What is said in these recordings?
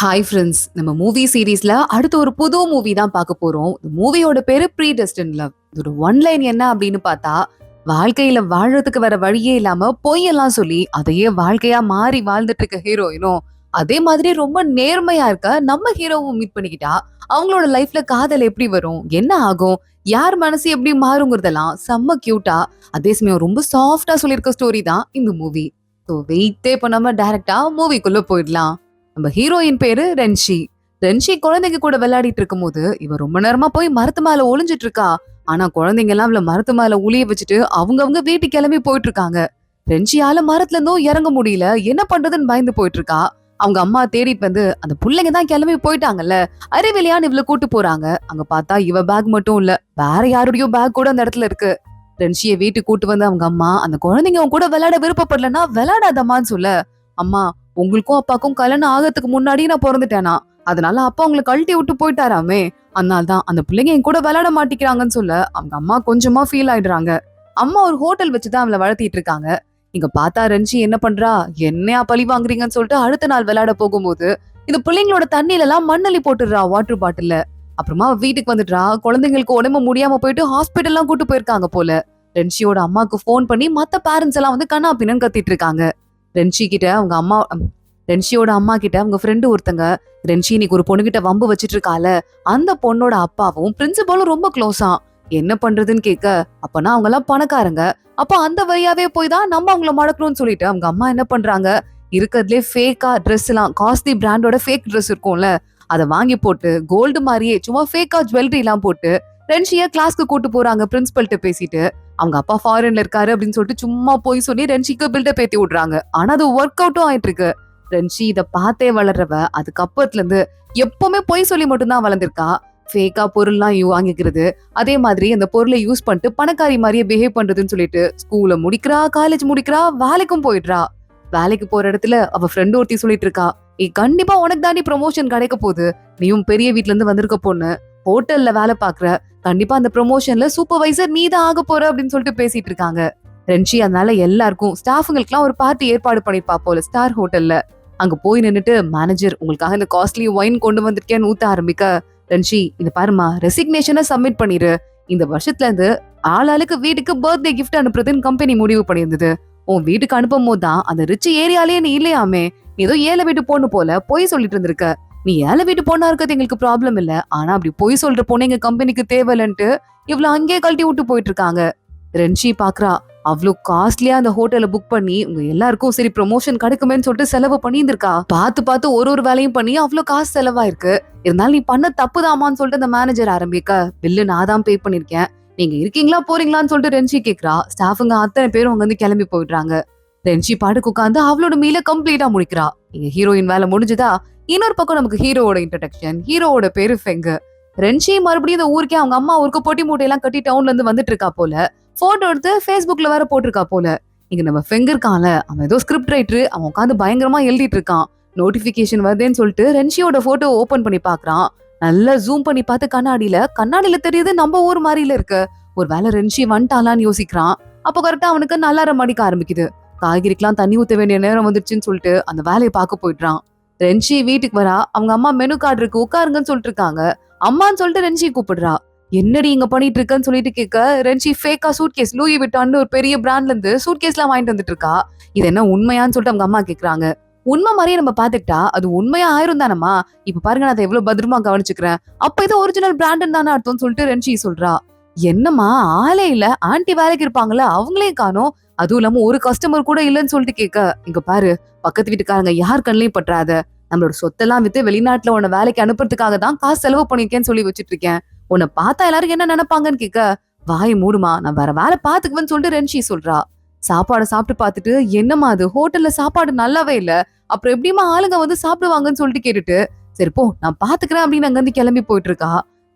Hi friends, நம்ம movie சீரீஸ்ல அடுத்து ஒரு புது மூவி தான் பார்க்க போறோம். இந்த மூவியோட பேரு ப்ரீ டெஸ்டின்ட் லவ். இதோட ஒன்லைன் என்ன அப்படின்னு பார்த்தா, வாழ்க்கையில வாழறதுக்கு வேற வழியே இல்லாம பொய்யெல்லாம் சொல்லி அதையே வாழ்க்கையா மாறி வாழ்ந்துட்டு இருக்க ஹீரோயினும், அதே மாதிரி ரொம்ப நேர்மையா இருக்க நம்ம ஹீரோவும் மீட் பண்ணிக்கிட்டா அவங்களோட லைஃப்ல காதல் எப்படி வரும், என்ன ஆகும், யார் மனசு எப்படி மாறுங்கிறதெல்லாம் செம்ம கியூட்டா, அதே சமயம் ரொம்ப சாஃப்டா சொல்லியிருக்க ஸ்டோரி தான் இந்த மூவி. ஸோ வெயிட்டே பண்ணாம டைரக்டா மூவிக்குள்ள போயிடலாம். நம்ம ஹீரோயின் பேரு ரென்ஷி. ரென்ஷி குழந்தைங்க கூட விளையாடிட்டு இருக்கும்போது இவ ரொம்ப நேரமா போய் மரத்து மேல ஒளிஞ்சிட்டு இருக்கா. ஆனா குழந்தைங்க எல்லாம் அவள மரத்து மேல ஒளிய வச்சுட்டு அவங்க வீட்டுக்கு கிளம்பி போயிட்டு இருக்காங்க. ரென்ஷியால மரத்துல இருந்தும் இறங்க முடியல, என்ன பண்றதுன்னு பயந்து போயிட்டு இருக்கா. அவங்க அம்மா தேடிட்டு வந்து அந்த புள்ளைங்க தான் கிளம்பி போயிட்டாங்கல்ல, அறிவிலியான்னு இவ்வளவு கூட்டு போறாங்க. அங்க பார்த்தா இவ பேக் மட்டும் இல்ல, வேற யாருடைய பேக் கூட அந்த இடத்துல இருக்கு. ரென்ஷிய வீட்டுக்கு கூட்டு வந்து அவங்க அம்மா அந்த குழந்தைங்க உன் கூட விளையாட விருப்பப்படலன்னா விளையாடாதம்மான்னு சொல்ல, அம்மா உங்களுக்கும் அப்பாக்கும் கல்யாணம் ஆகிறதுக்கு முன்னாடி நான் பிறந்துட்டேனா, அதனால அப்பா உங்களை கழட்டி விட்டு போயிட்டாராமே, அதனால்தான் அந்த பிள்ளைங்க என் கூட விளையாட மாட்டேங்கிறாங்கன்னு சொல்ல அவங்க அம்மா கொஞ்சமா ஃபீல் ஆயிடுறாங்க. அம்மா ஒரு ஹோட்டல் வச்சுதான் அவளை வளர்த்திட்டு இருக்காங்க. இங்க பார்த்தா ரஞ்சி என்ன பண்றா, என்னையா பழி வாங்குறீங்கன்னு சொல்லிட்டு அடுத்த நாள் விளையாட போகும்போது இந்த பிள்ளைங்களோட தண்ணியில எல்லாம் மண்ணள்ளி போட்டுடுறா வாட்டர் பாட்டில்ல. அப்புறமா வீட்டுக்கு வந்துடுறா. குழந்தைங்களுக்கு உடம்பு முடியாம போயிட்டு ஹாஸ்பிட்டல் எல்லாம் கூட்டு போயிருக்காங்க போல. ரென்ஷியோட அம்மாக்கு போன் பண்ணி மத்த பேரண்ட்ஸ் எல்லாம் வந்து கண்ணா பின்னன்னு கத்திட்டு இருக்காங்க. ரென்ஷி கிட்ட அவங்க அம்மா ரென்ஷியோட அம்மா கிட்ட அவங்க ஃப்ரெண்டு ஒருத்தங்க, ரென்ஷி இன்னைக்கு ஒரு பொண்ணுகிட்ட வம்பு வச்சிட்டு இருக்கால, அந்த பொண்ணோட அப்பாவும் பிரின்சிபலும் ரொம்ப க்ளோஸா, என்ன பண்றதுன்னு கேட்க, அப்பனா அவங்க எல்லாம் பணக்காரங்க, அப்ப அந்த வழியாவே போய் தான் நம்ம அவங்கள மடக்கணும்னு சொல்லிட்டு அவங்க அம்மா என்ன பண்றாங்க, இருக்கிறதுலே ஃபேக்கா ட்ரெஸ் எல்லாம் காஸ்ட்லி பிராண்டோட ஃபேக் ட்ரெஸ் இருக்கும்ல, அதை வாங்கி போட்டு கோல்டு மாதிரியே சும்மா ஃபேக்கா ஜுவல்லரி எல்லாம் போட்டு ரென்ஷிய கிளாஸ்க்கு கூட்டு போறாங்க பிரின்சிபல்ட்ட பேசிட்டு. அவங்க அப்பா ஃபாரின்ல இருக்காரு அப்படின்னு சொல்லிட்டு சும்மா போய் சொல்லி ரென்ஷிக்கு பில்டப் ஏத்தி விடுறாங்க. ஆனா அது ஒர்க் அவுட்டும் ஆயிட்டு இருக்கு. ரென்ஷி இத பார்த்தே வளர்றவ அதுக்கப்புறத்துல இருந்து எப்பவுமே பொய் சொல்லி மட்டும்தான் வளர்ந்திருக்கா. ஃபேக்கா பொருள்லாம் வாங்கிக்கிறது, அதே மாதிரி அந்த பொருளை யூஸ் பண்ணிட்டு பணக்காரி மாதிரியே பிஹேவ் பண்றதுன்னு சொல்லிட்டு ஸ்கூல்ல முடிக்கிறா, காலேஜ் முடிக்கிறா, வேலைக்கும் போயிடுறா. வேலைக்கு போற இடத்துல அவ ஃப்ரெண்டு ஒருத்தி சொல்லிட்டு இருக்கா, கண்டிப்பா உனக்கு தாண்டி ப்ரொமோஷன் கிடைக்க போகுது, நீயும் பெரிய வீட்ல இருந்து வந்திருக்க பொண்ணு, ஹோட்டல்ல வேலை பாக்குற, கண்டிப்பா அந்த ப்ரொமோஷன்ல சூப்பர்வைசர் நீ தான் ஆக போற அப்படின்னு சொல்லிட்டு பேசிட்டு இருக்காங்க. ரென்ஷி அதனால எல்லாருக்கும் ஸ்டாஃபுங்களுக்குலாம் ஒரு பார்ட்டி ஏற்பாடு பண்ணிருப்பா போல ஸ்டார் ஹோட்டல்ல. அங்க போய் நின்னுட்டு மேனேஜர் உங்களுக்காக இந்த காஸ்ட்லி ஒயின் கொண்டு வந்திருக்கேன்னு ஊத்த ஆரம்பிக்க, ரென்ஷி இந்த பாருமா ரெசிக்னேஷனை சப்மிட் பண்ணிரு, இந்த வருஷத்துல இருந்து ஆளாளுக்கு வீட்டுக்கு பர்த்டே கிஃப்ட் அனுப்புறதுன்னு கம்பெனி முடிவு பண்ணியிருந்தது, உன் வீட்டுக்கு அனுப்பும் போதுதான் அந்த ரிச் ஏரியாலேயே நீ இல்லையாமே, ஏதோ ஏழை வீட்டு பொண்ணு போல பொய் சொல்லிட்டு இருந்திருக்க, நீ ஏழை வீட்டு பொண்ணா இருக்கிறது எங்களுக்கு ப்ராப்ளம் இல்ல, ஆனா அப்படி பொய் சொல்ற பொண்ணு எங்க கம்பெனிக்கு தேவையில்லைன்ட்டு இவ்வளவு அங்கேயே கழட்டி விட்டு போயிட்டு இருக்காங்க. ரென்ஷி பாக்குறா, அவ்வளவு காஸ்ட்லியா அந்த ஹோட்டலை புக் பண்ணி உங்க எல்லாருக்கும் சரி ப்ரொமோஷன் கிடைக்குமேன்னு சொல்லிட்டு செலவு பண்ணியிருந்திருக்கா. பார்த்து ஒரு வேலையும் பண்ணி அவ்வளவு காசு செலவாயிருக்கு, இருந்தாலும் நீ பண்ண தப்புதாமான்னு சொல்லிட்டு அந்த மேனேஜர் ஆரம்பிக்க, பில்லு நான் தான் பே பண்ணிருக்கேன், நீங்க இருக்கீங்களா போறீங்களான்னு சொல்லிட்டு ரென்ஷி கேக்குறா. ஸ்டாஃபுங்க அத்தனை பேரும் அங்க வந்து கிளம்பி போயிடுறாங்க. ரென்ஷி பாட்டுக்கு உட்காந்து அவளோட மீல கம்ப்ளீட்டா முடிக்கிறா. இங்க ஹீரோயின் வேலை முடிஞ்சுதா. இன்னொரு பக்கம் நமக்கு ஹீரோவோட இன்ட்ரோடக்ஷன். ஹீரோவோட பேரு ஃபெங்கு. ரென்ஷி மறுபடியும் இந்த ஊருக்கே அவங்க அம்மா ஊருக்கு பொட்டி மூட்டையெல்லாம் கட்டி டவுன்ல இருந்து வந்துட்டு இருக்கா போல. போட்டோ எடுத்து ஃபேஸ்புக்ல வேற போட்டிருக்கா போல. இங்க நம்ம ஃபெங்கு இருக்கான்ல, அவன் ஏதோ ஸ்கிரிப்ட் ரைட்டர், அவன் உட்காந்து பயங்கரமா எழுதிட்டு இருக்கான். நோட்டிபிகேஷன் வருதுன்னு சொல்லிட்டு ரென்ஷியோட போட்டோ ஓபன் பண்ணி பாக்குறான். நல்லா ஜூம் பண்ணி பார்த்து கண்ணாடியில தெரியுது நம்ம ஊர் மாதிரில இருக்கு. ஒரு வேலை ரென்ஷி வந்துட்டாலான்னு யோசிக்கிறான். அப்போ கரெக்டா அவனுக்கு நல்லாரம் அடிக்க ஆரம்பிக்குது. காய்கறிக்கெல்லாம் தண்ணி ஊத்த வேண்டிய நேரம் வந்துருச்சுன்னு சொல்லிட்டு அந்த வேலையை பார்க்க போயிடுறான். ரென்ஷி வீட்டுக்கு வரா. அவங்க அம்மா மெனு கார்டு இருக்கு உட்காருங்கன்னு சொல்லிட்டு இருக்காங்க. அம்மான்னு சொல்லிட்டு ரென்ஷி கூப்பிடுறா. என்னடி இங்க பண்ணிட்டு இருக்கன்னு சொல்லிட்டு கேட்க, ரென்ஷி ஃபேக்கா சூட்கேஸ் லூயி விட்டான்னு ஒரு பெரிய பிராண்ட்ல இருந்து சூட்கேஸ் எல்லாம் வாங்கிட்டு வந்துட்டு இருக்கா. இது என்ன உண்மையான்னு சொல்லிட்டு அவங்க அம்மா கேக்குறாங்க. உண்மை மாதிரியே நம்ம பாத்துக்கிட்டா அது உண்மையா ஆயிரும் தானம்மா, இப்ப பாருங்க நான் அதை எவ்வளவு பத்திரமா கவனிச்சுக்கிறேன், அப்ப இது ஒரிஜினல் பிராண்ட் தானே அர்த்தம்னு சொல்லிட்டு ரென்ஷி சொல்றா. என்னம்மா ஆளே இல்ல, ஆன்டி வேலைக்கு இருப்பாங்கல்ல அவங்களையும் காணோம், அதுவும் இல்லாம ஒரு கஸ்டமர் கூட இல்லன்னு சொல்லிட்டு கேட்க, இங்க பாரு பக்கத்து வீட்டுக்காரங்க யார் கண்ணையும் பற்றாத, நம்மளோட சொத்தெல்லாம் வித்து வெளிநாட்டுல உன்னை வேலைக்கு அனுப்புறதுக்காக தான் காசு செலவு பண்ணிருக்கேன்னு சொல்லி வச்சிட்டு இருக்கேன், உன்னை பார்த்தா எல்லாரும் என்ன நினைப்பாங்கன்னு கேட்க, வாய் மூடுமா நான் வேற வேலை பாத்துக்குவேன்னு சொல்லிட்டு ரென்ஷி சொல்றா. சாப்பாடை சாப்பிட்டு பார்த்துட்டு, என்னம்மா அது ஹோட்டல்ல சாப்பாடு நல்லாவே இல்ல, அப்புறம் எப்படிமா ஆளுங்க வந்து சாப்பிடுவாங்கன்னு சொல்லிட்டு கேட்டுட்டு, சரி போ நான் பாத்துக்கிறேன் அப்படின்னு அங்க இருந்து கிளம்பி போயிட்டு இருக்கா.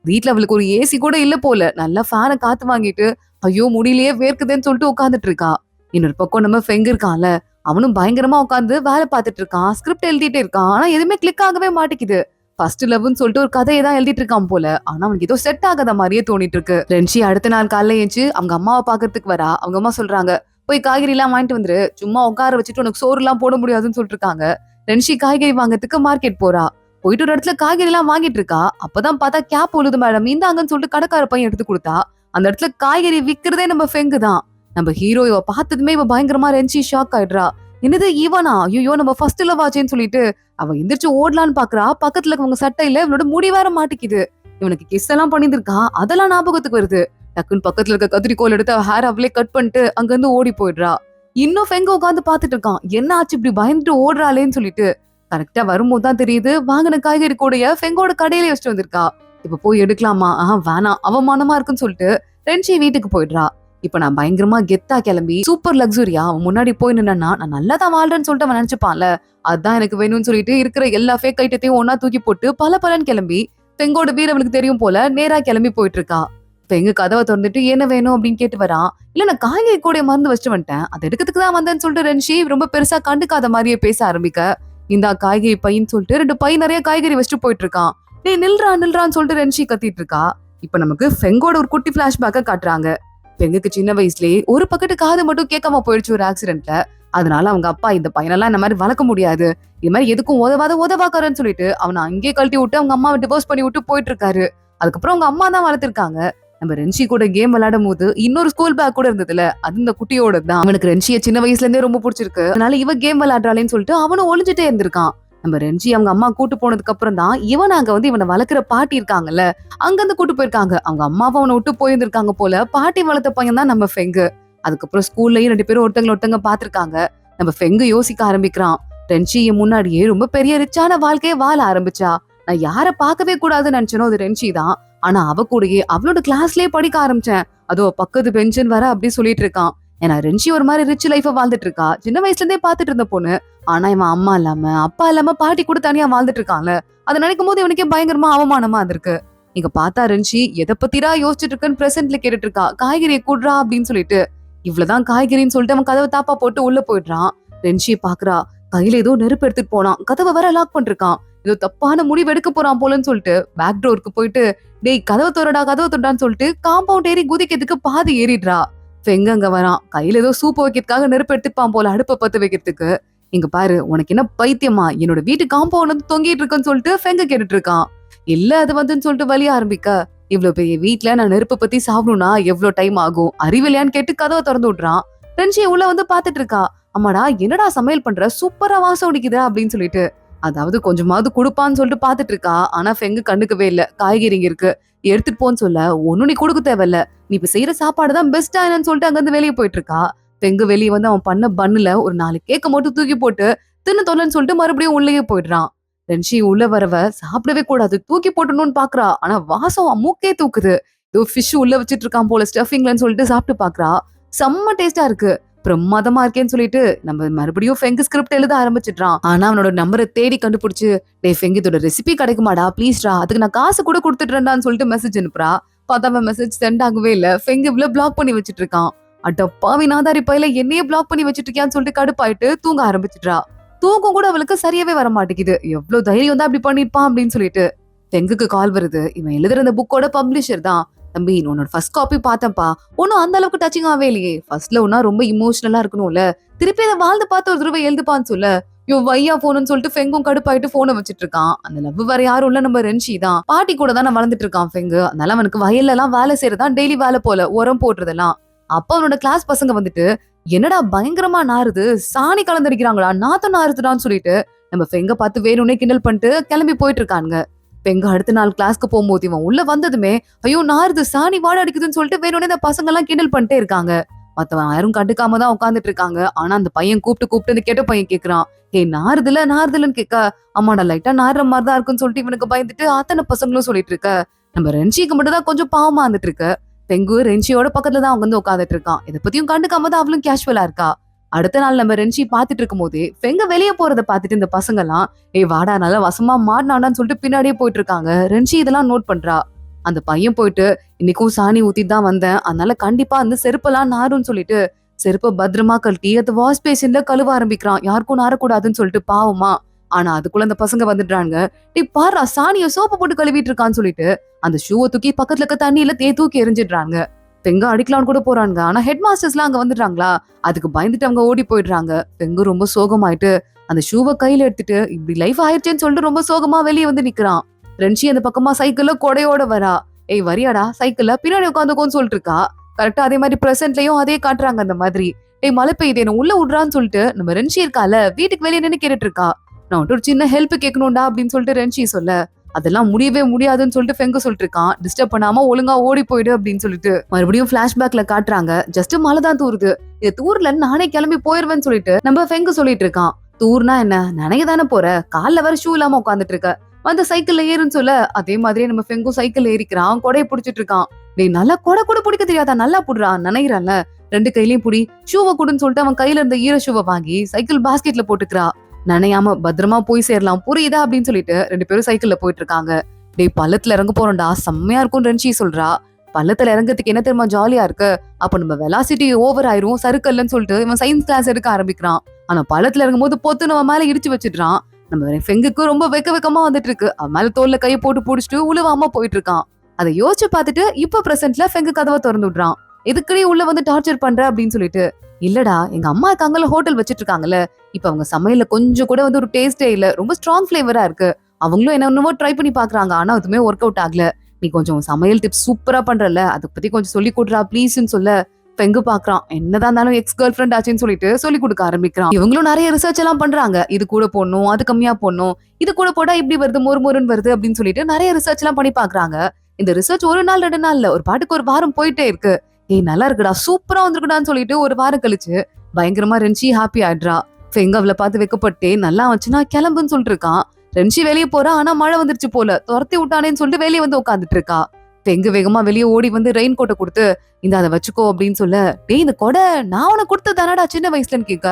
வீட்டுல அவளுக்கு ஒரு ஏசி கூட இல்ல போல, நல்லா ஃபேனை காத்து வாங்கிட்டு ஐயோ முடியலையே வேர்க்குதுன்னு சொல்லிட்டு உட்காந்துட்டு இருக்கா. இன்னொரு பக்கம் நம்ம ஃபெங்கு இருக்கான்ல, அவனும் பயங்கரமா உட்காந்து வேலை பார்த்துட்டு இருக்கான், ஸ்கிரிப்ட் எழுதிட்டே இருக்கான், ஆனா எதுவுமே கிளிக் ஆகவே மாட்டேங்குது. ஃபர்ஸ்ட் லவ்னு சொல்லிட்டு ஒரு கதையை தான் எழுதிட்டு இருக்கான் போல, ஆனா அவனுக்கு ஏதோ செட் ஆகாத மாதிரியே தோணிட்டு இருக்கு. ரென்ஷி அடுத்த நாள் காலைல ஏஞ்சி அவங்க அம்மாவை பாக்குறதுக்கு வரா. அவங்க அம்மா சொல்றாங்க, போய் காய்கறி எல்லாம் வாங்கிட்டு வந்துரு, சும்மா உட்கார வச்சுட்டு உனக்கு சோறு எல்லாம் போட முடியாதுன்னு சொல்லிட்டு இருக்காங்க. ரென்ஷி காய்கறி வாங்கறதுக்கு மார்க்கெட் போறா. போயிட்டு ஒரு இடத்துல காய்கறி எல்லாம் வாங்கிட்டு இருக்கா. அப்பதான் பார்த்தா கேப் உழுது மேடம் இந்தாங்கன்னு சொல்லிட்டு கடைக்கார பையன் எடுத்து கொடுத்தா. அந்த இடத்துல காய்கறி விக்கிறதே நம்ம ஃபெங்கு தான். நம்ம ஹீரோ இவ பார்த்ததுமே இவ பயங்கரமா ரெஞ்சி ஷாக் ஆயிடுறா. என்னது இவனா, ஐயோ நம்ம ஃபர்ஸ்ட் லவ் ஆச்சேன்னு சொல்லிட்டு அவ எந்திரிச்சு ஓடலான்னு பாக்குறா. பக்கத்துல இருக்கவங்க சட்டையில இவனோட முடி வேற மாட்டிக்குது. இவனுக்கு கிஸ் எல்லாம் பண்ணிருக்கான், அதெல்லாம் ஞாபகத்துக்கு வருது. டக்குன்னு பக்கத்துல இருக்க கத்திரிக்கோல் எடுத்து ஹேர் அவளே கட் பண்ணிட்டு அங்க இருந்து ஓடி போயிடுறா. இன்னும் ஃபெங்க உட்காந்து பாத்துட்டு இருக்கான், என்ன ஆச்சு இப்படி பயந்துட்டு ஓடுறாளேன்னு சொல்லிட்டு. கரெக்டா வரும்போது தான் தெரியுது வாங்கின காய்கறி கூடைய ஃபெங்கோட கடையில வச்சுட்டு வந்திருக்கா. இப்ப போய் எடுக்கலாமா, வேணாம் அவமானமா இருக்குன்னு சொல்லிட்டு ரென்சி வீட்டுக்கு போயிடுறா. இப்ப நான் பயங்கரமா கெத்தா கிளம்பி சூப்பர் லக்ஸுரியா அவன் முன்னாடி போய் நின்னா நான் நல்லா தான் வாழ்றேன்னு சொல்லிட்டு அவன் நினைச்சுப்பான்ல. அதான் எனக்கு வேணும்னு சொல்லிட்டு இருக்கிற எல்லா ஃபேக் ஐட்டத்தையும் ஒன்னா தூக்கி போட்டு பலன்னு கிளம்பி பெங்கோட வீடு அவளுக்கு தெரியும் போல நேரா கிளம்பி போயிட்டு இருக்கா. பெங்கு கதவை திறந்துட்டு என்ன வேணும் அப்படின்னு கேட்டு வரான். இல்ல நான் காய்கறி கூட மருந்து வச்சுட்டு வந்துட்டேன், அதை எடுக்கிறதுக்கு தான் வந்தேன்னு சொல்லிட்டு ரென்ஷி ரொம்ப பெருசா கண்டுக்காத மாதிரியே பேச ஆரம்பிக்க, இந்த காய்கறி பையன்னு சொல்லிட்டு 2 பை நிறைய காய்கறி வச்சுட்டு போயிட்டு இருக்கான். நீ நில்றான்னு சொல்லிட்டு ரென்ஷி கத்திட்டு இருக்கா. இப்ப நமக்கு ஃபெங்கோட ஒரு குட்டி பிளாஷ்பேக்க காட்டுறாங்க. பெங்குக்கு சின்ன வயசுலயே ஒரு பக்கெட்டு காது மட்டும் கேட்காம போயிடுச்சு ஒரு ஆக்சிடென்ட்ல. அதனால அவங்க அப்பா இந்த பையனெல்லாம் இந்த மாதிரி வளர்க்க முடியாது, இது மாதிரி எதுக்கும் உதவாக்காரன்னு சொல்லிட்டு அவனை அங்கேயே கழட்டி விட்டு அவங்க அம்மாவை டிவோர்ஸ் பண்ணி விட்டு போயிட்டு இருக்காரு. அதுக்கப்புறம் அவங்க அம்மா தான் வளர்த்திருக்காங்க. நம்ம ரென்ஷி கூட கேம் விளையாடும் போது இன்னொரு ஸ்கூல் பேக் கூட இருந்ததுல, அது இந்த குட்டியோட தான். அவனுக்கு ரென்ஷிய சின்ன வயசுல இருந்தே ரொம்ப பிடிச்சிருக்கு, அதனால இவ கேம் விளையாடுறாளேன்னு சொல்லிட்டு அவனும் ஒளிஞ்சுட்டே இருந்திருக்கான். நம்ம ரென்ஷி அவங்க அம்மா கூட்டு போனதுக்கு அப்புறம் தான் இவன் அங்க வந்து இவனை வளர்க்குற பாட்டி இருக்காங்கல்ல, அங்க இருந்து கூட்டு போயிருக்காங்க. அவங்க அம்மாவை அவனை விட்டு போயிருந்திருக்காங்க போல. பாட்டி வளர்த்த பையன் தான் நம்ம ஃபெங்கு. அதுக்கப்புறம் ஸ்கூல்லயும் 2 பேரும் ஒருத்தங்க பாத்துருக்காங்க. நம்ம ஃபெங்கு யோசிக்க ஆரம்பிக்கிறான், ரென்ஷி முன்னாடியே ரொம்ப பெரிய ரிச்சான வாழ்க்கையை வாழ ஆரம்பிச்சா. நான் யார பாக்கவே கூடாதுன்னு நினைச்சனோ அது ரென்ஷி தான். ஆனா அவ கூடயே அவளோட கிளாஸ்லயே படிக்க ஆரம்பிச்சேன், அதோ பக்கத்து பெஞ்சுன்னு வர அப்படி சொல்லிட்டு இருக்கான். ஏன்னா ரென்ஷி ஒரு மாதிரி ரிச் லைஃப வாழ்ந்துட்டு இருக்கா, சின்ன வயசுல இருந்தே பாத்துட்டு இருந்த பொண்ணு. ஆனா இவன் அம்மா இல்லாம அப்பா இல்லாம பாட்டி கூட தனியா வாழ்ந்துட்டு இருக்கான்ல, அதை நினைக்கும் போது இவனுக்கே பயங்கரமா அவமானமா இருந்திருக்கு. இங்க பார்த்தா ரென்ஷி எதை பத்திரா யோசிச்சுட்டு இருக்குன்னு பிரசன்ட்ல கேட்டுட்டு இருக்கா, காய்கறியை கூடுறா அப்படின்னு சொல்லிட்டு. இவ்வளவுதான் காய்கறின்னு சொல்லிட்டு அவன் கதவை தாப்பா போட்டு உள்ள போயிடுறான். ரென்ஷியை பாக்குறா, கையில ஏதோ நெருப்பு எடுத்துட்டு போனான், கதவை வர லாக் பண்ணிருக்கான். ஏதோ தப்பான முடிவு எடுக்க போறான் போலன்னு சொல்லிட்டு பேக் டோருக்கு போயிட்டு டேய் கதவை தொடான்னு சொல்லிட்டு காம்பவுண்ட் ஏறி குதிக்கிறதுக்கு பாதி ஏறிடுறா. ஃபெங்க அங்க வரான், கையில ஏதோ சூப்பு வைக்கிறதுக்காக நெருப்பு எடுத்துப்பான் போல அடுப்ப பத்த வைக்கிறதுக்கு. இங்க பாரு உனக்கு என்ன பைத்தியமா, என்னோட வீட்டு காம்பவுண்ட் வந்து தொங்கிட்டு இருக்குன்னு சொல்லிட்டு ஃபெங்க கேட்டுட்டு இருக்கான். இல்ல அது வந்துன்னு சொல்லிட்டு வலிய ஆரம்பிக்க, இவ்வளவு பெரிய வீட்டுல நான் நெருப்பு பத்தி சாப்பிடணும்னா எவ்வளவு டைம் ஆகும், அறிவில்லையான்னு கேட்டு கதவை திறந்து விடுறான். ரென்ஷி உள்ள வந்து பாத்துட்டு இருக்கா. அம்மாடா என்னடா சமையல் பண்ற, சூப்பரா வாசம் அடிக்குதா அப்படின்னு சொல்லிட்டு. அதாவது கொஞ்சமாவது கொடுப்பான்னு சொல்லிட்டு பாத்துட்டு இருக்கா. ஆனா ஃபெங்கு கண்டுக்கவே இல்ல. காய்கறி இருக்கு எடுத்துட்டு போன்னு சொல்ல, ஒன்னும் நீ கொடுக்க தேவையில்ல, நீ இப்ப செய்யற சாப்பாடுதான் பெஸ்டா என்னன்னு சொல்லிட்டு அங்க இருந்து வெளியே போயிட்டு இருக்கா. ஃபெங்கு வெளியே வந்து அவன் பண்ண பண்ணுல ஒரு 4 கேக்க மட்டும் தூக்கி போட்டு தின்னு தொல்லன்னு சொல்லிட்டு மறுபடியும் உள்ளேயே போயிடுறான். ரென்ஷி உள்ள வரவ சாப்பிடவே கூடாது தூக்கி போட்டணும்னு பாக்குறா. ஆனா வாசம் மூக்கே தூக்குது. ஏதோ ஃபிஷ் உள்ள வச்சிட்டு இருக்கான் போல ஸ்டஃபிங்லன்னு சொல்லிட்டு சாப்பிட்டு பாக்குறா. செம்ம டேஸ்டா இருக்கு, பிரமாதமா இருக்கேன்னு சொல்லிட்டு நம்ம மறுபடியும் ஃபெங்கு ஸ்கிரிப்ட் எழுத ஆரம்பிச்சிடுறான். ஆனா அவனோட நம்பரை தேடி கண்டுபிடிச்சு, டே ஃபெங்கு இதோட ரெசிபி கிடைக்குமாடா ப்ளீஸ்டா, அதுக்கு நான் காசு கூட கொடுத்துட்டுறேன்டான்னு சொல்லிட்டு மெசேஜ் அனுப்புறா. பார்த்தா அவன் மெசேஜ் சென்ட் ஆகவே இல்ல. ஃபெங்கு இவ்வளவு பிளாக் பண்ணி வச்சிட்டு இருக்கான். அடப்பாவி நாதாரி பையில என்னையே பிளாக் பண்ணி வச்சிட்டு இருக்கியான்னு சொல்லிட்டு கடுப்பாயிட்டு தூங்க ஆரம்பிச்சிடுறா. தூக்கம் கூட அவளுக்கு சரியாவே வர மாட்டேங்குது. எவ்வளவு தைரியம் தான் அப்படி பண்ணிருப்பான் அப்படின்னு சொல்லிட்டு ஃபெங்குக்கு கால் வருது. இவன் எழுதுற அந்த புக்கோட பப்ளிஷர் தான். தம்பி உன்னோட ஃபர்ஸ்ட் காப்பி பார்த்தப்பா, ஒன்னும் அந்த அளவுக்கு டச்சிங் ஆவே இல்லையே, ஃபர்ஸ்ட்ல ஒன்னா ரொம்ப இமோஷனலா இருக்கணும்ல, திருப்பி அதை வாழ்ந்து பார்த்து ஒரு தடவை எழுதுப்பான்னு சொல்ல, யோ வையா போனுன்னு சொல்லிட்டு ஃபெங்கும் கடுப்பாயிட்டு போனை வச்சிட்டு இருக்கான். அந்த லவ் வேற யாரும் இல்ல, நம்ம ரென்ஷி தான். பாட்டி கூட தான் வளர்ந்துட்டு இருக்கான் ஃபெங்கு. அதனால அவனுக்கு வயல்ல எல்லாம் வேலை செய்யறதான் டெய்லி வேலை போல, உரம் போடுறதெல்லாம். அப்ப அவனோட கிளாஸ் பசங்க வந்துட்டு என்னடா பயங்கரமா நாறுது, சாணி கலந்தடிக்கிறாங்களா, நாத்தம் நாறுதுடான்னு சொல்லிட்டு நம்ம ஃபெங்க பார்த்து வேணும்னே கிண்டல் பண்ணிட்டு கிளம்பி போயிட்டு இருக்காங்க. பெங்க அடுத்த நாள் கிளாஸ்க்கு போகும்போது இவன் உள்ள வந்ததுமே ஐயோ நாறுது சாணி வாட அடிக்குதுன்னு சொல்லிட்டு வேணும்னே இந்த பசங்க எல்லாம் கிண்டல் பண்ணிட்டே இருக்காங்க. மத்தவன் யாரும் கண்டுக்காம தான் உட்காந்துட்டு இருக்காங்க. ஆனா அந்த பையன் கூப்பிட்டு அந்த கெட்ட பையன் கேக்குறான், ஏய் நாறுதுலன்னு கேட்க, அம்மாடா லைட்டா நாறுற மாதிரிதான் இருக்குன்னு சொல்லிட்டு இவனுக்கு பயந்துட்டு அத்தனை பசங்களும் சொல்லிட்டு இருக்க. நம்ம ரென்ஷிக்கு மட்டும் தான் கொஞ்சம் பாவமா வந்துட்டு இருக்கு. பெங்கு ரென்ஷியோட பக்கத்துல தான் அவங்க வந்து உட்காந்துட்டு இருக்கான். இதை பத்தியும் கண்டுக்காம தான் அவளும் கேஷுவலா இருக்கா. அடுத்த நாள் நம்ம ரென்ஷி பாத்துட்டு இருக்கும் போதே ஃபெங்க வெளியே போறத பாத்துட்டு இந்த பசங்க எல்லாம் ஏய் வாடா நல்லா வசமா மாடினாடான்னு சொல்லிட்டு பின்னாடியே போயிட்டு இருக்காங்க. ரென்ஷி இதெல்லாம் நோட் பண்றா. அந்த பையன் போயிட்டு இன்னைக்கும் சாணி ஊத்திட்டு தான் வந்தேன், அதனால கண்டிப்பா அந்த செருப்பெல்லாம் நாருன்னு சொல்லிட்டு செருப்ப பத்திரமா கழட்டி அது வாஷ் பேசின்ல கழுவ ஆரம்பிக்கிறான், யாருக்கும் நாரக்கூடாதுன்னு சொல்லிட்டு பாவமா. ஆனா அதுக்குள்ள அந்த பசங்க வந்துடுறாங்க. டே பாரா சாணிய சோப்பு போட்டு கழுவிட்டு இருக்கான்னு சொல்லிட்டு அந்த ஷூவை தூக்கி பக்கத்துல இருக்க தண்ணியில தூக்கி எரிஞ்சிடுறாங்க. பெங்க அடிக்கலான்னு கூட போறாங்க. ஆனா ஹெட் மாஸ்டர்ஸ் எல்லாம் அங்க வந்துடுறாங்களா, அதுக்கு பயந்துட்டு அவங்க ஓடி போயிடுறாங்க. பெங்கு ரொம்ப சோகமாயிட்டு அந்த ஷூவை கையில எடுத்துட்டு இப்படி லைஃப் ஆயிடுச்சேன்னு சொல்லிட்டு ரொம்ப சோகமா வெளியே வந்து நிக்கிறான். ரென்ஷி அந்த பக்கமா சைக்கிள்ல கொடையோட வரா. ஏய் வரியாடா சைக்கிள்ல பின்னாடி உட்காந்துக்கோன்னு சொல்லிட்டு இருக்கா. கரெக்டா அதே மாதிரி பிரசன்ட்லயும் அதே காட்டுறாங்க அந்த மாதிரி. ஏய் மழை பெய்யுது என்ன உள்ள விடுறான்னு சொல்லிட்டு நம்ம ரென்ஷி இருக்கால வீட்டுக்கு வெளியே நின்னு கேட்டுட்டு இருக்கா. நான் ஒரு சின்ன ஹெல்ப் கேட்கணும்டா அப்படின்னு சொல்லிட்டு ரென்ஷி சொல்ல, அதெல்லாம் முடியவே முடியாதுன்னு சொல்லிட்டு ஃபெங்கு சொல்லிட்டு இருக்கான். டிஸ்டர்ப் பண்ணாம ஒழுங்கா ஓடி போயிடு அப்படின்னு சொல்லிட்டு மறுபடியும் பிளாஷ்பேக்ல காட்டுறாங்க. ஜஸ்ட் மழை தான் தூருது, இது தூர்ல நானே கிளம்பி போயிருவேன்னு சொல்லிட்டு நம்ம ஃபெங்கு சொல்லிட்டு இருக்கான். தூர்னா என்ன, நனைய தானே போற, கால்ல வர ஷூ இல்லாம உட்காந்துட்டு இருக்க, வந்து சைக்கிள்ல ஏறுன்னு சொல்ல அதே மாதிரியே நம்ம ஃபெங்கும் சைக்கிள்ல ஏறிக்கிறான். கொடையை புடிச்சிட்டு இருக்கான். டேய் நல்லா கொடை கூட பிடிக்க தெரியாதா, நல்லா புடுறான், நனைகிறான்ல, ரெண்டு கையிலயும் புடி, ஷூவை கொடுன்னு சொல்லிட்டு அவன் கையில இருந்த ஈர ஷூவை வாங்கி சைக்கிள் பாஸ்கெட்ல போட்டுக்கிறா. நனையாம பத்திரமா போய் சேரலாம் புரியுதா அப்படின்னு சொல்லிட்டு ரெண்டு பேரும் சைக்கிள்ல போயிட்டு இருக்காங்க. டேய் பள்ளத்துல இறங்க போறோம்டா, செம்மையா இருக்கும் ரென்ஷி சொல்றா. பள்ளத்துல இறங்கறதுக்கு என்ன தெரியுமா ஜாலியா இருக்கு, அப்ப நம்ம வெலாசிட்டி ஓவர் ஆயிரும் சறுக்கல்லன்னு சொல்லிட்டு இவன் சயின்ஸ் கிளாஸ் எடுக்க ஆரம்பிக்கிறான். ஆனா பள்ளத்துல இறங்கும் போது பொத்து நம்ம மேல இடிச்சு வச்சிடுறான். நம்ம ஃபெங்குக்கு ரொம்ப வெக்கமா வந்துட்டு இருக்கு. அவன் மேல தோல்ல கையை போட்டு புடிச்சிட்டு உழுவாம போயிட்டு இருக்கான். அதை யோசிச்சு பார்த்துட்டு இப்ப பிரசன்ட்ல ஃபெங்கு கதவை திறந்து விடுறான். எதுக்கடி உள்ள வந்து டார்ச்சர் பண்ற அப்படின்னு சொல்லிட்டு. இல்லடா எங்க அம்மா இருக்காங்கல்ல ஹோட்டல் வச்சிட்டு இருக்காங்கல்ல, இப்ப அவங்க சமையல்ல கொஞ்சம் கூட வந்து ஒரு டேஸ்டே இல்ல, ரொம்ப ஸ்ட்ராங் ஃபிளேவரா இருக்கு. அவங்களும் என்னென்னவோ ட்ரை பண்ணி பாக்குறாங்க, ஆனா அதுவுமே ஒர்க் அவுட் ஆகல. நீ கொஞ்சம் சமையல் டிப்ஸ் சூப்பரா பண்றல, அதை பத்தி கொஞ்சம் சொல்லி கொடுறா ப்ளீஸ்ன்னு சொல்ல ஃபெங்கு பாக்குறான். என்னதான் இருந்தாலும் எக்ஸ் கேர்ள் ஃபிரெண்ட் ஆச்சுன்னு சொல்லிட்டு சொல்லி கொடுக்க ஆரம்பிக்கிறான். இவங்களும் நிறைய ரிசர்ச் எல்லாம் பண்றாங்க. இது கூட போடணும், அது கம்மியா போடணும், இது கூட போட்டா இப்படி வருது மொறுன்னு வருது அப்படின்னு சொல்லிட்டு நிறைய ரிசர்ச் எல்லாம் பண்ணி பாக்குறாங்க. இந்த ரிசர்ச் ஒரு நாள் 2 நாள் இல்ல, ஒரு பாட்டுக்கு ஒரு வாரம் போயிட்டே இருக்கு. ஏய் நல்லா இருக்குடா, சூப்பரா வந்திருக்குடான்னு சொல்லிட்டு ஒரு வாரம் கழிச்சு பயங்கரமா ரென்ஷி ஹாப்பி ஆயிடுறா. ஃபெங்கு அவளை பார்த்து வெக்கப்பட்டு நல்லா வச்சுன்னா கிளம்புன்னு சொல்லிட்டு இருக்கான். ரென்ஷி வெளியே போறா, ஆனா மழை வந்துருச்சு போல, துரத்தி விட்டானேன்னு சொல்லிட்டு வெளியே வந்து உட்காந்துட்டு இருக்கா. ஃபெங்கு வேகமா வெளியே ஓடி வந்து ரெயின் கோட்டை கொடுத்து இந்த அதை வச்சுக்கோ அப்படின்னு சொல்ல, டேய் இந்த கொடை நான் உனக்கு கொடுத்து தானடா சின்ன வயசுலன்னு கேட்க,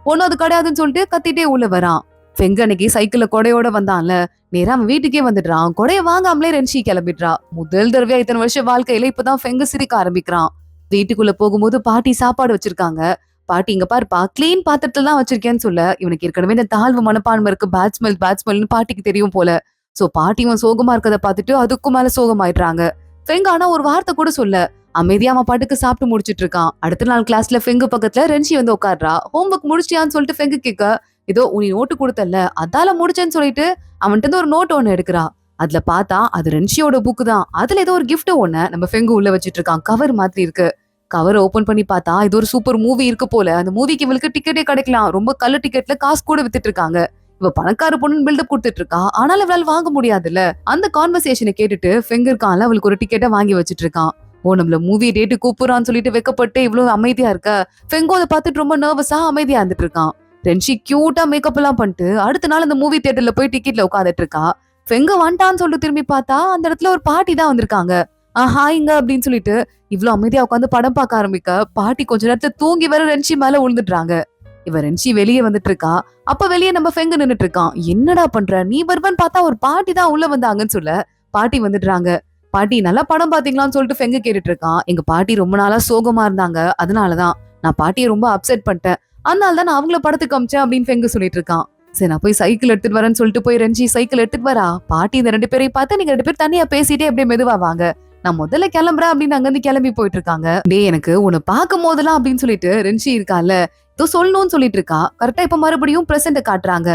ஒன்னும் அது கிடையாதுன்னு சொல்லிட்டு கத்திட்டே உள்ள வரான். ஃபெங்கு அன்னைக்கு சைக்கிள்ல கொடையோட வந்தான்ல, நேரா அவன் வீட்டுக்கே வந்துடுறான். கொடைய வாங்காமலே ரென்ஷி கிளம்பிடுறா. முதல் தடவையா இத்தனை வருஷம் வாழ்க்கையில இப்பதான் ஃபெங்கு சிரிக்க ஆரம்பிக்கிறான். வீட்டுக்குள்ள போகும்போது பாட்டி சாப்பாடு வச்சிருக்காங்க. பாட்டி இங்க பாருப்பா கிளீன் பாத்திரத்துல தான் வச்சிருக்கேன்னு சொல்ல, இவனுக்கு ஏற்கனவே இந்த தாழ்வு மனப்பான்மை இருக்கு, பேட்ஸ்மெல்னு பாட்டிக்கு தெரியும் போல. சோ பாட்டி இவன் சோகமா இருக்கதை பார்த்துட்டு அதுக்கும் மேல சோகமாயிடுறாங்க. ஃபெங்கு ஆனா ஒரு வார்த்தை கூட சொல்ல, அமைதியா அவன் பாட்டுக்கு சாப்பிட்டு முடிச்சிட்டு இருக்கான். அடுத்த நாள் கிளாஸ்ல ஃபெங்கு பக்கத்துல ரென்ஷி வந்து உட்காடுறா. ஹோம்ஒர்க் முடிச்சியான்னு சொல்லிட்டு ஃபெங்கு கேட்க, ஏதோ உனி நோட்டு கொடுத்தல அதால முடிச்சேன்னு சொல்லிட்டு அவன்கிட்ட இருந்து ஒரு நோட் ஒண்ணு எடுக்கிறா. அதுல பார்த்தா அது ரென்ஷியோட புக்கு தான். அதுல ஏதோ ஒரு கிஃப்ட் ஒண்ணு நம்ம ஃபெங்கு உள்ள வச்சிட்டு இருக்கான். கவர் மாதிரி இருக்கு. கவர் ஓபன் பண்ணி பார்த்தா இது ஒரு சூப்பர் மூவி இருக்கு போல. அந்த மூவிக்கு இவளுக்கு டிக்கெட்டே கிடைக்கலாம். ரொம்ப கல்லு டிக்கெட்ல காசு கூட வித்துட்டு இருக்காங்க. இவ பணக்கார பொண்ணு பில்டப் கொடுத்துட்டு இருக்கா, ஆனாலும் இவளால வாங்க முடியாதுல்ல. அந்த கான்வர்சேஷனை கேட்டுட்டு ஃபெங்கு இருக்கான்ல அவளுக்கு ஒரு டிக்கெட்டை வாங்கி வச்சிட்டு இருக்கான். ஓ நம்மள மூவி டேட்டு கூப்பிடுறான்னு சொல்லிட்டு வெக்கப்பட்டு இவ்வளவு அமைதியா இருக்க ஃபெங்கோ அதை பார்த்துட்டு ரொம்ப நர்வஸா அமைதியா இருந்துட்டு இருக்கான். ரென்ஷி கியூட்டா மேக்கப் எல்லாம் பண்ணிட்டு அடுத்த நாள் அந்த மூவி தியேட்டர்ல போய் டிக்கெட்ல உட்காந்துட்டு இருக்கா. ஃபெங்க வந்துட்டான்னு சொல்லிட்டு திரும்பி பார்த்தா அந்த இடத்துல ஒரு பாட்டி தான் வந்திருக்காங்க. ஹாய்ங்க அப்படின்னு சொல்லிட்டு இவ்வளவு அமைதியா உட்காந்து படம் பார்க்க ஆரம்பிக்க பாட்டி கொஞ்ச நேரத்துல தூங்கி வர ரென்ஷி மேல விழுந்துடுறாங்க. இவ ரென்ஷி வெளியே வந்துட்டு இருக்கா. அப்ப வெளியே நம்ம ஃபெங்கு நின்னுட்டு இருக்கான். என்னடா பண்ற, நீ வருவன்னு பார்த்தா ஒரு பாட்டி தான் உள்ள வந்தாங்கன்னு சொல்ல பாட்டி வந்துடுறாங்க. பாட்டி நல்லா படம் பாத்தீங்களான்னு சொல்லிட்டு ஃபெங்கு கேட்டுட்டு இருக்கான். எங்க பாட்டி ரொம்ப நாளா சோகமா இருந்தாங்க, அதனாலதான் நான் பாட்டியை ரொம்ப அப்செட் பண்ணிட்டேன், அதனாலதான் நான் அவங்கள படத்துக்கு அமிச்சேன் அப்படின்னு ஃபெங்கு சொல்லிட்டு இருக்கான். சரி நான் போய் சைக்கிள் எடுத்துட்டு வரேன்னு சொல்லிட்டு போய் ரென்ஷி சைக்கிள் எடுத்துட்டு வரா. பாட்டி இந்த 2 பேரையும் பார்த்து நீங்க 2 பேரும் தனியா பேசிட்டே அப்படியே மெதுவா வாங்க, நான் முதல்ல கிளம்புறேன் அப்படின்னு அங்க இருந்து கிளம்பி போயிட்டு இருக்காங்க. டே எனக்கு உன்னை பார்க்கும் போதெல்லாம் அப்படின்னு சொல்லிட்டு ரென்ஷி இருக்கால ஏதோ சொல்லணும்னு சொல்லிட்டு இருக்கா. கரெக்டா இப்ப மறுபடியும் பிரசன்ட் காட்டுறாங்க.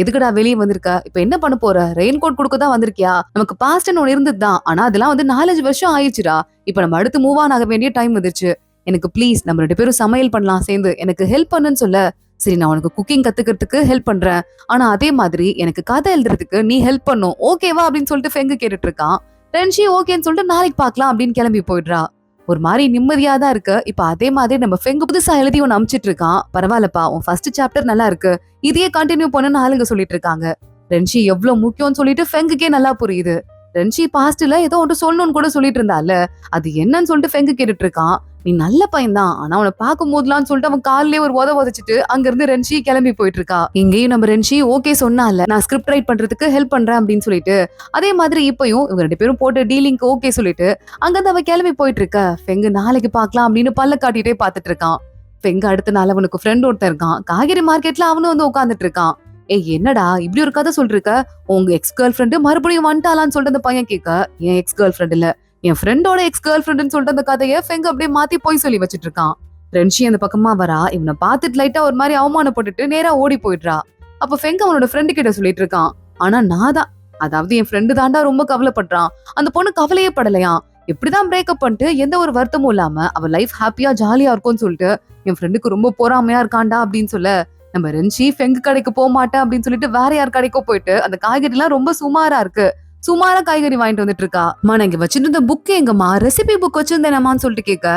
எதுக்குடா வெளியே வந்திருக்க, இப்ப என்ன பண்ண போற, ரெயின் கோட் கொடுக்க தான் வந்திருக்கியா, நமக்கு பாஸ்ட்னு ஒண்ணு இருந்ததுதான், ஆனா அதெல்லாம் வந்து 4-5 வருஷம் ஆயிடுச்சுடா, இப்ப நம்ம அடுத்து மூவ் ஆன் ஆக வேண்டிய டைம் வந்துருச்சு, எனக்கு ப்ளீஸ் நம்ம 2 பேரும் சமையல் பண்ணலாம் சேர்ந்து, எனக்கு ஹெல்ப் பண்ணுன்னு சொல்ல, சரி நான் உனக்கு குக்கிங் கத்துக்கிறதுக்கு ஹெல்ப் பண்றேன், ஆனா அதே மாதிரி எனக்கு கதை எழுதுறதுக்கு நீ ஹெல்ப் பண்ணும் ஓகேவா அப்படின்னு சொல்லிட்டு ஃபெங்கு கேட்டுட்டு இருக்கான். ரென்ஷி ஓகேன்னு சொல்லிட்டு நாளைக்கு பாக்கலாம் அப்படின்னு கிளம்பி போயிடுறா. ஒரு மாதிரி நிம்மதியா தான் இருக்கு. இப்ப அதே மாதிரி நம்ம ஃபெங்கு புதுசா எழுதி ஒன்னு அமிச்சிட்டு இருக்கான். பரவாயில்லப்பா உன் ஃபர்ஸ்ட் சாப்டர் நல்லா இருக்கு, இதையே கண்டினியூ பண்ணுன்னு ஆளுங்க சொல்லிட்டு இருக்காங்க. ரென்ஷி எவ்வளவு முக்கியம்னு சொல்லிட்டு ஃபெங்குக்கே நல்லா புரியுது. ரென்ஷி பாஸ்ட்ல ஏதோ ஒன்று சொல்லணும்னு கூட சொல்லிட்டு இருந்தால, அது என்னன்னு சொல்லிட்டு ஃபெங்கு கேட்டுட்டு இருக்கான். நீ நல்ல பையன் தான், ஆனா அவனை பார்க்கும் போதுலான்னு சொல்லிட்டு அவன் காலிலே ஒரு உதச்சிட்டு அங்க இருந்து ரென்ஷி கிளம்பி போயிட்டு இருக்கா. இங்கேயும் நம்ம ரென்ஷி ஓகே சொன்னால நான் ஸ்கிரிப்ட் ரைட் பண்றதுக்கு ஹெல்ப் பண்றேன் அப்படின்னு சொல்லிட்டு, அதே மாதிரி இப்பயும் இவங்க 2 பேரும் போட்டு டீலிங்க்கு ஓகே சொல்லிட்டு அங்கிருந்து அவன் கிளம்பி போயிட்டு இருக்க. ஃபெங்கு நாளைக்கு பாக்கலாம் அப்படின்னு பல்ல காட்டிட்டே பாத்துட்டு இருக்கான். ஃபெங்கு அடுத்த நாள் அவனுக்கு ஃப்ரெண்ட் ஒருத்தன் இருக்கான், காய்கறி மார்க்கெட்ல அவனும் வந்து உட்காந்துட்டு இருக்கான். ஏய் என்னடா இப்படி ஒரு கதை சொல்லிருக்க, உங்க எக்ஸ் கேர்ள் ஃப்ரெண்டு மறுபடியும் வந்துட்டாலான்னு சொல்லிட்டு அந்த பையன் கேட்க, என் எக்ஸ் கேர்ள் ஃப்ரெண்ட் இல்ல, என் ஃப்ரெண்டோட எக்ஸ் கேர்ள் ஃப்ரெண்ட்னு சொல்லிட்டு அந்த கதையை ஃபெங்கு அப்படியே மாத்தி போய் சொல்லி வச்சிட்டு இருக்கான். ரென்ஷி அந்த பக்கமா வரா. இவனை பார்த்துட்டு லைட்டா ஒரு மாதிரி அவமானப்பட்டுட்டு நேரா ஓடி போயிடுறா. அப்ப ஃபெங் அவனோட ஃப்ரெண்டு கிட்ட சொல்லிட்டு இருக்கான். ஆனா நான் தான், அதாவது என் ஃப்ரெண்டு தாண்டா ரொம்ப கவலைப்படுறான். அந்த பொண்ணு கவலையே படலையாம். எப்படிதான் பிரேக்கப் பண்ணிட்டு எந்த ஒரு வருத்தமும் இல்லாம அவ லைஃப் ஹாப்பியா ஜாலியா இருக்கும்னு சொல்லிட்டு என் ஃப்ரெண்டுக்கு ரொம்ப பொறாமையா இருக்காண்டா அப்படின்னு சொல்ல, நம்ம ரென்சி ஃபெங்கு கடைக்கு போக மாட்டேன் அப்படின்னு சொல்லிட்டு வேற யார் கடைக்கோ போயிட்டு அந்த காய்கறி எல்லாம் ரொம்ப சுமாரா இருக்கு, சுமாரா காய்கறி வாங்கிட்டு வந்துட்டு இருக்கா. நான் இங்க வச்சிட்டு இருந்த புக் எங்கம்மா, ரெசிபி புக் வச்சிருந்தேனம்மான்னு சொல்லிட்டு கேட்க,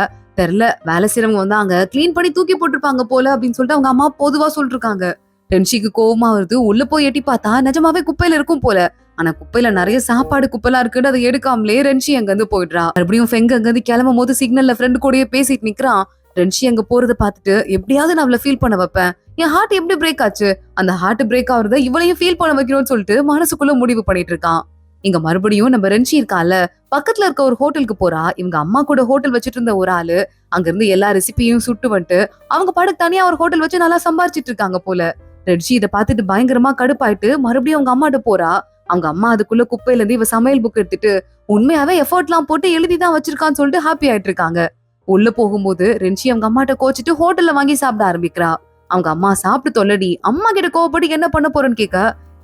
தெரியல வேலை செய்யறவங்க வந்தாங்க கிளீன் பண்ணி தூக்கி போட்டிருப்பாங்க போல அப்படின்னு சொல்லிட்டு அவங்க அம்மா பொதுவா சொல்லிட்டு இருக்காங்க. ரென்ஷிக்கு கோவமா வருது. உள்ள போய் எட்டி பார்த்தா நிஜமாவே குப்பையில இருக்கும் போல. ஆனா குப்பையில நிறைய சாப்பாடு குப்பைலாம் இருக்குன்னு அதை எடுக்காமலே ரென்ஷி அங்க இருந்து போயிடுறா. மறுபடியும் ஃபெங் அங்க இருந்து கிளம்பும் போது சிக்னல்ல ஃப்ரெண்டு கூடயே பேசிட்டு நிக்கிறான். ரென்ஷி அங்க போறத பார்த்துட்டு எப்படியாவது நான் அவளை ஃபீல் பண்ண வைப்பேன், என் ஹார்ட் எப்படி பிரேக் ஆச்சு, அந்த ஹார்ட் பிரேக் ஆகுறத இவளையும் ஃபீல் பண்ண வைக்கணும்னு சொல்லிட்டு மனசுக்குள்ள முடிவு பண்ணிட்டு இருக்கான். இங்க மறுபடியும் நம்ம ரென்ஷி இருக்கால, பக்கத்துல இருக்க ஒரு ஹோட்டலுக்கு போறா. இவங்க அம்மா கூட ஹோட்டல் வச்சிட்டு இருந்த ஒரு ஆளு அங்க இருந்து எல்லா ரெசிபியும் சுட்டு வந்துட்டு அவங்க பாட்டுக்கு தனியா ஒரு ஹோட்டல் வச்சு நல்லா சம்பாரிச்சிட்டு இருக்காங்க போல. ரெட்ஜி இதை பார்த்துட்டு பயங்கரமா கடுப்பாயிட்டு மறுபடியும் அவங்க அம்மாட்ட போறா. அவங்க அம்மா அதுக்குள்ள குப்பையில இருந்து இவ சமையல் புக் எடுத்துட்டு உண்மையாவே எஃபர்ட் எல்லாம் போட்டு எழுதிதான் வச்சிருக்கான்னு சொல்லிட்டு ஹாப்பி ஆயிட்டு இருக்காங்க. உள்ள போகும்போது ரென்ஷி அவங்க அம்மாட்ட கோச்சிட்டு ஹோட்டல்ல வாங்கி சாப்பிட ஆரம்பிக்கிறா. அவங்க அம்மா சாப்பிட்டு தொல்லடி, அம்மா கிட்ட கோவப்பட்டு என்ன பண்ண போறேன்னு கேட்க,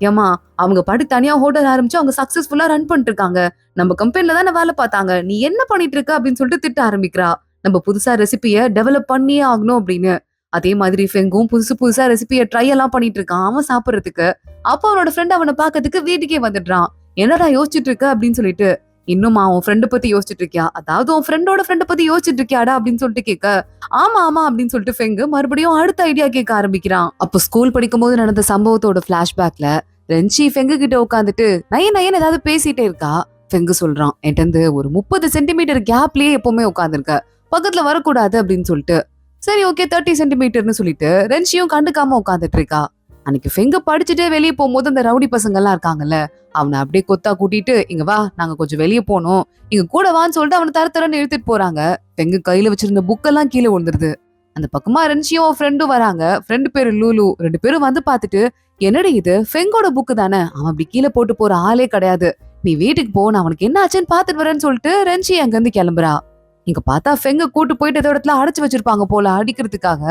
ஏமா அவங்க பாட்டு தனியா ஹோட்டல் ஆரம்பிச்சு அவங்க சக்சஸ்ஃபுல்லா ரன் பண்ணிட்டு இருக்காங்க, நம்ம கம்பெனில தானே வேலை பார்த்தாங்க, நீ என்ன பண்ணிட்டு இருக்க அப்படின்னு சொல்லிட்டு திட்ட ஆரம்பிக்கிறா. நம்ம புதுசா ரெசிபிய டெவலப் பண்ணியே ஆகணும் அப்படின்னு. அதே மாதிரி ஃபெங்கும் புதுசு புதுசா ரெசிபிய ட்ரை எல்லாம் பண்ணிட்டு இருக்கான் அவன் சாப்பிடறதுக்கு. அப்ப அவனோட ஃப்ரெண்ட் அவனை பாக்கிறதுக்கு வீட்டுக்கே வந்துடுறான். என்னடா யோசிச்சுட்டு இருக்க அப்படின்னு சொல்லிட்டு, இன்னுமா உன் ஃப்ரெண்டு பத்தி யோசிச்சுட்டு இருக்கியா, அதாவது உன் ஃப்ரெண்டோட ஃப்ரெண்ட பத்தி யோசிச்சுட்டு இருக்கியாடா அப்படின்னு சொல்லிட்டு கேட்க, ஆமா ஆமா அப்படின்னு சொல்லிட்டு ஃபெங்கு மறுபடியும் அடுத்த ஐடியா கேட்க ஆரம்பிக்கிறான். அப்போ ஸ்கூல் படிக்கும் போது நடந்த சம்பவத்தோட பிளாஷ்பேக்ல ரென்ஷி ஃபெங்கு கிட்ட உட்காந்துட்டு நயன் ஏதாவது பேசிட்டே இருக்கா. ஃபெங்கு சொல்றான், என்கிட்ட ஒரு 30 சென்டிமீட்டர் கேப்லயே எப்பவுமே உட்காந்துருக்க, பக்கத்துல வரக்கூடாது அப்படின்னு சொல்லிட்டு. சரி ஓகே 30 சென்டிமீட்டர்னு சொல்லிட்டு ரென்ஷியும் கண்டுக்காம உட்காந்துட்டு இருக்கா. அன்னைக்கு ஃபெங்க படிச்சுட்டே வெளியே போகும்போது அந்த ரவுடி பசங்க எல்லாம் இருக்காங்கல்ல, அவனை அப்படியே கொத்தா கூட்டிட்டு இங்க வா நாங்க கொஞ்சம் வெளியே போனோம், இங்க கூட வான்னு சொல்லிட்டு அவனை தரன்னு இழுத்துட்டு போறாங்க. ஃபெங்கு கையில வச்சிருந்த புக்கெல்லாம் கீழே விழுந்துருது. அந்த பக்கமா ரென்ஷியும் ஃப்ரெண்டும் வராங்க. ஃப்ரெண்டு பேரு லூலு. ரெண்டு பேரும் வந்து பாத்துட்டு, என்னடி இது ஃபெங்கோட புக்கு தானே, அவன் அப்படி கீழே போட்டு போற ஆளே கிடையாது, நீ வீட்டுக்கு போ நான் அவனுக்கு என்ன ஆச்சுன்னு பாத்துட்டு வரேன்னு சொல்லிட்டு ரென்ஷி அங்க இருந்து கிளம்புறா. இங்க பார்த்தா ஃபெங்க கூட்டு போயிட்டு ஏதோ இடத்துல அடைச்சு வச்சிருப்பாங்க போல அடிக்கிறதுக்காக.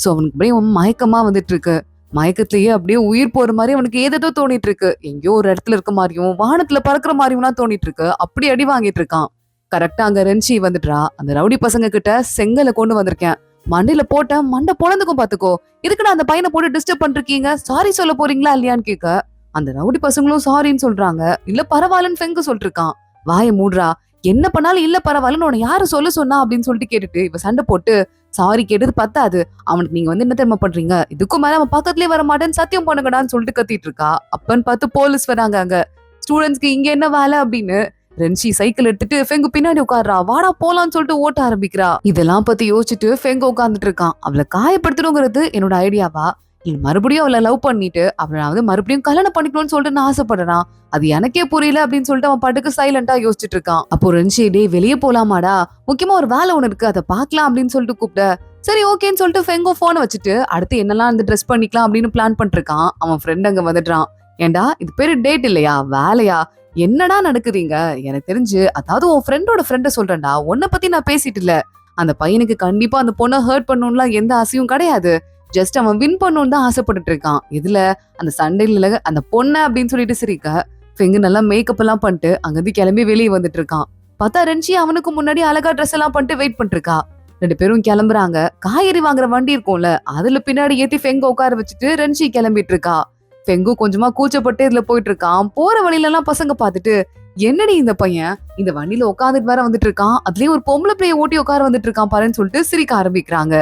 சோ அவனுக்கு அப்படியே மயக்கமா வந்துட்டு இருக்கு. மயக்கத்திலேயே அப்படியே உயிர் போற மாதிரி அவனுக்கு ஏதோ தோணிட்டு இருக்கு. எங்கேயோ ஒரு இடத்துல இருக்க மாதிரியும் வானத்துல பறக்குற மாதிரியும் தோணிட்டு இருக்கு. அப்படி அடி வாங்கிட்டு இருக்கான். கரெக்டா அங்க ரென்ஷி வந்துடுறா. அந்த ரவுடி பசங்க கிட்ட செங்கலை கொண்டு வந்திருக்கேன், மண்டையில போட்ட மண்டை பொழந்துக்கும் பாத்துக்கோ, இதுக்குன்னு அந்த பையனை போட்டு டிஸ்டர்ப் பண்ணிருக்கீங்க, சாரி சொல்ல போறீங்களா இல்லையான்னு கேட்க, அந்த ரவுடி பசங்களும் சாரின்னு சொல்றாங்க. இல்ல பரவாயில்லன்னு ஃபெங்கு சொல்லிட்டு இருக்கான். வாயை மூடுறா, என்ன பண்ணாலும் இல்ல பரவாயில்லன்னு உன்னை யாரு சொல்ல சொன்னா அப்படின்னு சொல்லிட்டு கேட்டுட்டு இவ சண்டை போட்டு, சாரி கேட்டது பத்தாது, அவனுக்கு நீங்க வந்து என்ன தெரியுமா பண்றீங்க, இதுக்கும் மேல அவன் பக்கத்துலயே வர மாட்டேன்னு சத்தியம் பண்ணுங்கடான்னு சொல்லிட்டு கத்திட்டு இருக்கா. அப்பன்னு பார்த்து போலீஸ் வராங்க. அங்க ஸ்டூடெண்ட்ஸ்க்கு இங்க என்ன வேலை அப்படின்னு ரென்ஷி சைக்கிள் எடுத்துட்டு ஃபெங்கு பின்னாடி உட்கார்றா. வாடா போலான்னு சொல்லிட்டு ஓட்ட ஆரம்பிக்கிறா. இதெல்லாம் பத்தி யோசிச்சுட்டு ஃபெங்கு உட்கார்ந்துட்டு இருக்கான். அவளை காயப்படுத்தணுங்கிறது என்னோட ஐடியாவா, இல்ல மறுபடியும் அவளை லவ் பண்ணிட்டு அவளை நான் வந்து மறுபடியும் கல்யாணம் பண்ணிக்கணும்னு சொல்லிட்டு நான் ஆசைப்படுறான், அது எனக்கே புரியல அப்படின்னு சொல்லிட்டு அவன் பாட்டுக்கு சைலண்டா யோசிச்சுட்டு இருக்கான். அப்போ ரென்ஷி, டே வெளியே போலாமாடா, முக்கியமா ஒரு வேலை ஒண்ணு இருக்கு அதை பாக்கலாம் அப்படின்னு சொல்லிட்டு கூப்பிட்ட. சரி ஓகேன்னு சொல்லிட்டு ஃபெங்கோ போனை வச்சுட்டு அடுத்து என்னெல்லாம் வந்து ட்ரெஸ் பண்ணிக்கலாம் அப்படின்னு பிளான் பண்ணிருக்கான். அவன் ஃப்ரெண்ட் அங்க வந்துடுறான். ஏண்டா இது பேரு டேட் இல்லையா வேலையா, என்னடா நடக்குதுங்க, எனக்கு தெரிஞ்சு அதாவது உன் ஃப்ரெண்டோட ஃப்ரெண்ட சொல்றேன்டா, உன்னை பத்தி நான் பேசிட்டு இல்ல, அந்த பையனுக்கு கண்டிப்பா அந்த பொண்ணை ஹர்ட் பண்ணணும்லாம் எந்த ஆசையும் கிடையாது, ஜஸ்ட் அவன் வின் பண்ணணும்னு தான் ஆசைப்பட்டுட்டு இருக்கான். இதுல அந்த சண்டையில அந்த பொண்ணை அப்படின்னு சொல்லிட்டு சிரிக்க, ஃபெங்கு நல்லா மேக்கப் எல்லாம் பண்ணிட்டு அங்கிருந்து கிளம்பி வெளியே வந்துட்டு இருக்கான். பார்த்தா ரென்ஷி அவனுக்கு முன்னாடி அழகா ட்ரெஸ் எல்லாம் பண்ணிட்டு வெயிட் பண்ணிட்டு இருக்கா. ரெண்டு பேரும் கிளம்புறாங்க. காய்கறி வாங்குற வண்டி இருக்கும்ல, அதுல பின்னாடி ஏத்தி ஃபெங்க உட்கார வச்சுட்டு ரென்ஷி கிளம்பிட்டு இருக்கா. ஃபெங்கு கொஞ்சமா கூச்சப்பட்டு இதுல போயிட்டு இருக்கான். போற வழியில எல்லாம் பசங்க பாத்துட்டு, என்னடி இந்த பையன் இந்த வண்டியில உட்காந்துட்டு வேற வந்துட்டு இருக்கான், அதுலயும் ஒரு பொம்பளை பிள்ளைய ஓட்டி உட்கார வந்துட்டு இருக்கான் பாருன்னு சொல்லிட்டு சிரிக்க ஆரம்பிக்கிறாங்க.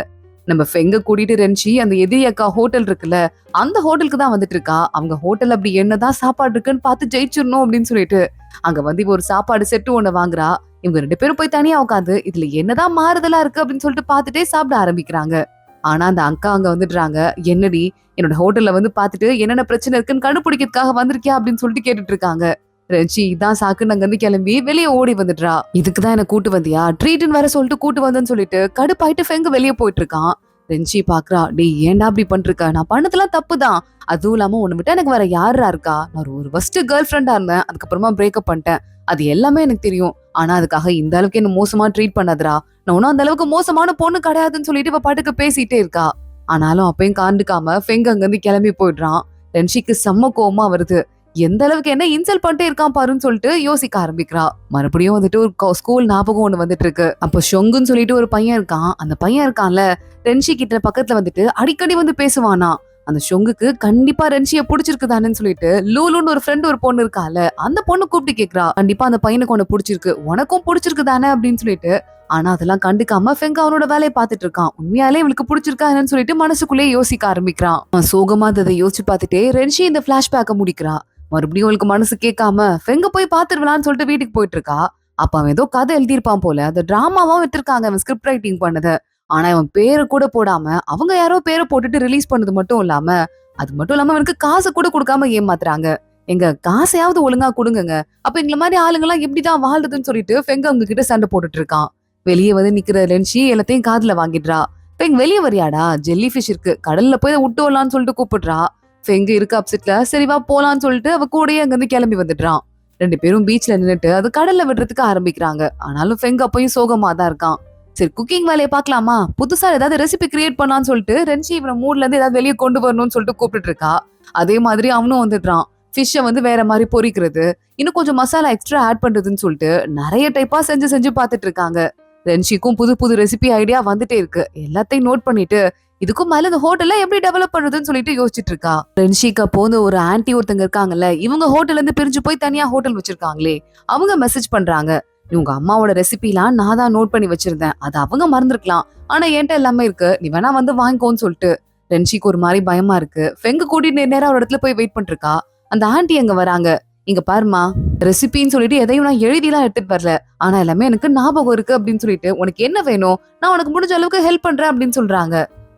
நம்ம ஃபெங்க கூட்டிட்டு ரென்ஷி அந்த எதிரி அக்கா ஹோட்டல் இருக்குல்ல, அந்த ஹோட்டலுக்கு தான் வந்துட்டு இருக்கா. அவங்க ஹோட்டல் அப்படி என்னதான் சாப்பாடு இருக்குன்னு பார்த்து ஜெயிச்சிடணும் அப்படின்னு சொல்லிட்டு அங்க வந்து ஒரு சாப்பாடு செட்டு ஒண்ணு வாங்குறா. இவங்க ரெண்டு பேரும் போய் தனியா உட்காந்து இதுல என்னதான் மாறுதலா இருக்கு அப்படின்னு சொல்லிட்டு பார்த்துட்டே சாப்பிட ஆரம்பிக்கிறாங்க. ஆனா அந்த அக்கா அங்க வந்துடுறாங்க. என்னடி என்னோட ஹோட்டல்ல வந்து பாத்துட்டு என்னென்ன பிரச்சனை இருக்குன்னு கண்டுபிடிக்கிறதுக்காக வந்திருக்கியா அப்படின்னு சொல்லிட்டு கேட்டுட்டு இருக்காங்க. ரென்ஷி இதான் சாக்குன்னு அங்க இருந்து கிளம்பி வெளியே ஓடி வந்துடுறா. இதுக்குதான் என்ன கூட்டு வந்தியா, ட்ரீட்னு வேற சொல்லிட்டு கூட்டு வந்தேன்னு சொல்லிட்டு கடுப்பாயிட்டு ஃபெங்கு வெளியே போயிட்டு இருக்கான். ரென்ஷி பாக்குறா, டே ஏன்டா அப்படி பண்றிருக்க, நான் பண்ணதெல்லாம் தப்புதான், அதுவும் இல்லாம ஒண்ணு விட்டா எனக்கு வேற யாரா இருக்கா, நான் ஒரு ஃபர்ஸ்ட் கேர்ள் ஃப்ரெண்டா இருந்தேன், அதுக்கப்புறமா பிரேக்கப் பண்ணிட்டேன், அது எல்லாமே எனக்கு தெரியும், ஆனா அதுக்காக இந்த அளவுக்கு என்ன மோசமா ட்ரீட் பண்ணாதரா, நான் ஒன்னும் அந்த அளவுக்கு மோசமான பொண்ணு கிடையாதுன்னு சொல்லிட்டு இவ பாட்டுக்கு பேசிட்டே இருக்கா. ஆனாலும் அப்பயும் காண்டுக்காம ஃபெங்கு அங்க இருந்து கிளம்பி போயிடுறான். ரென்ஷிக்கு செம்ம கோவமா வருது. எந்த அளவுக்கு என்ன இன்சல்ட் பண்ணிட்டே இருக்கான் பாருன்னு சொல்லிட்டு யோசிக்க ஆரம்பிக்கிறா. மறுபடியும் வந்துட்டு ஒரு ஸ்கூல் ஞாபகம் ஒண்ணு வந்துட்டு இருக்கு. அப்ப ஷொங்குன்னு சொல்லிட்டு ஒரு பையன் இருக்கான். அந்த பையன் இருக்கான்ல, ரென்ஷி கிட்ட பக்கத்துல வந்துட்டு அடிக்கடி வந்து பேசுவானா. அந்த ஷொங்குக்கு கண்டிப்பா ரென்ஷிய புடிச்சிருக்குதானு சொல்லிட்டு லூலுன்னு ஒரு ஃப்ரெண்ட் ஒரு பொண்ணு இருக்கால, அந்த பொண்ணு கூப்பிட்டு கேக்குறா. கண்டிப்பா அந்த பையனுக்கு உன்ன புடிச்சிருக்கு, உனக்கும் புடிச்சிருக்குதானே அப்படின்னு சொல்லிட்டு. ஆனா அதெல்லாம் கண்டுக்காம ஃபெங் அவனோட வேலையை பார்த்துட்டு இருக்கான். உண்மையாலே இவளுக்கு பிடிச்சிருக்கா என்னன்னு சொல்லிட்டு மனசுக்குள்ளேயே யோசிக்க ஆரம்பிக்கிறான். அவன் சோகமா அதை யோசிச்சு பார்த்துட்டே ரென்ஷி இந்த பிளாஷ்பேக்க முடிக்கிறா. மறுபடியும் அவளுக்கு மனசு கேட்காம ஃபெங்க போய் பாத்துருவலான்னு சொல்லிட்டு வீட்டுக்கு போயிட்டு இருக்கா. அப்ப அவன் ஏதோ கதை எழுதியிருப்பான் போல, அந்த டிராமாவா வித்திருக்காங்க அவன் ஸ்கிரிப்ட் ரைட்டிங் பண்ணத. ஆனா அவன் பேரை கூட போடாம அவங்க யாரோ பேரை போட்டுட்டு ரிலீஸ் பண்ணது மட்டும் இல்லாம, அது மட்டும் இல்லாம அவனுக்கு காசை கூட கொடுக்காம ஏமாத்துறாங்க. எங்க காசையாவது ஒழுங்கா கொடுங்க, அப்ப எங்களை மாதிரி ஆளுங்க எல்லாம் எப்படிதான் வாழ்றதுன்னு சொல்லிட்டு ஃபெங்க அவங்க கிட்ட சண்டை போட்டுட்டு இருக்கான். வெளியே வந்து நிக்கிற லென்ஷி எல்லாத்தையும் காதுல வாங்கிடுறா. ஃபெங் வெளியே வரியாடா, ஜெல்லி ஃபிஷ் இருக்கு, கடல்ல போய் விட்டு வரலான்னு சொல்லிட்டு கூப்பிடுறா. ஃபெங்கு இருக்க அப்செட்ல சரி வா போலான்னு சொல்லிட்டு அவ கூடயே அங்க இருந்து கிளம்பி வந்துடுறான். ரெண்டு பேரும் பீச்ல நின்னுட்டு அது கடல்ல விடுறதுக்கு ஆரம்பிக்கிறாங்க. ஆனாலும் ஃபெங் அப்பயும் சோகமா தான் இருக்கான். சரி குக்கிங் வேலையை பாக்கலாமா, புதுசா ஏதாவது ரெசிபி கிரியேட் பண்ணலாம்னு சொல்லிட்டு ரென்ஷி இவன மூட்ல இருந்து ஏதாவது வெளியே கொண்டு வரணும்னு சொல்லிட்டு கூப்பிட்டு இருக்கா. அதே மாதிரி அவனும் வந்துடுறான். ஃபிஷ்ஷை வந்து வேற மாதிரி பொரிக்கிறது, இன்னும் கொஞ்சம் மசாலா எக்ஸ்ட்ரா ஆட் பண்றதுன்னு சொல்லிட்டு நிறைய டைப்பா செஞ்சு செஞ்சு பாத்துட்டு இருக்காங்க. ரென்ஷிக்கும் புது புது ரெசிபி ஐடியா வந்துட்டே இருக்கு. எல்லாத்தையும் நோட் பண்ணிட்டு இதுக்கும் மேல இந்த ஹோட்டல்ல எப்படி டெவலப் பண்றதுன்னு சொல்லிட்டு யோசிச்சுட்டு இருக்கா. ரென்ஷிக்கு அப்போ ஒரு ஆன்டி ஒருத்தங்க இருக்காங்கல்ல, இவங்க ஹோட்டல்ல இருந்து பிரிஞ்சு போய் தனியா ஹோட்டல் வச்சிருக்காங்களே, அவங்க மெசேஜ் பண்றாங்க. இவங்க அம்மாவோட ரெசிபிலாம் நான் தான் நோட் பண்ணி வச்சிருந்தேன், அது அவங்க மறந்துருக்கலாம், ஆனா என்கிட்ட எல்லாமே இருக்கு, நீ வேணா வந்து வாங்கிக்கோன்னு சொல்லிட்டு. ரென்ஷிக்கு ஒரு மாதிரி பயமா இருக்கு. ஃபெங்க கூட்டிட்டு நேரம் ஒரு இடத்துல போய் வெயிட் பண்ணிட்டு இருக்கா. அந்த ஆன்டி அங்க வராங்க. இங்க பாருமா, ரெசிபின்னு சொல்லிட்டு எதையும் நான் எழுதிலாம் எடுத்துட்டு வரல, ஆனா எல்லாமே எனக்கு ஞாபகம் இருக்கு அப்படின்னு சொல்லிட்டு, உனக்கு என்ன வேணும், நான் உனக்கு முடிஞ்ச அளவுக்கு ஹெல்ப் பண்றேன் அப்படின்னு சொல்றாங்க.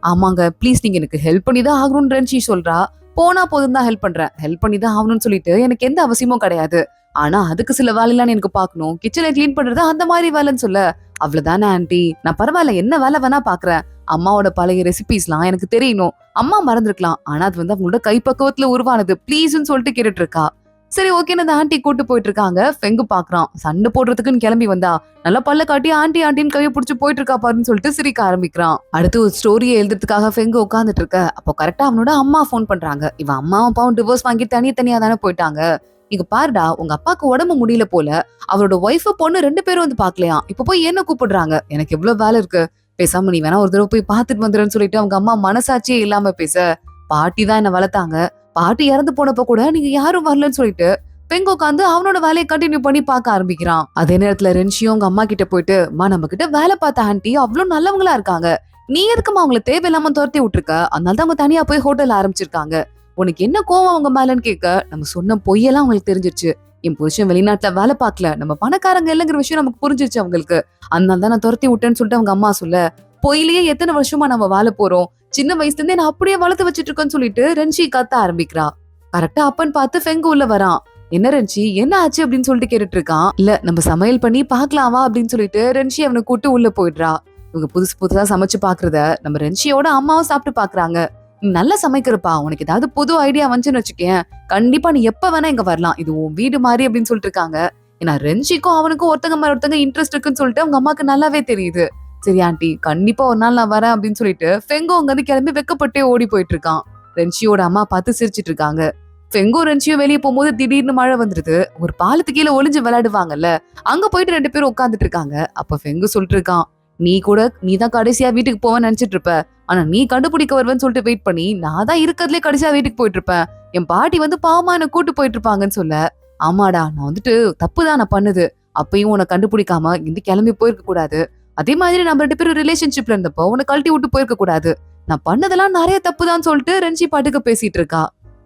ஆமாங்க ப்ளீஸ் நீங்க எனக்கு ஹெல்ப் பண்ணி தான் ஆகணும்னு ரென்ஷி சொல்றா. போனா போதும் தான் ஹெல்ப் பண்றேன், ஹெல்ப் பண்ணி தான் ஆகணும்னு சொல்லிட்டு எனக்கு எந்த அவசியமும் கிடையாது, ஆனா அதுக்கு சில வேலையெல்லாம் எனக்கு பாக்கணும், கிச்சனை கிளீன் பண்றது அந்த மாதிரி வேலைன்னு சொல்ல. அவ்வளவுதானே ஆன்டி, நான் பரவாயில்ல என்ன வேலை வேணா பாக்குறேன், அம்மாவோட பழைய ரெசிபிஸ்லாம் எனக்கு தெரியணும், அம்மா மறந்துருக்கலாம், ஆனா அது வந்து அவங்களோட கைப்பக்குவத்துல உருவானது, ப்ளீஸ்ன்னு சொல்லிட்டு கேட்டுட்டு இருக்கா. சரி ஓகேன்னு அந்த ஆன்டி கூட்டு போயிட்டு இருக்காங்க. ஃபெங்கு பாக்குறான், சண்டை போடுறதுக்குன்னு கிளம்பி வந்தா நல்லா பல்ல காட்டி ஆன்டி ஆண்டின்னு கையை பிடிச்சி போயிட்டு இருக்கா பாருன்னு சொல்லிட்டு சிரிக்க ஆரம்பிக்கிறான். அடுத்து ஒரு ஸ்டோரியை எழுதுறதுக்காக ஃபெங்கு உட்காந்துட்டு இருக்க. அப்போ கரெக்டா அவனோட அம்மா போன் பண்றாங்க. இவன் அம்மாவும் அப்பாவும் டிவோர்ஸ் வாங்கி தனியா தானே போயிட்டாங்க, இங்க பாருடா உங்க அப்பாக்கு உடம்பு முடியல போல, அவரோட ஒய்ஃப் பொண்ணு ரெண்டு பேரும் வந்து பாக்கலையா, இப்ப போய் என்ன கூப்பிடுறாங்க, எனக்கு எவ்வளவு வேலை இருக்கு, பேசாம நீ வேணா ஒரு தடவை போய் பாத்துட்டு வந்துடுன்னு சொல்லிட்டு அவங்க அம்மா மனசாட்சியே இல்லாம பேச. பாட்டி தான் என்ன வளர்த்தாங்க, பாட்டி இறந்து போனப்ப கூட நீங்க யாரும் வரலன்னு சொல்லிட்டு பெங் உட்காந்து அவனோட வேலையை கண்டினியூ பண்ணி பார்க்க ஆரம்பிக்கிறான். அதே நேரத்துல ரென்ஷியும் அவங்க அம்மா கிட்ட போயிட்டு, அம்மா நம்ம கிட்ட வேலை பார்த்த ஆன்டி அவ்வளவு நல்லவங்களா இருக்காங்க, நீ எதுக்குமா அவங்கள தேவையில்லாம துரத்தி விட்டுருக்க, அதனால தான் அவங்க தனியா போய் ஹோட்டல் ஆரம்பிச்சிருக்காங்க, உனக்கு என்ன கோவம் அவங்க மேலன்னு கேட்க, நம்ம சொன்ன பொய்யெல்லாம் அவங்களுக்கு தெரிஞ்சிருச்சு, என் புருஷன் வெளிநாட்டுல வேலை பார்க்கல, நம்ம பணக்காரங்க இல்லைங்கிற விஷயம் நமக்கு புரிஞ்சிருச்சு அவங்களுக்கு, அதனால தான் நான் துரத்தி விட்டேன்னு சொல்லிட்டு அவங்க அம்மா சொல்ல. பொய்யிலேயே எத்தனை வருஷமா நம்ம வாழ போறோம், சின்ன வயசுல இருந்தே நான் அப்படியே வளர்த்து வச்சிட்டு இருக்கேன்னு சொல்லிட்டு ரென்ஷி கத்த ஆரம்பிக்கிறா. கரெக்டா அப்பன்னு பார்த்து ஃபெங்கு உள்ள வரான். என்ன ரென்ஷி என்ன ஆச்சு அப்படின்னு சொல்லிட்டு கேட்டுட்டு இருக்கான். இல்ல நம்ம சமையல் பண்ணி பாக்கலாமா அப்படின்னு சொல்லிட்டு ரென்ஷி அவனை கூட்டு உள்ள போயிடுறா. இவங்க புதுசு புதுசா சமைச்சு பாக்குறத நம்ம ரென்ஷியோட அம்மாவும் சாப்பிட்டு பாக்குறாங்க. நீ நல்லா சமைக்கிறப்பா, உனக்கு ஏதாவது புது ஐடியா வந்துச்சுன்னு வச்சுக்கேன், கண்டிப்பா நீ எப்ப வேணா இங்க வரலாம், இது உன் வீடு மாதிரி அப்படின்னு சொல்லிட்டு இருக்காங்க. ஏன்னா ரென்ஷிக்கும் அவனுக்கும் ஒருத்தங்க மேல ஒருத்தங்க இன்ட்ரெஸ்ட் இருக்குன்னு சொல்லிட்டு அவங்க அம்மாக்கு நல்லாவே தெரியுது. சரி ஆண்டி கண்டிப்பா ஒரு நாள் நான் வரேன் அப்படின்னு சொல்லிட்டு ஃபெங்கோ அங்க இருந்து கிளம்பி வெக்கப்பட்டே ஓடி போயிட்டு இருக்கான். ரென்ஷியோட அம்மா பார்த்து சிரிச்சிட்டு இருக்காங்க. ஃபெங்கோ ரென்ஷியும் வெளியே போகும்போது திடீர்னு மழை வந்துருது. ஒரு பாலத்து கீழே ஒளிஞ்சு விளையாடுவாங்கல்ல, அங்க போயிட்டு ரெண்டு பேரும் உட்காந்துட்டு இருக்காங்க. அப்ப ஃபெங்கு சொல்லிட்டு இருக்கான், நீ தான் கடைசியா வீட்டுக்கு போவேன்னு நினைச்சிட்டு இருப்ப, ஆனா நீ கண்டுபிடிக்க வருவேன்னு சொல்லிட்டு வெயிட் பண்ணி நான் தான் இருக்கிறதுலே கடைசியா வீட்டுக்கு போயிட்டு இருப்பேன், என் பாட்டி வந்து பாவமா என்ன கூட்டு போயிட்டு இருப்பாங்கன்னு சொல்ல. ஆமாடா நான் வந்துட்டு தப்புதான் நான் பண்ணுது, அப்பயும் உன்னை கண்டுபிடிக்காம இங்க கிளம்பி போயிருக்க கூடாது, அதே மாதிரி நம்ம ரெண்டு பேரும் ரிலேஷன்ஷிப்ல இருந்தப்போ உன்னை கழட்டி விட்டு போயிருக்க கூடாது, நான் பண்ணதெல்லாம் நிறைய தப்புதான் சொல்லிட்டு ரென்ஷி பாட்டுக்கு பேசிட்டு இருக்கா.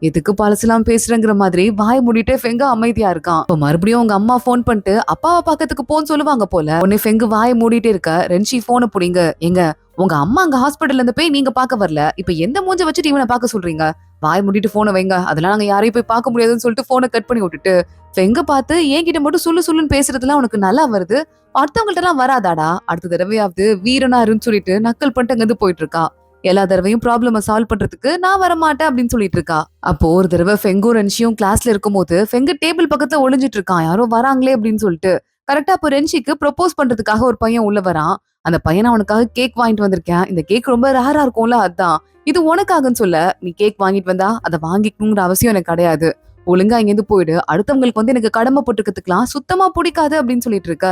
எதுக்கு பழசெல்லாம் பேசுறங்கிற மாதிரி வாய் மூடிட்டு ஃபெங்க அமைதியா இருக்கான். இப்ப மறுபடியும் உங்க அம்மா போன் பண்ணிட்டு அப்பாவை பக்கத்துக்கு போன்னு சொல்லுவாங்க போல. உடனே ஃபெங்கு வாய் மூடிட்டே இருக்க. ரென்ஷி போனை புடிங்க, எங்க உங்க அம்மா அங்க ஹாஸ்பிட்டல்ல இருந்து போய் நீங்க பாக்க வரல, இப்ப எந்த மூஞ்ச வச்சுட்டு இவனை பாக்க சொல்றீங்க, வாய் மூடிட்டு போனை வைங்க, அதெல்லாம் நாங்க யாரையும் போய் பார்க்க முடியாதுன்னு சொல்லிட்டு போனை கட் பண்ணி விட்டுட்டு ஃபெங்க பார்த்து என்கிட்ட மட்டும் சொல்லுன்னு பேசுறதுலாம் உனக்கு நல்லா வருது, அடுத்தவங்கள்ட்ட எல்லாம் வராதாடா, அடுத்த தடவையாவது வீரனா இருன்னு சொல்லிட்டு நக்கல் பண்ணிட்டு அங்க இருந்து போயிட்டு இருக்கா. எல்லா தடவையும் ப்ராப்ளம சால்வ் பண்றதுக்கு நான் வர மாட்டேன் அப்படின்னு சொல்லிட்டு இருக்கா. அப்போ ஒரு தடவை ஃபெங்கும் ரென்ஷியும் கிளாஸ்ல இருக்கும்போது ஃபெங்கு டேபிள் பக்கத்துல ஒளிஞ்சிட்டு இருக்கான், யாரோ வராங்களே அப்படின்னு சொல்லிட்டு. கரெக்டா அப்போ ரென்ஷிக்கு ப்ரொபோஸ் பண்றதுக்காக ஒரு பையன் உள்ள வரான். அந்த பையனை உனக்காக கேக் வாங்கிட்டு வந்திருக்கேன், இந்த கேக் ரொம்ப ரேரா இருக்கும்ல அதான், இது உனக்காகன்னு சொல்ல, நீ கேக் வாங்கிட்டு வந்தா அதை வாங்கிக்கணுங்கிற அவசியம் எனக்கு கிடையாது, ஒழுங்கா இங்க இருந்து போயிடு, அடுத்தவங்களுக்கு வந்து எனக்கு கடமைப்பட்டுக்கிறதுக்குலாம் சுத்தமா பிடிக்காது அப்படின்னு சொல்லிட்டு இருக்க.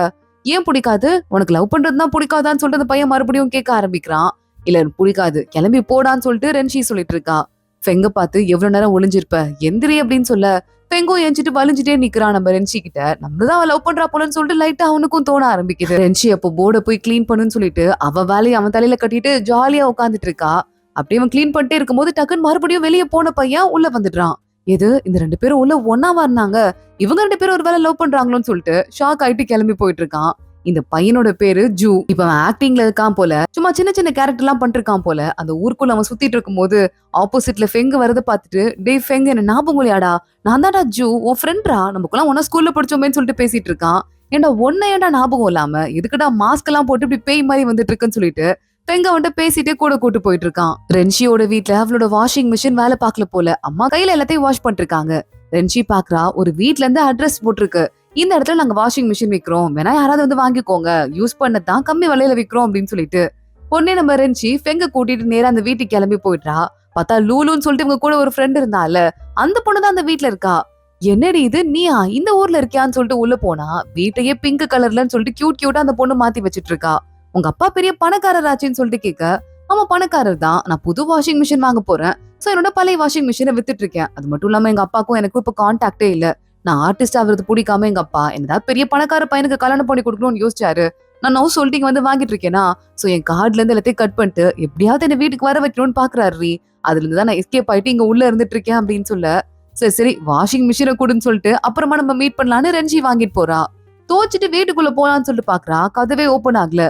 ஏன் பிடிக்காது, உனக்கு லவ் பண்றதுதான் பிடிக்காதான்னு சொல்லிட்டு அந்த பையன் மறுபடியும் கேட்க ஆரம்பிக்கிறான். இல்ல எனக்கு பிடிக்காது, கிளம்பி போடான்னு சொல்லிட்டு ரென்ஷி சொல்லிட்டு இருக்கா. ஃபெங்க பார்த்து எவ்வளவு நேரம் ஒளிஞ்சிருப்ப, எந்திரி அப்படின்னு சொல்ல ஃபெங்கும் எஞ்சிட்டு வலிஞ்சிட்டே நிக்கிறான் நம்ம ரென்ஷி கிட்ட. நம்மளதான் அவ லவ் பண்றா போலன்னு சொல்லிட்டு லைட்டா அவனுக்கும் தோண ஆரம்பிக்குது. ரென்ஷி அப்போ போர்டை போய் கிளீன் பண்ணுன்னு சொல்லிட்டு அவ வேலையை அவன் தலையில கட்டிட்டு ஜாலியா உட்காந்துட்டு இருக்கா. அப்படியே அவன் கிளீன் பண்ணிட்டே இருக்கும்போது டக்குன்னு மறுபடியும் வெளியே போன பையன் உள்ள வந்துடுறான். எது இந்த 2 பேரும் உள்ள ஒன்னாவா இருந்தாங்க, இவங்க 2 பேரும் ஒரு வேலை லவ் பண்றாங்களோன்னு சொல்லிட்டு ஷாக் ஆயிட்டு கிளம்பி போயிட்டு இருக்கான். இந்த பையனோட பேரு ஜூ. இப்ப அவன் ஆக்டிங்ல இருக்கான் போல, சும்மா சின்ன சின்ன கேரக்டர் எல்லாம் பண்ணிருக்கான் போல. அந்த ஊருக்குள்ள அவன் சுத்திட்டு இருக்கும் போது ஆப்போசிட்ல ஃபெங்க வரத பாத்துட்டு, டேய் ஃபெங்க என்ன ஞாபகம் இல்லையாடா, நான் தான்டா ஜூ, உன் ஃப்ரெண்ட்ரா, நமக்குலாம் ஒன்னா ஸ்கூல்ல படிச்சோமேன்னு சொல்லிட்டு பேசிட்டு இருக்கான். ஏன்டா ஒன்ன ஏன்டா ஞாபகம் இல்லாம எதுக்குடா மாஸ்க் எல்லாம் போட்டு இப்படி பேய் மாதிரி வந்துட்டு இருக்குன்னு சொல்லிட்டு ஃபெங்க வந்துட்டு பேசிட்டே கூட கூட்டு போயிட்டு இருக்கான். ரென்ஷியோட வீட்ல அவளோட வாஷிங் மிஷின் வேலை பார்க்கல போல, அம்மா கையில எல்லாத்தையும் வாஷ் பண்ணிட்டு இருக்காங்க. ரென்ஷி பாக்குறா, ஒரு வீட்ல இருந்து அட்ரஸ் போட்டிருக்கு, இந்த இடத்துல நாங்க வாஷிங் மிஷின் விக்கிறோம், வேணா யாராவது வந்து வாங்கிக்கோங்க, யூஸ் பண்ணதான் கம்மி விலையில விக்கிறோம் அப்படின்னு சொல்லிட்டு பொண்ணே நம்ம ரென்ஷி ஃபெங்க கூட்டிட்டு நேரா அந்த வீட்டுக்கு கிளம்பி போயிட்டா. பார்த்தா லூலுன்னு சொல்லிட்டு இவங்க கூட ஒரு ஃப்ரெண்ட் இருந்தால, அந்த பொண்ணுதான் அந்த வீட்ல இருக்கா. என்னடி இது, நீயா இந்த ஊர்ல இருக்கியான்னு சொல்லிட்டு உள்ள போனா வீட்டையே பிங்க் கலர்லன்னு சொல்லிட்டு கியூட் கியூட்டா அந்த பொண்ணு மாத்தி வச்சிட்டு இருக்கா. உங்க அப்பா பெரிய பணக்காரர் ஆச்சுன்னு சொல்லிட்டு கேட்க, ஆமா பணக்காரர் தான், நான் புது வாஷிங் மிஷின் வாங்க போறேன், சோ என்னோட பழைய வாஷிங் மிஷினை வித்துட்டு இருக்கேன், அது மட்டும் இல்லாம எங்க அப்பாக்கும் எனக்கும் இப்ப கான்டாக்டே இல்ல, நான் ஆர்டிஸ்ட் ஆகுறது பிடிக்காம எங்க அப்பா என்னதான் பெரிய பணக்கார பையனுக்கு கல்யாணம் பண்ணி கொடுக்கணும்னு யோசிச்சாரு, நான் நோ சொல்லிட்டு வந்து வாங்கிட்டு இருக்கேனா, சோ என் கார்டுல இருந்து எல்லாத்தையும் கட் பண்ணிட்டு எப்படியாவது என்ன வீட்டுக்கு வர வைக்கணும்னு பாக்குறாரு, அதுல இருந்து தான் நான் எஸ்கேப் ஆயிட்டு இங்க உள்ள இருந்துட்டு இருக்கேன் அப்படின்னு சொல்ல, சரி சரி வாஷிங் மிஷினை கொடுன்னு சொல்லிட்டு அப்புறமா நம்ம மீட் பண்ணலான்னு ரென்ஷி வாங்கிட்டு போறா. தோச்சிட்டு வீட்டுக்குள்ள போலான்னு சொல்லிட்டு பாக்குறா, கதவே ஓபன் ஆகல.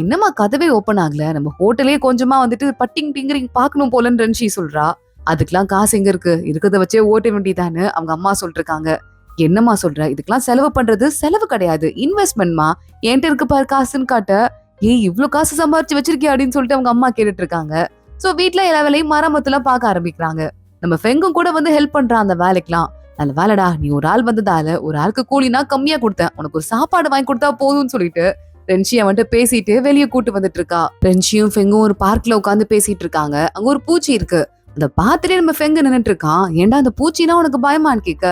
என்னமா கதவே ஓபன் ஆகல, நம்ம ஹோட்டலே கொஞ்சமா வந்துட்டு பட்டிங் டிங்கரிங் பாக்கணும் போலன்னு ரென்ஷி சொல்றா. அதுக்கெல்லாம் காசு எங்க இருக்கு, இருக்கிறத வச்சே ஓட்ட வேண்டியதான்னு அவங்க அம்மா சொல்லிட்டு இருக்காங்க. என்னம்மா சொல்ற, இதுக்கெல்லாம் செலவு பண்றது செலவு கிடையாது, இன்வெஸ்ட்மெண்ட்மா, என்கிட்ட இருக்கு பாரு காசுன்னு காட்ட, ஏய் இவ்ளோ காசு சம்பாரிச்சு வச்சிருக்கியா அப்படின்னு சொல்லிட்டு அவங்க அம்மா கேட்டுட்டு இருக்காங்க. சோ வீட்டுல எல்லா வேலையும் மரமத்துல பாக்க ஆரம்பிக்கிறாங்க. நம்ம ஃபெங்கும் கூட வந்து ஹெல்ப் பண்றான் அந்த வேலைக்கெல்லாம். நல்ல வேலைடா, நீ ஒரு ஆள் வந்ததால ஒரு ஆளுக்கு கூலினா கம்மியா கொடுத்தேன், உனக்கு ஒரு சாப்பாடு வாங்கி கொடுத்தா போதும்னு சொல்லிட்டு ரென்ஷியை வந்துட்டு பேசிட்டு வெளியே கூட்டு வந்துட்டு இருக்கா. ரென்ஷியும் ஃபெங்கும் ஒரு பார்க்ல உட்காந்து பேசிட்டு இருக்காங்க. அங்க ஒரு பூச்சி இருக்கு, அந்த பாத்துட்டே நம்ம ஃபெங்க நின்னுட்டு இருக்கான். ஏன்டா அந்த பூச்சினா உனக்கு பயமான்னு கேட்க,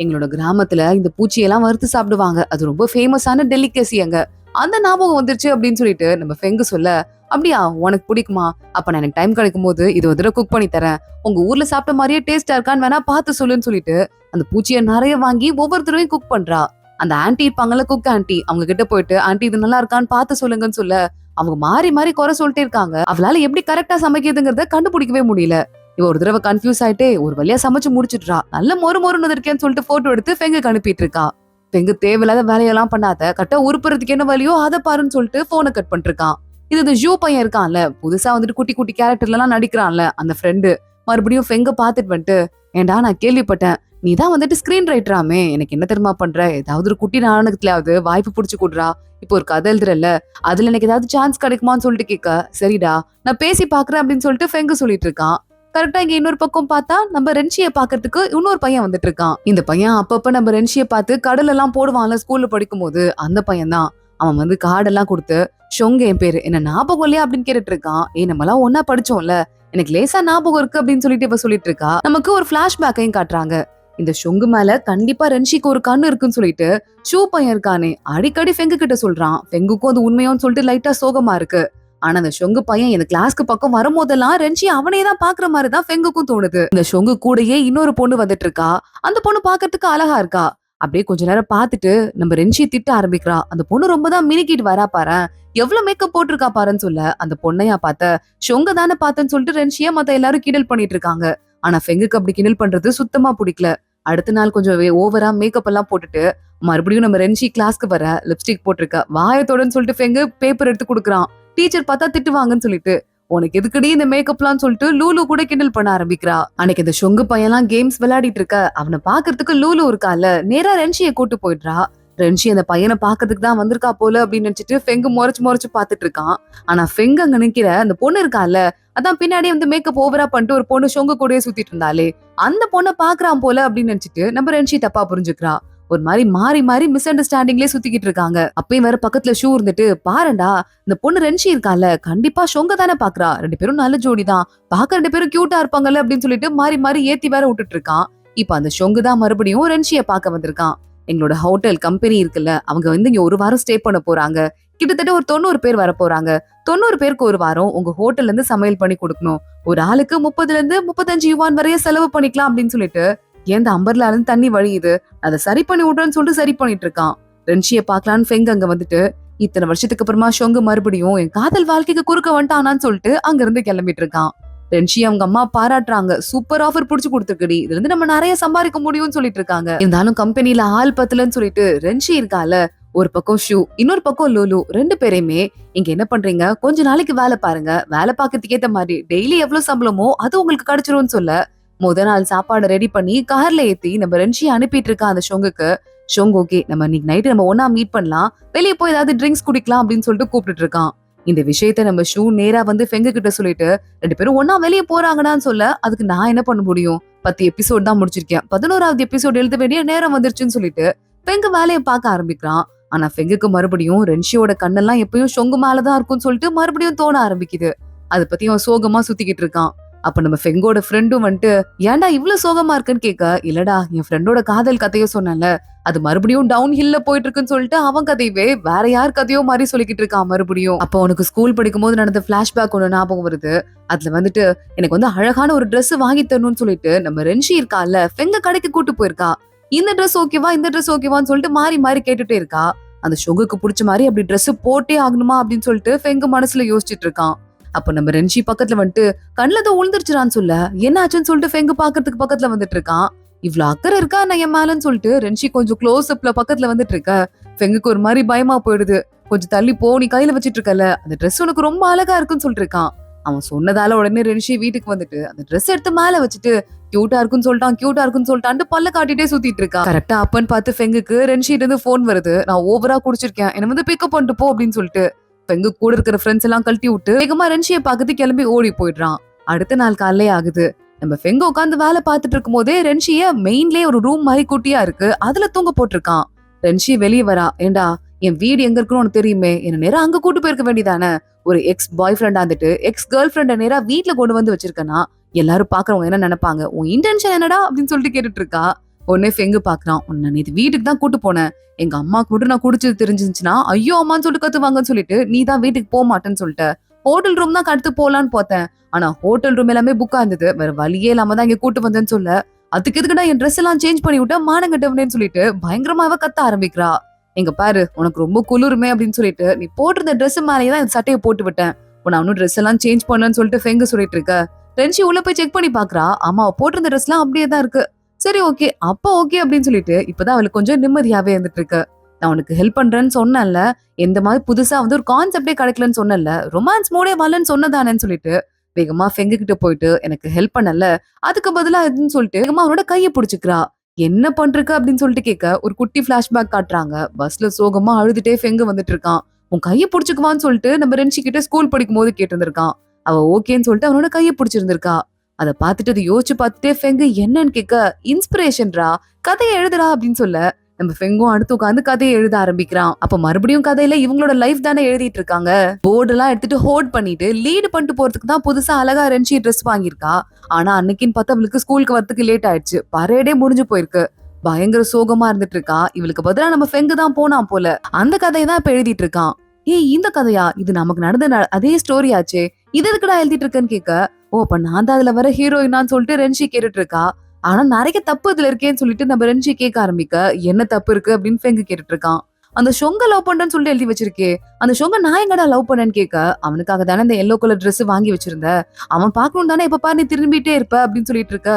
எங்களோட கிராமத்துல இந்த பூச்சியெல்லாம் வறுத்து சாப்பிடுவாங்க, அது ரொம்ப ஃபேமஸான டெலிகசி அங்க, அந்த ஞாபகம் வந்துருச்சு அப்படின்னு சொல்லிட்டு நம்ம ஃபெங்கு சொல்ல, அப்படியா உனக்கு பிடிக்குமா, அப்ப நான் எனக்கு டைம் கிடைக்கும் போது இது ஒரு தடவை குக் பண்ணி தரேன், உங்க ஊர்ல சாப்பிட்ட மாதிரியே டேஸ்டா இருக்கான்னு வேணா பார்த்து சொல்லுன்னு சொல்லிட்டு அந்த பூச்சியை நிறைய வாங்கி ஒவ்வொரு தடவையும் குக் பண்றா. அந்த ஆன்டி இருப்பாங்கல்ல குக் ஆன்டி, அவங்க கிட்ட போயிட்டு ஆன்டி இது நல்லா இருக்கான்னு பார்த்து சொல்லுங்கன்னு சொல்ல, அவங்க மாறி மாறி குறை சொல்லிட்டே இருக்காங்க. அவளால எப்படி கரெக்டா சமைக்கிறதுங்கிறத கண்டுபிடிக்கவே முடியல. இவ ஒரு தடவை கன்ஃபியூஸ் ஆயிட்டே ஒரு வழியா சமைச்சு முடிச்சிடுறா. நல்ல மொறு மொறுன்னு இருக்கேன்னு சொல்லிட்டு போட்டோ எடுத்து ஃபெங்குக்கு அனுப்பிட்டு இருக்கா. ஃபெங்கு தேவையில்லாத வேலையெல்லாம் பண்ணாத, கரெக்டா உருப்புறதுக்கு என்ன வழியோ அதை பாருன்னு சொல்லிட்டு போனை கட் பண்ணிட்டு இருக்கான். இது இந்த ஜூ பையன் இருக்கான்ல, புதுசா வந்துட்டு குட்டி குட்டி கேரக்டர்ல எல்லாம் நடிக்கிறான்ல அந்த ஃப்ரெண்டு, மறுபடியும் ஃபெங்க பாத்துட்டு வந்துட்டு, ஏண்டா நான் கேள்விப்பட்டேன் நீதான் வந்துட்டு ஸ்கிரீன் ரைட்டராமே, எனக்கு என்ன தெரியுமா பண்ற, ஏதாவது ஒரு குட்டி நாடகத்துலயாவது வாய்ப்பு புடிச்சு கொடுறா, இப்போ ஒரு கதை எழுதுறல்ல, அதுல எனக்கு ஏதாவது சான்ஸ் கிடைக்குமான்னு சொல்லிட்டு கேட்க, சரிடா நான் பேசி பாக்குறேன் அப்படின்னு சொல்லிட்டு ஃபெங்கு சொல்லிட்டு இருக்கான். கரெக்டா இங்க இன்னொரு பக்கம் பார்த்தா நம்ம ரென்ஷியை பாக்குறதுக்கு இன்னொரு பையன் வந்துட்டு இருக்கான். இந்த பையன் அப்பப்ப நம்ம ரென்ஷியை பார்த்து கடல் எல்லாம் போடுவான்ல ஸ்கூல்ல படிக்கும் போது, அந்த பையன் தான். அவன் வந்து கார்டெல்லாம் கொடுத்து, ஷொங்க என் பேரு என்ன ஞாபகம் இல்லையா அப்படின்னு கேட்டுட்டு இருக்கான். நம்ம எல்லாம் ஒன்னா படிச்சோம்ல, எனக்கு லேசா ஞாபகம் இருக்கு அப்படின்னு சொல்லிட்டு இப்ப சொல்லிட்டு இருக்கா. நமக்கு ஒரு பிளாஷ்பேக்கையும் காட்டுறாங்க. இந்த ஷொங்கு மேல கண்டிப்பா ரென்ஷிக்கு ஒரு கண்ணு இருக்குன்னு சொல்லிட்டு ஷூ பையன் இருக்கானே அடிக்கடி ஃபெங்கு கிட்ட சொல்றான். ஃபெங்குக்கும் அது உண்மையோன்னு சொல்லிட்டு லைட்டா சோகமா இருக்கு. ஆனா அந்த ஷொங்கு பையன் இந்த கிளாஸ்க்கு பக்கம் வரும்போதெல்லாம் ரென்ஷி அவனே தான் பாக்குற மாதிரிதான் ஃபெங்குக்கும் தோணுது. இந்த ஷொங்கு கூடயே இன்னொரு பொண்ணு வந்துட்டு இருக்கா. அந்த பொண்ணு பாக்குறதுக்கு அழகா இருக்கா. அப்படியே கொஞ்ச நேரம் பாத்துட்டு நம்ம ரென்ஷியை திட்ட ஆரம்பிக்கிறா. அந்த பொண்ணு ரொம்ப தான் மினிக்கிட்டு வரா பாரு, எவ்வளவு மேக்கப் போட்டிருக்கா பாருன்னு சொல்ல, அந்த பொண்ணையா பார்த்த ஷொங்க தானே பார்த்தேன்னு சொல்லிட்டு ரென்ஷியா மத்த எல்லாரும் கிண்டல் பண்ணிட்டு இருக்காங்க. ஆனா ஃபெங்குக்கு அப்படி கிண்டல் பண்றது சுத்தமா பிடிக்கல. அடுத்த நாள் கொஞ்சம் ஓவரா மேக்கப் எல்லாம் போட்டுட்டு மறுபடியும் நம்ம ரென்ஷி கிளாஸ்க்கு வர லிப்ஸ்டிக் போட்டிருக்க, வாயத்தோடன்னு சொல்லிட்டு ஃபெங்கு பேப்பர் எடுத்து கொடுக்குறான். டீச்சர் பார்த்தா திட்டுவாங்கன்னு சொல்லிட்டு, உனக்கு எதுக்கடி இந்த மேக்கப்லாம் சொல்லிட்டு லூலு கூட கிண்டல் பண்ண ஆரம்பிக்கிறா. அன்னைக்கு இந்த ஷொங்கு பையன்லாம் கேம்ஸ் விளையாடிட்டு இருக்க, அவனை பாக்குறதுக்கு லூலு இருக்கால, நேரா ரென்ஷியை கூட்டு போயிடுறா. ரென்ஷி அந்த பையனை பாக்கிறதுக்கு தான் வந்திருக்கா போல அப்படின்னு நினைச்சிட்டு ஃபெங்கு முறைச்சு முறைச்சு பாத்துட்டு இருக்கான். ஆனா ஃபெங்கு அங்க நிக்கிற அந்த பொண்ணு இருக்கால, அதான் பின்னாடி வந்து மேக்கப் ஓவரா பண்ணிட்டு ஒரு பொண்ணு ஷொங்கு கூடயே சுத்திட்டு இருந்தாலே, அந்த பொண்ணை பாக்குறான் போல அப்படின்னு நினைச்சிட்டு நம்ம ரென்ஷி தப்பா புரிஞ்சுக்கிறா. ஒரு மாதிரி மாறி மாறி மிஸ் அண்டர்ஸ்டாண்டிங்லயே சுத்திக்கிட்டு இருக்காங்க. அப்பயும் வேற பக்கத்துல ஷூ இருந்துட்டு, பாருடா இந்த பொண்ணு ரென்ஷி இருக்கால கண்டிப்பா ஷொங்க தானே பாக்குறா, 2 பேரும் நல்ல ஜோடி தான், பாக்க 2 பேரும் கியூட்டா இருப்பாங்கல்ல அப்படின்னு சொல்லிட்டு மாறி மாறி ஏத்தி வேற விட்டுட்டு இருக்கான். இப்ப அந்த ஷொங்கு தான் மறுபடியும் ரென்ஷிய பாக்க வந்திருக்கான். எங்களோட ஹோட்டல் கம்பெனி இருக்குல்ல, அவங்க வந்து இங்க ஒரு வாரம் ஸ்டே பண்ண போறாங்க. கிட்டத்தட்ட ஒரு 90 பேர் வர போறாங்க. 90 பேருக்கு ஒரு வாரம் உங்க ஹோட்டல்ல இருந்து சமையல் பண்ணி கொடுக்கணும். ஒரு ஆளுக்கு 30ல இருந்து 35 யுவான் வரைய செலவு பண்ணிக்கலாம் அப்படின்னு சொல்லிட்டு ஏன் அம்பர்ல இருந்து தண்ணி வழியுது, அதை சரி பண்ணி விடுறேன்னு சொல்லிட்டு சரி பண்ணிட்டு இருக்கான். ரென்ஷிய பாக்கலான்னு ஃபெங் அங்க வந்துட்டு, இத்தனை வருஷத்துக்கு அப்புறமா ஷொங்கு மறுபடியும் என் காதல் வாழ்க்கைக்கு குறுக்க வந்துட்டானான்னு சொல்லிட்டு அங்க இருந்து கிளம்பிட்டு இருக்கான். ரென்ஷி அவங்க அம்மா பாராட்டுறாங்க, சூப்பர் ஆஃபர் புடிச்சு கொடுத்துருக்கடி, இதுல இருந்து நம்ம நிறைய சம்பாதிக்க முடியும்னு சொல்லிட்டு இருக்காங்க. இருந்தாலும் கம்பெனில ஆள் பத்தலன்னு சொல்லிட்டு ரென்ஷி இருக்கால, ஒரு பக்கம் ஷூ இன்னொரு பக்கம் லூலு 2 பேரையுமே இங்க என்ன பண்றீங்க, கொஞ்ச நாளைக்கு வேலை பாருங்க, வேலை பாக்கிறதுக்கு ஏத்த மாதிரி டெய்லி எவ்வளவு சம்பளமோ அது உங்களுக்கு கிடைச்சிரும்னு சொல்ல முத நாள் சாப்பாடு ரெடி பண்ணி கார்ல ஏத்தி நம்ம ரென்ஷியை அனுப்பிட்டு இருக்கா அந்த ஷொங்குக்கு. ஷொங் ஓகே நம்ம இன்னைக்கு நைட்டு நம்ம ஒன்னா மீட் பண்ணலாம், வெளியே போய் ஏதாவது ட்ரிங்க்ஸ் குடிக்கலாம் அப்படின்னு சொல்லிட்டு கூப்பிட்டு இருக்கான். இந்த விஷயத்த நம்ம ஷூ நேரா வந்து ஃபெங்கு கிட்ட சொல்லிட்டு 2 பேரும் ஒன்னா வெளியே போறாங்கன்னு சொல்ல, அதுக்கு நான் என்ன பண்ண முடியும், 10 எபிசோட் தான் முடிச்சிருக்கேன், 11வது எபிசோட் எழுத வேண்டிய நேரம் வந்துருச்சுன்னு சொல்லிட்டு ஃபெங்கு வேலையை பார்க்க ஆரம்பிக்கிறான். ஆனா ஃபெங்குக்கு மறுபடியும் ரென்ஷியோட கண்ணெல்லாம் எப்பயும் ஷொங்கு மேலதான் இருக்கும்னு சொல்லிட்டு மறுபடியும் தோண ஆரம்பிக்குது. அதை பத்தி அவன் சோகமா சுத்திக்கிட்டு இருக்கான். அப்ப நம்ம ஃபெங்கோட ஃப்ரெண்டும் வந்துட்டு, ஏன்டா இவ்வளவு சோகமா இருக்குன்னு கேட்க, இல்லடா என் ஃப்ரெண்டோட காதல் கதையோ சொன்னல, அது மறுபடியும் டவுன் ஹில்ல போயிட்டு இருக்குன்னு சொல்லிட்டு அவன் கதையவே வேற யார் கதையோ மாதிரி சொல்லிக்கிட்டு இருக்கான் மறுபடியும். அப்போ உனக்கு ஸ்கூல் படிக்கும் போது நடந்த பிளாஷ்பேக் ஒண்ணு ஞாபகம் வருது. அதுல வந்துட்டு எனக்கு வந்து அழகான ஒரு Dress வாங்கி தரணும்னு சொல்லிட்டு நம்ம ரென்ஷி இருக்கால ஃபெங்க கடைக்கு கூட்டு போயிருக்கா. இந்த Dress ஓகேவா இந்த Dress ஓகேவான்னு சொல்லிட்டு மாறி மாறி கேட்டுட்டே இருக்கா. அந்த ஷொங்குக்கு பிடிச்ச மாதிரி அப்படி Dress போட்டே ஆகணுமா அப்படின்னு சொல்லிட்டு ஃபெங்க மனசுல யோசிச்சுட்டு இருக்கான். அப்ப நம்ம ரென்ஷி பக்கத்துல வந்துட்டு கண்ணுல தான் உழுந்துருச்சுறான்னு சொல்ல, என்ன ஆச்சுன்னு சொல்லிட்டு ஃபெங்கு பாக்குறதுக்கு பக்கத்துல வந்துட்டு இருக்கான். இவ்வளவு அக்கறை இருக்கா நான் என் மேலன்னு சொல்லிட்டு ரென்ஷி கொஞ்சம் க்ளோஸ் அப்ல பக்கத்துல வந்துட்டு இருக்க. ஃபெங்குக்கு ஒரு மாதிரி பயமா போயிடுது. கொஞ்சம் தள்ளி போ, நீ கையில வச்சிட்டு இருக்கல, அந்த Dress உனக்கு ரொம்ப அழகா இருக்குன்னு சொல்லிட்டு இருக்கான். அவன் சொன்னதால உடனே ரென்ஷி வீட்டுக்கு வந்துட்டு அந்த Dress எடுத்து மேல வச்சுட்டு கியூட்டா இருக்குன்னு சொல்லிட்டான், கியூட்டா இருக்குன்னு சொல்லிட்டான் பல்ல காட்டிட்டே சுத்திட்டு இருக்கா. கரெக்டா அப்பன்னு பார்த்து ஃபெங்குக்கு ரென்ஷிட்டு இருந்து போன் வருது, நான் ஓவரா குடிச்சிருக்கேன், என்ன வந்து பிக்கப் பண்ணிட்டு போ அப்படின்னு சொல்லிட்டு ஃபெங்கு கூட இருக்கிற ஃப்ரெண்ட்ஸ் எல்லாம் கழட்டி விட்டு வேகமா ரென்ஷியை பார்த்துட்டு கிளம்பி ஓடி போயிடுறான். அடுத்த நாள் காலையே ஆகுது. நம்ம ஃபெங்கு உட்காந்து வேலை பார்த்துட்டு இருக்கும் போதே ரென்ஷிய மெயின்லயே ஒரு ரூம் மாதிரி குட்டியா இருக்கு, அதுல தூங்க போட்டிருக்கான். ரென்ஷி வெளியே வரா, ஏண்டா என் வீடு எங்க இருக்குன்னு உனக்கு தெரியுமே, என்ன நேரம் அங்க கூட்டு போயிருக்க வேண்டியதானே, ஒரு எக்ஸ் பாய் ஃப்ரெண்டா வந்துட்டு எக்ஸ் கேர்ள் ஃப்ரெண்ட நேரா வீட்டுல கொண்டு வந்து வச்சிருக்கனா, எல்லாரும் பாக்குறவங்க என்ன நினைப்பாங்க, உன் இன்டென்ஷன் என்னடா அப்படின்னு சொல்லிட்டு கேட்டுட்டு இருக்கா. உடனே ஃபெங்கு பாக்குறான், உன்னை நேத்து வீட்டுக்கு தான் கூட்டு போனேன், எங்க அம்மாக்கு மட்டும் நான் குடிச்சது தெரிஞ்சிருச்சுன்னா ஐயோ அம்மான்னு சொல்லிட்டு கத்துவாங்கன்னு சொல்லிட்டு நீ தான் வீட்டுக்கு போக மாட்டேன்னு சொல்லிட்டு ஹோட்டல் ரூம் தான் கடத்து போலான்னு பார்த்தேன், ஆனா ஹோட்டல் ரூம் எல்லாமே புக்கா இருந்தது, வேற வழியே இல்லாம தான் இங்க கூட்டு வந்தேன்னு சொல்ல, அதுக்கு எதுக்குடா என் ட்ரெஸ் எல்லாம் சேஞ்ச் பண்ணி விட்டா மானங்கட்டவனேன்னு சொல்லிட்டு பயங்கரமாவ கத்த ஆரம்பிக்கிறா. எங்க பாரு உனக்கு ரொம்ப குளிருமே அப்படின்னு சொல்லிட்டு நீ போட்டிருந்த ட்ரெஸ் மேலேயே தான் இந்த சட்டையை போட்டு விட்டேன், உன்னை அவனும் ட்ரெஸ் எல்லாம் சேஞ்ச் பண்ணலன்னு சொல்லிட்டு ஃபெங்கு சொல்லிட்டு இருக்க. ரென்ஷி உள்ள போய் செக் பண்ணி பாக்குறா, ஆமா போட்டிருந்த ட்ரெஸ் எல்லாம் அப்படியே தான் இருக்கு. சரி ஓகே அப்ப ஓகே அப்படின்னு சொல்லிட்டு இப்பதான் அவளுக்கு கொஞ்சம் நிம்மதியாவே இருந்துட்டு இருக்கு. நான் உனக்கு ஹெல்ப் பண்றேன்னு சொன்னேன்ல, எந்த மாதிரி புதுசா வந்து ஒரு கான்செப்டே கிடைக்கலன்னு சொன்னல, ரொமான்ஸ் மூடே வரலன்னு சொன்னதானேன்னு சொல்லிட்டு வேகமா ஃபெங்கு கிட்ட போயிட்டு எனக்கு ஹெல்ப் பண்ணல, அதுக்கு பதிலா இதுன்னு சொல்லிட்டு வேகமா அவனோட கையை பிடிச்சிக்கிறா. என்ன பண்றக்கு அப்படின்னு சொல்லிட்டு கேட்க ஒரு குட்டி பிளாஷ்பேக் காட்டுறாங்க. பஸ்ல சோகமா அழுதுட்டே ஃபெங்கு வந்துட்டு இருக்கான். உன் கையை பிடிச்சுக்குவான்னு சொல்லிட்டு நம்ம ரென்ஷி கிட்ட ஸ்கூல் படிக்கும் போது கேட்டிருந்திருக்கான். அவ ஓகேன்னு சொல்லிட்டு அவனோட கையை பிடிச்சிருந்திருக்கா. அதை பார்த்துட்டு அதை யோசிச்சு பார்த்துட்டே ஃபெங்கு என்னன்னு கேட்க, இன்ஸ்பிரேஷன்ரா, கதையை எழுதுறா அப்படின்னு சொல்ல நம்ம ஃபெங்கும் அடுத்து உட்காந்து கதையை எழுத ஆரம்பிக்கிறான். அப்ப மறுபடியும் கதையில இவங்களோட லைஃப் தானே எழுதிட்டு இருக்காங்க. போர்டு எல்லாம் எடுத்துட்டு ஹோல்ட் பண்ணிட்டு லீடு பண்ணிட்டு போறதுக்கு தான் புதுசா அழகா ரென்ஷி ட்ரெஸ் வாங்கியிருக்கா. ஆனா அன்னைக்குன்னு பார்த்து அவளுக்கு ஸ்கூலுக்கு வரதுக்கு லேட் ஆயிடுச்சு, பரேடே முடிஞ்சு போயிருக்கு. பயங்கர சோகமா இருந்துட்டு இருக்கா. இவளுக்கு பதிலா நம்ம ஃபெங்கு தான் போனான் போல. அந்த கதையை தான் இப்ப எழுதிட்டு இருக்கான். ஏய் இந்த கதையா, இது நமக்கு நடந்த அதே ஸ்டோரி ஆச்சே, இது எதுக்குடா எழுதிட்டு இருக்கேன்னு கேட்க, ஓ அப்ப நான் தான் அதுல வர ஹீரோயினான்னு சொல்லிட்டு ரென்ஷி கேட்டுட்டு இருக்கா. ஆனா நிறைய தப்பு இதுல இருக்கேன்னு சொல்லிட்டு நம்ம ரென்ஷி கேட்க ஆரம்பிக்க, என்ன தப்பு இருக்கு அப்படின்னு ஃபெங்கு கேட்டுட்டு இருக்கான். அந்த ஷொங்க லவ் பண்றேன்னு சொல்லிட்டு எழுதி வச்சிருக்கே, அந்த ஷொங்க நான் எங்கடா லவ் பண்ணேன்னு கேட்க, அவனுக்காக தானே இந்த எல்லோ கலர் Dress வாங்கி வச்சிருந்த, அவன் பாக்கணும் தானே எப்ப பாரு நீ திரும்பிட்டே இருப்ப அப்படின்னு சொல்லிட்டு இருக்க.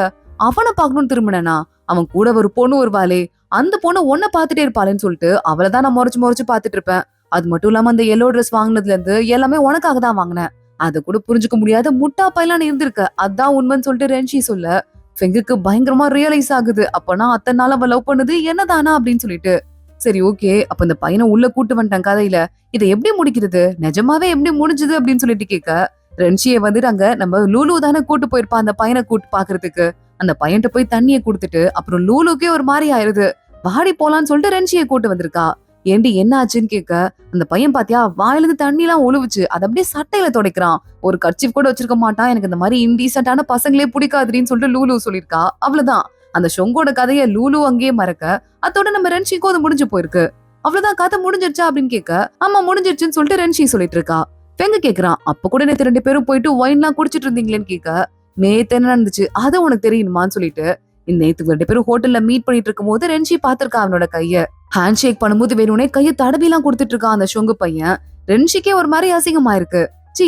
அவனை பாக்கணும்னு திரும்பினா அவன் கூட ஒரு பொண்ணு வருவாளே, அந்த பொண்ணு ஒன்ன பாத்துட்டே இருப்பாளேன்னு சொல்லிட்டு அவளைதான் நான் முறைச்சு முறைச்சு பாத்துட்டு இருப்பேன். அது மட்டும் இல்லாம அந்த எல்லோ Dress வாங்கினதுல இருந்து எல்லாமே உனக்காக தான் வாங்கினேன், அதை கூட புரிஞ்சுக்க முடியாத முட்டா பையலாம் இருந்திருக்க, அதான் உண்மைன்னு சொல்லிட்டு ரென்ஷி சொல்ல ஃபெங்குக்கு பயங்கரமா ரியலைஸ் ஆகுது. அப்பனா அத்தனை நாள் அவ லவ் பண்ணது என்னதானா அப்படின்னு சொல்லிட்டு, சரி ஓகே அப்ப இந்த பையனை உள்ள கூட்டு வந்துட்டேன் கதையில, இதை எப்படி முடிக்கிறது, நிஜமாவே எப்படி முடிஞ்சது அப்படின்னு சொல்லிட்டு கேட்க, ரென்ஷியை வந்துட்டு அங்க நம்ம லூலு தானே கூட்டு போயிருப்பா அந்த பையனை கூட்டு பாக்குறதுக்கு. அந்த பையன்ட்ட போய் தண்ணியை கொடுத்துட்டு அப்புறம் லூலுக்கே ஒரு மாதிரி ஆயிருது. வாடி போலான்னு சொல்லிட்டு ரென்ஷியை கூட்டு வந்திருக்கா. ஏண்டி என்ன ஆச்சுன்னு கேட்க, அந்த பையன் பாத்தியா வாயில இருந்து தண்ணி எல்லாம் ஒழுவுச்சு, அதை அப்படியே சட்டையில துடைக்கிறான், ஒரு கர்ச்சீஃப் கூட வச்சிருக்க மாட்டான், எனக்கு இந்த மாதிரி இன்டீசென்டான பசங்களே பிடிக்காதுன்னு சொல்லிட்டு லூலு சொல்லிருக்கா. அவ்வளவுதான், அந்த ஷொங்கோட கதையை லூலு அங்கேயே மறக்க, அதோட நம்ம ரென்ஷிக்கும் அது முடிஞ்சு போயிருக்கு. அவ்வளவுதான், கதை முடிஞ்சிருச்சா அப்படின்னு கேட்க, ஆமா முடிஞ்சிருச்சுன்னு சொல்லிட்டு ரென்ஷி சொல்லிட்டு இருக்கா. பெங்க கேக்குறான், அப்ப கூட நேத்து 2 பேரும் போயிட்டு ஒயின் எல்லாம் குடிச்சிட்டு இருந்தீங்களேன்னு கேட்க, நேத்து என்ன நடந்துச்சு அது உனக்கு தெரியுமான்னு சொல்லிட்டு, நேத்து 2 பேரும் ஹோட்டல்ல மீட் பண்ணிட்டு இருக்கும் போது ரென்ஷி பாத்திருக்கா அவனோட கைய. ஹேண்ட் ஷேக் பண்ணும்போது வேணும்னே கையை தடவி எல்லாம் கொடுத்துட்டு இருக்கான் அந்த ஷொங்கு பையன். ரென்ஷிக்கே ஒரு மாதிரி அசிங்கமா இருக்கு.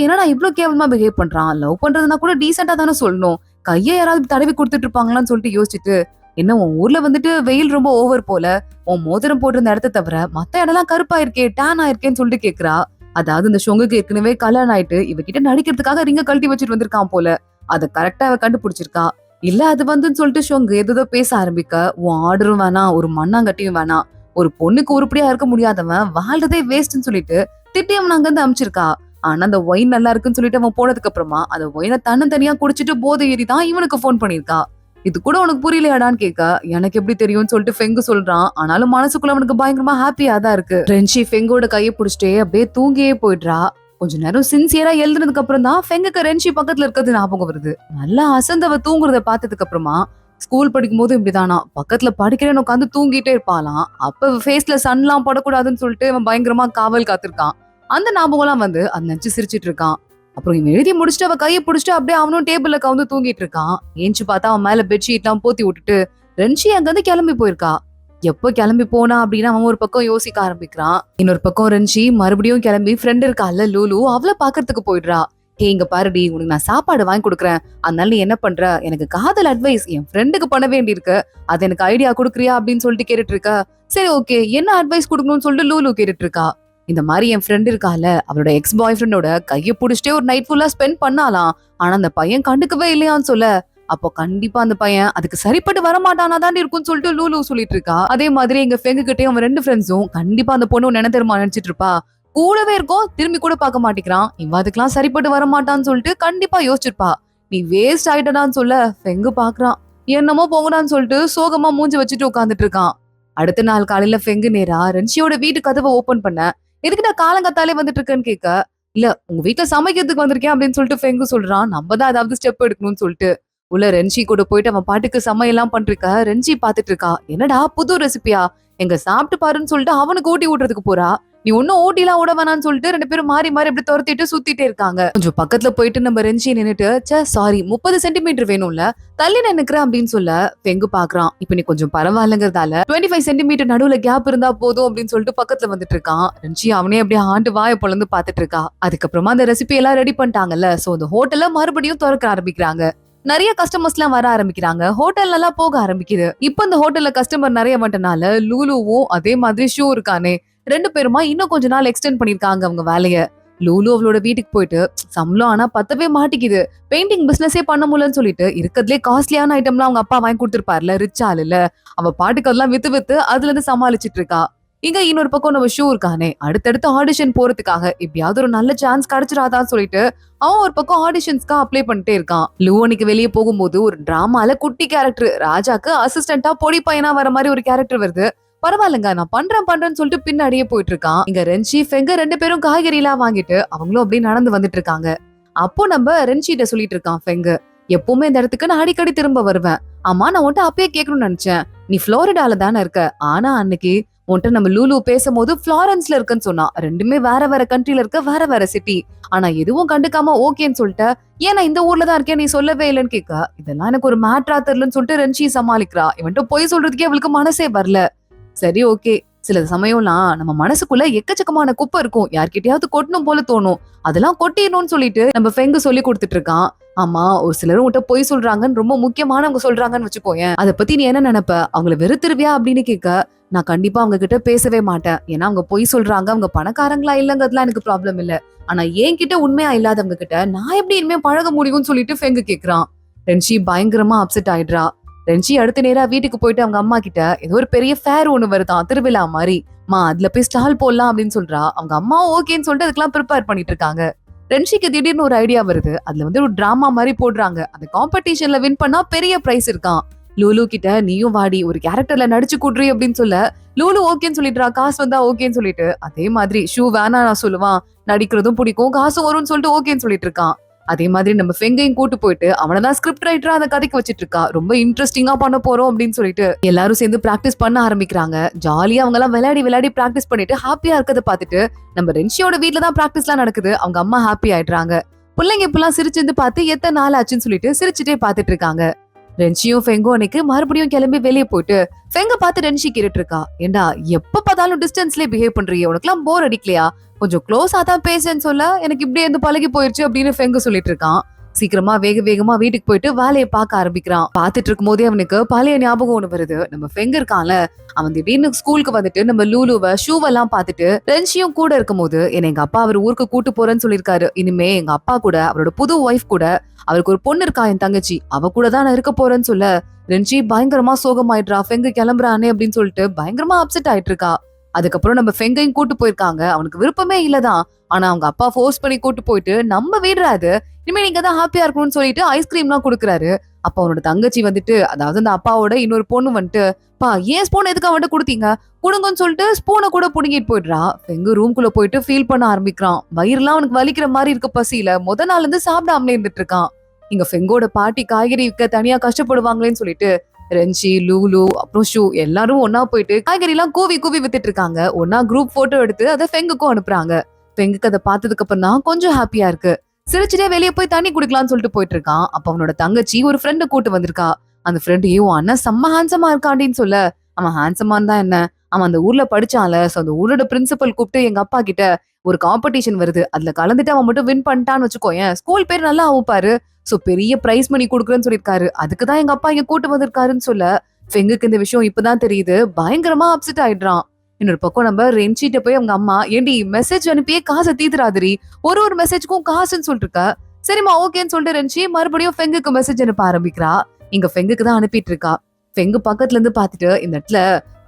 என்னடா இவ்வளவு கேவலமா பிஹேவ் பண்றான், லவ் பண்றதுனா கூட டீசெண்டா தானே சொல்லணும், கையை யாராவது தடவி கொடுத்துட்டு இருப்பாங்களான்னு சொல்லிட்டு யோசிச்சுட்டு, என்ன உன் ஊர்ல வந்துட்டு வெயில் ரொம்ப ஓவர் போல, உன் மோதிரம் போட்டிருந்த இடத்த தவிர மத்த இடம்லாம் கருப்பா இருக்கே, டேன் ஆயிருக்கேன்னு சொல்லிட்டு கேக்குறா. அதாவது இந்த ஷொங்குக்கு ஏற்கனவே கல்யாணம் ஆயிட்டு இவகிட்ட நடிக்கிறதுக்காக ரிங்க கழட்டி வச்சுட்டு வந்திருக்கான் போல. அத கரெக்டா அவ கண்டுபிடிச்சிருக்கா. இல்ல அது வந்துன்னு சொல்லிட்டு ஷொங்கு ஏதோ பேச ஆரம்பிக்க, உன் ஆர்டரும் வேணாம், ஒரு மண்ணாங்கட்டியும் வேணாம், ஒரு பொண்ணுக்கு உருப்படியா இருக்க முடியாதவன் வாழ்றதே வேஸ்ட்னு சொல்லிட்டு திட்டி அவன் அங்க இருந்து அமிச்சிருக்கா. ஆனா அந்த ஒயின் நல்லா இருக்குன்னு சொல்லிட்டு அவன் போனதுக்கு அப்புறமா அந்த ஒயினை தனியா குடிச்சிட்டு போதை ஏறி தான் இவனுக்கு போன் பண்ணிருக்கா. இது கூட உனக்கு புரியலையாடான்னு கேட்க, எனக்கு எப்படி தெரியும்னு சொல்லிட்டு ஃபெங்கு சொல்றான். ஆனாலும் மனசுக்குள்ள அவனுக்கு பயங்கரமா ஹாப்பியா தான் இருக்கு. ரென்ஷி ஃபெங்கோட கையை பிடிச்சிட்டே அப்படியே தூங்கியே போயிடுறா. கொஞ்ச நேரம் சின்சியரா எழுதுனதுக்கு அப்புறம் தான் ஃபெங்குக்கு ரென்ஷி பக்கத்துல இருக்கிறது ஞாபகம் வருது. நல்லா அசந்தவ தூங்குறத பார்த்ததுக்கு அப்புறமா, ஸ்கூல் படிக்கும் போது இப்படிதானா, பக்கத்துல படிக்கிறேன்னு உட்காந்து தூங்கிட்டே இருப்பாளாம். அப்ப ஃபேஸ்ல சன்லாம் படக்கூடாதுன்னு சொல்லிட்டு அவன் பயங்கரமா காவல் காத்திருக்கான். அந்த ஞாபகம் எல்லாம் வந்து அது நினைச்சு சிரிச்சிட்டு இருக்கான். அப்புறம் இவன் எழுதி முடிச்சுட்டு அவ கையை பிடிச்சிட்டு அப்படியே அவனும் டேபிள்ல கவுந்து தூங்கிட்டு இருக்கான். ஏஞ்சி பார்த்தா அவன் மேல பெட்ஷீட் எல்லாம் போத்தி விட்டுட்டு ரென்ஷி அங்க இருந்து கிளம்பி போயிருக்கா. எப்போ கிளம்பி போனா அப்படின்னு அவன் ஒரு பக்கம் யோசிக்க ஆரம்பிக்கிறான். இன்னொரு பக்கம் ரென்ஷி மறுபடியும் கிளம்பி ஃப்ரெண்ட் இருக்கால லூலு, அவளை பாக்குறதுக்கு போயிடுறா. இங்க பாருடி, உனக்கு நான் சாப்பாடு வாங்கி கொடுக்குறேன், அதனால நீ என்ன பண்ற, எனக்கு காதல் அட்வைஸ் என் ஃப்ரெண்டுக்கு பண்ண வேண்டி இருக்கு, அது எனக்கு ஐடியா கொடுக்குறியா அப்படின்னு சொல்லிட்டு கேட்டுட்டு இருக்கா. சரி ஓகே, என்ன அட்வைஸ் கொடுக்கணும்னு சொல்லிட்டு லூலு கேட்டுட்டு இருக்கா. இந்த மாதிரி என் ஃப்ரெண்ட் இருக்கால, அவளோட எக்ஸ் பாய் ஃப்ரெண்டோட கையை புடிச்சிட்டே ஒரு நைட் ஃபுல்லா ஸ்பெண்ட் பண்ணாலாம், ஆனா அந்த பையன் கண்டுக்கவே இல்லையான்னு சொல்ல, அப்போ கண்டிப்பா அந்த பையன் அதுக்கு சரிப்பட்டு வரமாட்டானா தான் இருக்கும்னு சொல்லிட்டு லூலு சொல்லிட்டு இருக்கா. அதே மாதிரி எங்க ஃபெங்கு கிட்டே அவன் 2 ஃப்ரெண்ட்ஸும் கண்டிப்பா அந்த பொண்ணு என்ன தெரியுமா நினைச்சிட்டு இருப்பா, கூடவே இருக்கும் திரும்பி கூட பார்க்க மாட்டேங்கிறான், இவன் அதுக்கெல்லாம் சரிப்பட்டு வரமாட்டான்னு சொல்லிட்டு கண்டிப்பா யோசிச்சிருப்பா. நீ வேஸ்ட் ஆயிட்டடான்னு சொல்ல ஃபெங்கு பாக்குறான். என்னமோ போங்கடான்னு சொல்லிட்டு சோகமா மூஞ்சி வச்சுட்டு உட்காந்துட்டு இருக்கான். அடுத்த நாள் காலையில ஃபெங்கு நேரா ரென்ஷியோட வீட்டு கதவை ஓபன் பண்ண, எதுக்கு நான் காலங்கத்தாலே வந்துட்டு இருக்கேன்னு கேட்க, இல்ல உங்க வீட்டுல சமைக்கிறதுக்கு வந்திருக்கேன் அப்படின்னு சொல்லிட்டு ஃபெங்கு சொல்றான். நம்ம தான் ஏதாவது ஸ்டெப் எடுக்கணும்னு சொல்லிட்டு உள்ள ரென்ஷி கூட போயிட்டு அவன் பாட்டுக்கு சமையெல்லாம் பண்றிருக்க. ரென்ஷி பாத்துட்டு இருக்கா. என்னடா புது ரெசிபியா, எங்க சாப்பிட்டு பாருன்னு சொல்லிட்டு அவனுக்கு ஊட்டி விட்டுறதுக்கு போறா. நீ ஒன்னும் ஓட்டிலாம் ஓட வேணான்னு சொல்லிட்டு 2 பேரும் மாறி மாறி இப்படி துரத்திட்டு சுத்திட்டே இருக்காங்க. கொஞ்சம் பக்கத்துல போயிட்டு நம்ம ரென்ஷி நின்னுட்டு, சாரி 30 சென்டிமீட்டர் வேணும்ல, தள்ளி நின்னுக்கிறேன் அப்படின்னு சொல்ல ஃபெங்கு பாக்குறான். இப்ப நீ கொஞ்சம் பரவாயில்லங்கிறதால 25 சென்டிமீட்டர் நடுவுல கேப் இருந்தா போதும் அப்படின்னு சொல்லிட்டு பக்கத்துல வந்துட்டு இருக்கான். ரென்ஷி அவனே அப்படியே ஆண்டு வாய பொழந்து பாத்துட்டு இருக்கா. அதுக்கப்புறமா அந்த ரெசிபி எல்லாம் ரெடி பண்ணிட்டாங்கல்ல, சோ அந்த ஹோட்டல்ல மறுபடியும் திறக்க ஆரம்பிக்கிறாங்க. நிறைய கஸ்டமர்ஸ் எல்லாம் வர ஆரம்பிக்கிறாங்க, ஹோட்டல் எல்லாம் போக ஆரம்பிக்குது. இப்ப இந்த ஹோட்டல்ல கஸ்டமர் நிறைய வந்துட்டனால லூலுவும் அதே மாதிரி ஷூ இருக்கானே 2 பேருமா இன்னும் கொஞ்ச நாள் எக்ஸ்டெண்ட் பண்ணிருக்காங்க அவங்க வேலைய. லூலு அவளோட வீட்டுக்கு போயிட்டு சம்பளம் ஆனா பத்தவே மாட்டிக்குது, பெயிண்டிங் பிசினஸே பண்ண முடியலன்னு சொல்லிட்டு இருக்கிறதுலே காஸ்ட்லியான ஐட்டம்லாம் அவங்க அப்பா வாங்கி கொடுத்துருப்பாருல, ரிச் ஆள் இல்ல, அவ பாட்டுக்கு அதெல்லாம் வித்து வித்து அதுல இருந்து சமாளிச்சிட்டு இருக்கா. இங்க இன்னொரு பக்கம் நம்ம ஷூ இருக்கானே, அடுத்தடுத்து ஆடிஷன் போறதுக்காக எப்படியாவது ஒரு நல்ல சான்ஸ் கிடைச்சிடாதான்னு சொல்லிட்டு அவன் ஒரு பக்கம் ஆடிஷன்ஸ்க்கு அப்ளை பண்ணிட்டே இருக்கான். லூ அன்னைக்கு வெளியே போகும்போது ஒரு டிராமால குட்டி கேரக்டர் ராஜாக்கு அசிஸ்டண்டா பொடி பையனா வர மாதிரி ஒரு கேரக்டர் வருது. பரவாயில்லங்க நான் பண்றேன்னு சொல்லிட்டு பின்னாடியே போயிட்டு இருக்கான். இங்க ரென்ஷி ஃபெங்க 2 பேரும் காய்கறி எல்லாம் வாங்கிட்டு அவங்களும் அப்படியே நடந்து வந்துட்டு இருக்காங்க. அப்போ நம்ம ரென்ஷிட்ட சொல்லிட்டு இருக்கான் ஃபெங்கு, எப்பவுமே இந்த இடத்துக்கு நான் அடிக்கடி திரும்ப வருவேன், ஆமா நான் உன்ட்ட அப்பயே கேட்கணும்னு நினைச்சேன், நீ புளோரிடால தானே இருக்க, ஆனா அன்னைக்கு உன்ட்ட நம்ம லூலு பேசும்போது பிளாரன்ஸ்ல இருக்குன்னு சொன்னா, 2மே வேற வேற கண்ட்ரில இருக்க வேற வேற சிட்டி, ஆனா எதுவும் கண்டுக்காம ஓகேன்னு சொல்லிட்ட, ஏன்னா இந்த ஊர்ல தான் இருக்கேன் நீ சொல்லவே இல்லைன்னு கேட்க, இதெல்லாம் எனக்கு ஒரு மேட்ரா தெரியலன்னு சொல்லிட்டு ரென்ஷி சமாளிக்கிறா. இவன்ட்ட போய் சொல்றதுக்கே அவளுக்கு மனசே வரல. சரி ஓகே, சில சமயம்லாம் நம்ம மனசுக்குள்ள எக்கச்சக்கமான குப்பை இருக்கும், யார்கிட்டயாவது கொட்டணும் போல தோணும், அதெல்லாம் கொட்டிடணும்னு சொல்லிட்டு நம்ம ஃபெங்கு சொல்லி கொடுத்துட்டு இருக்கான். ஆமா ஒரு சிலரும் உன்ட்ட போய் சொல்றாங்கன்னு ரொம்ப முக்கியமானவங்க சொல்றாங்கன்னு வச்சுக்கோயேன், அதை பத்தி நீ என்ன நினைப்ப, அவங்களை வெறுத்துருவியா அப்படின்னு கேட்க, நான் கண்டிப்பா அவங்க கிட்ட பேசவே மாட்டேன், ஏன்னா அவங்க பொய் சொல்றாங்க, அவங்க பணக்காரங்களா இல்லங்கிறதுலாம் எனக்கு ப்ராப்ளம் இல்ல, ஆனா என்கிட்ட உண்மையா இல்லாதவங்க கிட்ட நான் எப்படி இனிமே பழக முடியும்னு சொல்லிட்டு ஃபெங்கு கேக்குறான். ரென்ஷி பயங்கரமா அப்செட் ஆயிடுறா. ரென்ஷி அடுத்த நேரா வீட்டுக்கு போயிட்டு அவங்க அம்மா கிட்ட ஏதோ ஒரு பெரிய ஃபேர் ஒண்ணு வருதான் திருவிழா மாதிரி, அதுல போய் ஸ்டால் போடலாம் அப்படின்னு சொல்றா. அவங்க அம்மா ஓகேன்னு சொல்லிட்டு அதுக்கெல்லாம் ப்ரிப்பேர் பண்ணிட்டு இருக்காங்க. ரென்ஷிக்கு திடீர்னு ஒரு ஐடியா வருது, அதுல வந்து ஒரு டிராமா மாதிரி போடுறாங்க, அந்த காம்படிஷன்ல வின் பண்ணா பெரிய பிரைஸ் இருக்கான், லூலு கிட்ட நீயும் வாடி ஒரு கேரக்டர்ல நடிச்சு கூட்ரி அப்படின்னு சொல்ல லூலு ஓகேன்னு சொல்லிடுறா, காசு வந்தா ஓகேன்னு சொல்லிட்டு. அதே மாதிரி ஷூ வேணா நான் சொல்லுவான், நடிக்கிறதும் பிடிக்கும் காசும் வரும்னு சொல்லிட்டு ஓகேன்னு சொல்லிட்டு இருக்கான். அதே மாதிரி நம்ம ஃபெங்கையும் கூட்டு போயிட்டு அவனதான் ஸ்கிரிப்ட் ரைட்டரா அந்த கதைக்கு வச்சிட்டு இருக்கா. ரொம்ப இன்ட்ரெஸ்டிங்கா பண்ண போறோம் அப்படின்னு சொல்லிட்டு எல்லாரும் சேர்ந்து பிராக்டிஸ் பண்ண ஆரம்பிக்கிறாங்க. ஜாலியா அவங்க எல்லாம் விளையாடி விளையாடி பிராக்டிஸ் பண்ணிட்டு ஹாப்பியா இருக்கதை பார்த்துட்டு நம்ம ரென்ஷியோட வீட்டுல தான் பிராக்டிஸ் எல்லாம் நடக்குது. அவங்க அம்மா ஹாப்பி ஆயிடுறாங்க. பிள்ளைங்க இப்பெல்லாம் சிரிச்சிருந்து பார்த்து எத்தனை நாள் ஆச்சுன்னு சொல்லிட்டு சிரிச்சுட்டே பாத்துட்டு இருக்காங்க. ரென்ஷியும் ஃபெங்கும் அன்னைக்கு மறுபடியும் கிளம்பி வெளியே போயிட்டு ஃபெங்க பார்த்து ரென்ஷி கேட்டுட்டு இருக்கா, ஏண்டா எப்ப பார்த்தாலும் டிஸ்டன்ஸ்லயே பிஹேவ் பண்றீங்க, உனக்குலாம் போர் அடிக்கலையா, கொஞ்சம் க்ளோஸா தான் பேசுன்னு சொல்ல எனக்கு இப்படியே இருந்து பழகி போயிருச்சு அப்படின்னு ஃபெங்க சொல்லிட்டு இருக்கான். சீக்கிரமா வேகமா வீட்டுக்கு போயிட்டு வேலையை பார்க்க ஆரம்பிக்கிறான். பாத்துட்டு இருக்கும் போதே அவனுக்கு பழைய ஞாபகம் ஒண்ணு வருது. நம்ம ஃபெங்க இருக்கான்ல, அவன் திடீர்னு ஸ்கூலுக்கு வந்துட்டு நம்ம லூலுவ ஷூவெல்லாம் பாத்துட்டு ரென்ஷியும் கூட இருக்கும் போது என்ன எங்க அப்பா அவர் ஊருக்கு கூட்டு போறேன்னு சொல்லிருக்காரு. இனிமே எங்க அப்பா கூட அவரோட புது ஒய்ஃப் கூட அவருக்கு ஒரு பொண்ணு இருக்கா என் தங்கச்சி, அவ கூட தான் நான் இருக்க போறேன்னு சொல்ல ரென்ஷி பயங்கரமா சோகமாயிடுறா. ஃபெங்கு கிளம்புறானே அப்படின்னு சொல்லிட்டு பயங்கரமா அப்செட் ஆயிட்டு இருக்கா. அதுக்கப்புறம் நம்ம ஃபெங்கையும் கூட்டு போயிருக்காங்க. அவனுக்கு விருப்பமே இல்லதான், ஆனா அவங்க அப்பா ஃபோர்ஸ் பண்ணி கூட்டு போயிட்டு நம்ம வீடுறாது, இனிமே நீங்க தான் ஹாப்பியா இருக்கணும்னு சொல்லிட்டு ஐஸ்கிரீம் எல்லாம் கொடுக்குறாரு. அப்ப அவனோட தங்கச்சி வந்துட்டு, அதாவது அந்த அப்பாவோட இன்னொரு பொண்ணு வந்துட்டு, பா ஏன் ஸ்பூன் எதுக்கு அவன்கிட்ட கொடுத்தீங்க, குடுங்கன்னு சொல்லிட்டு ஸ்பூனை கூட புடுங்கிட்டு போயிடுறா. ஃபெங்கு ரூம்குள்ள போயிட்டு ஃபீல் பண்ண ஆரம்பிக்கிறான். வயிறுலாம் அவனுக்கு வலிக்கிற மாதிரி இருக்க பசியில முத நாள் இருந்து சாப்பிடாமலே இருந்துட்டு இருக்கான். இங்க ஃபெங்கோட பாட்டி காய்கறி விற்க தனியா கஷ்டப்படுவாங்களேன்னு சொல்லிட்டு ரென்ஷி, லூலு, அப்புறம் ஷூ எல்லாரும் ஒன்னா போயிட்டு காய்கறி எல்லாம் கூவி கூவி வித்துட்டு இருக்காங்க. ஒன்னா குரூப் போட்டோ எடுத்து அதை ஃபெங்குக்கும் அனுப்புறாங்க. ஃபெங்குக்கு அதை பார்த்ததுக்கு அப்புறம் தான் கொஞ்சம் ஹாப்பியா இருக்கு. சிரிச்சுட்டே வெளியே போய் தண்ணி குடிக்கலாம்னு சொல்லிட்டு போயிட்டு இருக்கான். அப்ப அவனோட தங்கச்சி ஒரு ஃப்ரெண்டு கூட்டு வந்திருக்கா. அந்த ஃப்ரெண்ட் ஏன் அண்ணன் செம்ம ஹேண்ட்ஸமா இருக்காண்டின்னு சொல்ல, அவன் ஹேண்ட்ஸமான் தான் என்ன, அவன் அந்த ஊர்ல படிச்சான்ல, அந்த ஊரோட பிரின்சிபல் கூப்பிட்டு எங்க அப்பா கிட்ட ஒரு காம்படிஷன் வருது, அதுல கலந்துட்டு அவன் மட்டும் வின் பண்ணிட்டான்னு வச்சுக்கோயேன், ஸ்கூல் பேர் நல்லா ஆகுப்பாரு, சோ பெரிய பிரைஸ் மணி கொடுக்குறேன்னு சொல்லிருக்காரு, அதுக்குதான் எங்க அப்பா இங்க கூட்டு வந்திருக்காருன்னு சொல்ல ஃபெங்குக்கு இந்த விஷயம் இப்பதான் தெரியுது. பயங்கரமா அப்செட் ஆயிடுறான். இன்னொரு பக்கம் நம்ம ரென்ஷிட்ட போய் அவங்க அம்மா, ஏண்டி மெசேஜ் அனுப்பியே காசை தீத்துறாதிரி, ஒரு மெசேஜ்க்கும் காசுன்னு சொல்லிட்டு இருக்க, சரிம்மா ஓகேன்னு சொல்லிட்டு ரென்ஷி மறுபடியும் ஃபெங்குக்கு மெசேஜ் அனுப்ப ஆரம்பிக்கிறா. இங்க ஃபெங்குக்கு தான் அனுப்பிட்டு இருக்கா. ஃபெங்கு பக்கத்துல இருந்து பாத்துட்டு, இந்த இடத்துல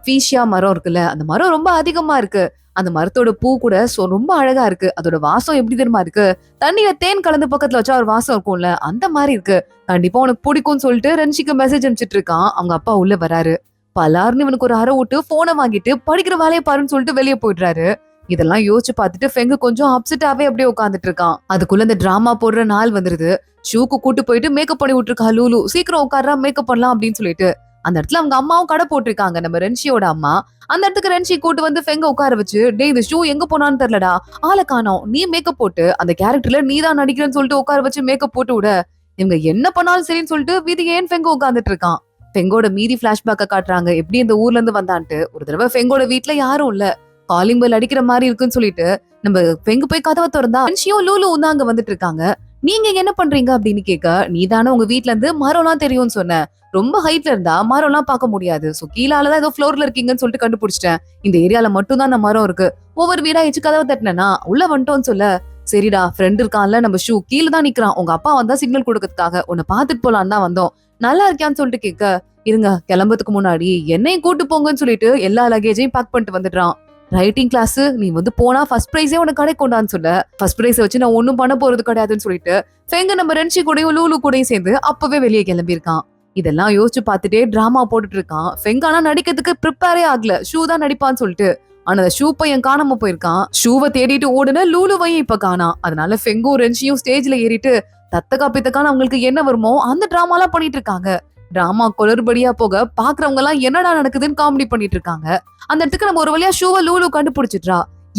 ஃபீஷியா மரம் இருக்குல்ல, அந்த மரம் ரொம்ப அதிகமா இருக்கு, அந்த மரத்தோட பூ கூட ரொம்ப அழகா இருக்கு, அதோட வாசம் எப்படி தெரியுமா இருக்கு, தண்ணியில தேன் கலந்து பக்கத்துல வச்சா ஒரு வாசம் இருக்கும்ல, அந்த மாதிரி இருக்கு, கண்டிப்பா உனக்கு பிடிக்கும்னு சொல்லிட்டு ரென்ஷிக்கு மெசேஜ் அனுப்பிச்சிட்டு இருக்கான். அவங்க அப்பா உள்ள வராரு. பலார்னு இவனுக்கு ஒரு அரை விட்டு போனை வாங்கிட்டு படிக்கிற வேலையை பாருன்னு சொல்லிட்டு வெளியே போயிடுறாரு. இதெல்லாம் யோசிச்சு பார்த்துட்டு ஃபெங்கு கொஞ்சம் அப்செட்டாவே அப்படியே உட்காந்துட்டு இருக்கான். அதுக்குள்ள இந்த டிராமா போடுற நாள் வந்துருது. ஷூக்கு கூட்டு போயிட்டு மேக்கப் பண்ணி விட்டுருக்கா லூலு, சீக்கிரம் உட்காரா மேக்கப் பண்ணலாம் அப்படின்னு சொல்லிட்டு. அந்த இடத்துல அவங்க அம்மாவும் கடை போட்டிருக்காங்க, நம்ம ரென்ஷியோட அம்மா. அந்த இடத்துக்கு ரென்ஷி கூட்டு வந்து ஃபெங்க உட்கார வச்சு, டே இந்த ஷூ எங்க போனான்னு தெரியலடா, ஆளை காணோம், நீ மேக்கப் போட்டு அந்த கேரக்டர்ல நீ தான் நடிக்கிறேன்னு சொல்லிட்டு உட்கார வச்சு மேக்கப் போட்டு விட, இவங்க என்ன பண்ணாலும் சரின்னு சொல்லிட்டு வீதி ஏன் ஃபெங்க உட்காந்துட்டு இருக்கான். ஃபெங்கோட மீதி பிளாஷ்பேக்க காட்டுறாங்க, எப்படி இந்த ஊர்ல இருந்து வந்தான்ட்டு. ஒரு தடவை ஃபெங்கோட வீட்டுல யாரும் இல்ல, காலிங் பெல் அடிக்கிற மாதிரி இருக்குன்னு சொல்லிட்டு நம்ம ஃபெங்கு போய் கதவை திறந்தா ரென்ஷியும் லூலுவும் தான் அங்க வந்துட்டு இருக்காங்க. நீங்க என்ன பண்றீங்க அப்படின்னு கேட்க, நீ தானே உங்க வீட்டுல இருந்து மரம் எல்லாம் தெரியும்னு சொன்ன, ரொம்ப ஹைட்ல இருந்தா மரம் எல்லாம் பார்க்க முடியாது, சோ கீழாலதான் ஏதோ ஃப்ளோர்ல இருக்கீங்கன்னு சொல்லிட்டு கண்டுபிடிச்சிட்டேன், இந்த ஏரியால மட்டும் தான் அந்த மரம் இருக்கு, ஒவ்வொரு வீடா எச்சு கதவை தட்டினா உள்ள வந்துட்டோம்னு சொல்ல, சரிடா ஃப்ரெண்ட் இருக்கான்ல நம்ம ஷூ கீழே தான் நிக்கிறான், உங்க அப்பா வந்தா சிக்னல் கொடுக்கறதுக்காக உன்னை பாத்துட்டு போலான்னு தான் வந்தோம், நல்லா இருக்கியான்னு சொல்லிட்டு கேட்க, இருங்க கிளம்புறதுக்கு முன்னாடி என்னையும் கூட்டு போங்கன்னு சொல்லிட்டு எல்லா லக்கேஜையும் பேக் பண்ணிட்டு வந்துடுறான். ரைட்டிங் கிளாஸ் நீ வந்து போனா ஃபர்ஸ்ட் பிரைஸே உனக்கு கடை கொண்டான்னு சொல்ல, ஃபர்ஸ்ட் பிரைஸ் வச்சு நான் ஒன்னும் பண்ண போறது கிடையாதுன்னு சொல்லிட்டு ஃபெங்க நம்ம ரென்ஷி கூடயும் லூலு கூடயும் சேர்ந்து அப்பவே வெளியே கிளம்பியிருக்கான். இதெல்லாம் யோசிச்சு பார்த்துட்டே டிராமா போட்டுட்டு இருக்கான். ஃபெங்கானா நடிக்கிறதுக்கு ப்ரிப்பேரே ஆகல, ஷூ தான் நடிப்பான்னு சொல்லிட்டு. ஆனா அந்த ஷூ பையன் காணாம போயிருக்கான். ஷூவை தேடிட்டு ஓடுன லூலுவையும் இப்ப காணா. அதனால ஃபெங்கும் ரென்ஷியும் ஸ்டேஜ்ல ஏறிட்டு தத்தக்கா பித்தக்கான அவங்களுக்கு என்ன வருமோ அந்த டிராமா எல்லாம் பண்ணிட்டு இருக்காங்க. டிராமா குளறுபடியா போக பாக்குறவங்க எல்லாம் என்னடா நடக்குதுன்னு காமெடி பண்ணிட்டு இருக்காங்க. அந்த இடத்துக்கு நம்ம ஒரு வழியா ஷூவை லூலு கண்டுபிடிச்சிட்றா.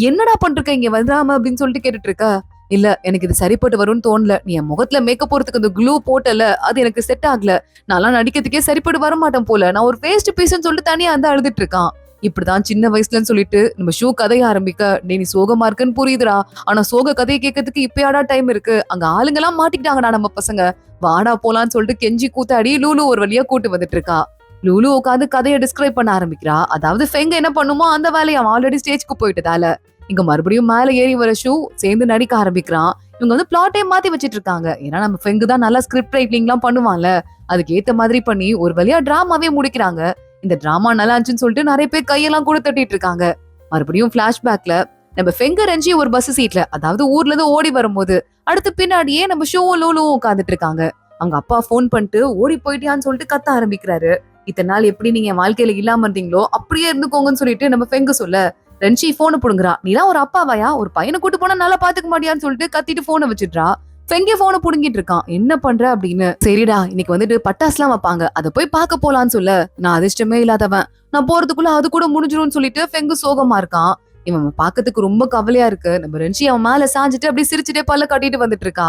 என்னடா பண்ற இங்க வந்துடாம அப்படின்னு சொல்லிட்டு கேட்டுட்டு இருக்க, இல்ல எனக்கு இது சரிப்பட்டு வரும்னு தோணல, நீ என் முகத்துல மேக்கப் போறதுக்கு அந்த க்ளூ போட்டல, அது எனக்கு செட் ஆகல, நான்லாம் நடிக்கிறதுக்கே சரிப்பட்டு வர மாட்டேன் போல, நான் ஒரு வேஸ்ட் பீஸ்ன்னு சொல்லிட்டு தனியா வந்து அழுதுட்டு இருக்கான். இப்படிதான் சின்ன வயசுலன்னு சொல்லிட்டு நம்ம ஷூ கதைய ஆரம்பிக்க, நீ சோகமா இருக்குன்னு புரியுதுடா, ஆனா சோக கதையை கேட்கறதுக்கு இப்பயாடா டைம் இருக்கு, அங்க ஆளுங்க எல்லாம் மாட்டிக்கிட்டாங்கடா நம்ம பசங்க, வாடா போலான்னு சொல்லிட்டு கெஞ்சி கூத்தாடி லூலு ஒரு வழியா கூட்டு வந்துட்டு இருக்கா. லூலு உட்காந்து கதையை டிஸ்கிரைப் பண்ண ஆரம்பிக்கிறா. அதாவது ஃபெங்க என்ன பண்ணுமோ அந்த வேலையை அவன் ஆல்ரெடி ஸ்டேஜ்க்கு போயிட்டதால இங்க மறுபடியும் மேல ஏறி வர ஷூ சேர்ந்து நடிக்க ஆரம்பிக்கிறான். இவங்க வந்து பிளாட்டே மாத்தி வச்சிட்டு இருக்காங்க, ஏன்னா நம்ம ஃபெங்கு தான் நல்லா ஸ்கிரிப்ட் ரைட்டிங் எல்லாம் பண்ணுவான்ல, அதுக்கு ஏத்த மாதிரி பண்ணி ஒரு வழியா டிராமாவே முடிக்கிறாங்க. இந்த டிராமா நல்லா இருந்துச்சுன்னு சொல்லிட்டு நிறைய பேர் கையெல்லாம் கூட தட்டிட்டு இருக்காங்க. மறுபடியும் பிளாஷ்பேக்ல நம்ம ஃபெங்க ரென்ஷி ஒரு பஸ் சீட்ல, அதாவது ஊர்ல இருந்து ஓடி வரும்போது அடுத்து பின்னாடியே நம்ம ஷூவும் லூலுவும் உட்காந்துட்டு இருக்காங்க. அவங்க அப்பா போன் பண்ணிட்டு ஓடி போயிட்டியான்னு சொல்லிட்டு கத்த ஆரம்பிக்கிறாரு. இத்தனை நாள் எப்படி நீங்க என் வாழ்க்கையில இல்லாம இருந்தீங்களோ அப்படியே இருந்துக்கோங்கன்னு சொல்லிட்டு நம்ம ஃபெங்கு சொல்ல, ரென்ஷி போனை புடுங்குறா. நீலாம் ஒரு அப்பாவாயா, ஒரு பையனை கூட்டு போனா நல்லா பாத்துக்க மாட்டியான்னு சொல்லிட்டு கத்திட்டு போனை வச்சிடுறா. ஃபெங்கே போனை புடுங்கிட்டு இருக்கான். என்ன பண்ற அப்படின்னு. சரிடா, இன்னைக்கு வந்துட்டு பட்டாசுலாம் வைப்பாங்க, அதை போய் பார்க்க போலான்னு சொல்ல, நான் அதிர்ஷ்டமே இல்லாதவன், நான் போறதுக்குள்ள அது கூட முடிஞ்சிரும்னு சொல்லிட்டு ஃபெங்கு சோகமா இருக்கான். இவன் பாக்கிறதுக்கு ரொம்ப கவலையா இருக்கு. நம்ம ரென்ஷி அவன் மேல சாஞ்சிட்டு அப்படியே சிரிச்சுட்டே பல்ல காட்டிட்டு வந்துட்டு இருக்கா.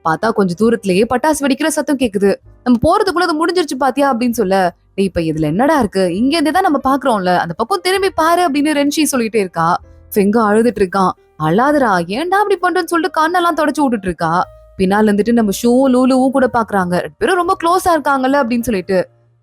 பார்த்தா கொஞ்சம் தூரத்திலேயே பட்டாசு வெடிக்கிற சத்தம் கேக்குது. நம்ம போறதுக்குள்ள அது முடிஞ்சிருச்சு பாத்தியா அப்படின்னு சொல்ல, இப்ப இதுல என்னடா இருக்கு, இங்க இருந்துதான் நம்ம பாக்குறோம்ல, அந்த பக்கம் திரும்பி பாரு அப்படின்னு ரென்ஷி சொல்லிட்டே இருக்கா. ஃபெங்க அழுதுட்டு இருக்கான். அழாதரா, ஏன்டா அப்படி பண்றேன்னு சொல்லிட்டு கண்ணெல்லாம் தொடச்சு விட்டுட்டு இருக்கா. பின்னால இருந்துட்டு நம்ம ஷூவும் லூலுவும் கூட பாக்குறாங்க. ரெண்டு பேரும் ரொம்ப க்ளோஸா இருக்காங்கல்ல அப்படின்னு சொல்லிட்டு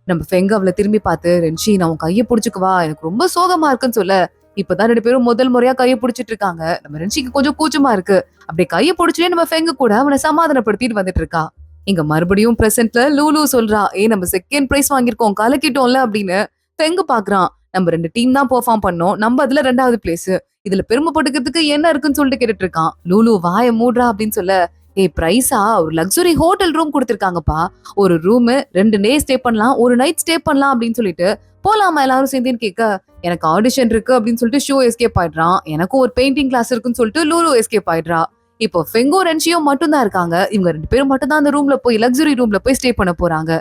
நம்ம ஃபெங்க அவளை திரும்பி பார்த்து, ரென்ஷி நான் உன் கையை புடிச்சுக்குவா, எனக்கு ரொம்ப சோகமா இருக்குன்னு சொல்ல, இப்பதான் ரெண்டு பேரும் முதல் முறையா கையை புடிச்சிட்டு இருக்காங்க. நம்ம ரென்ஷிக்கு கொஞ்சம் கூச்சமா இருக்கு. அப்படியே கையை புடிச்சுட்டே நம்ம ஃபெங்க கூட அவனை சமாதானப்படுத்திட்டு வந்துட்டு இருக்கா. இங்க மறுபடியும் பிரசன்ட்ல லூலு சொல்றா, நம்ம செகண்ட் பிரைஸ் வாங்கிருக்கோம், கலக்கிட்டோம்ல அப்படின்னு. ஃபெங்க பாக்குறான், நம்ம ரெண்டு டீம் தான் பெர்ஃபார்ம் பண்ணோம், நம்ம அதுல 2வது பிளேஸ், இதுல பெருமைப்பட்டுக்கிறதுக்கு என்ன இருக்குன்னு சொல்லிட்டு கேட்டுட்டு இருக்கான். லூலு வாய மூடுறா அப்படின்னு சொல்ல, பிரைஸா ஒரு லக்ஸுரி ஹோட்டல் ரூம் கொடுத்திருக்காங்கப்பா, ஒரு ரூம் 2 டே ஸ்டே பண்ணலாம், ஒரு நைட் ஸ்டே பண்ணலாம் அப்படின்னு சொல்லிட்டு, போலாமா எல்லாரும் சேர்ந்துன்னு கேட்க, எனக்கு ஆடிஷன் இருக்கு அப்படின்னு சொல்லிட்டு ஷோ எஸ்கேப் ஆயிடுறான். எனக்கும் ஒரு பெயிண்டிங் கிளாஸ் இருக்குன்னு சொல்லிட்டு லூலு எஸ்கேப் ஆயிடுறா. இப்போ ஃபெங்கோ ரென்ஷியோ மட்டும் தான் இருக்காங்க. இவங்க 2 பேரும் மட்டும் தான் அந்த ரூம்ல போய் லக்ஸுரி ரூம்ல போய் ஸ்டே பண்ண போறாங்க.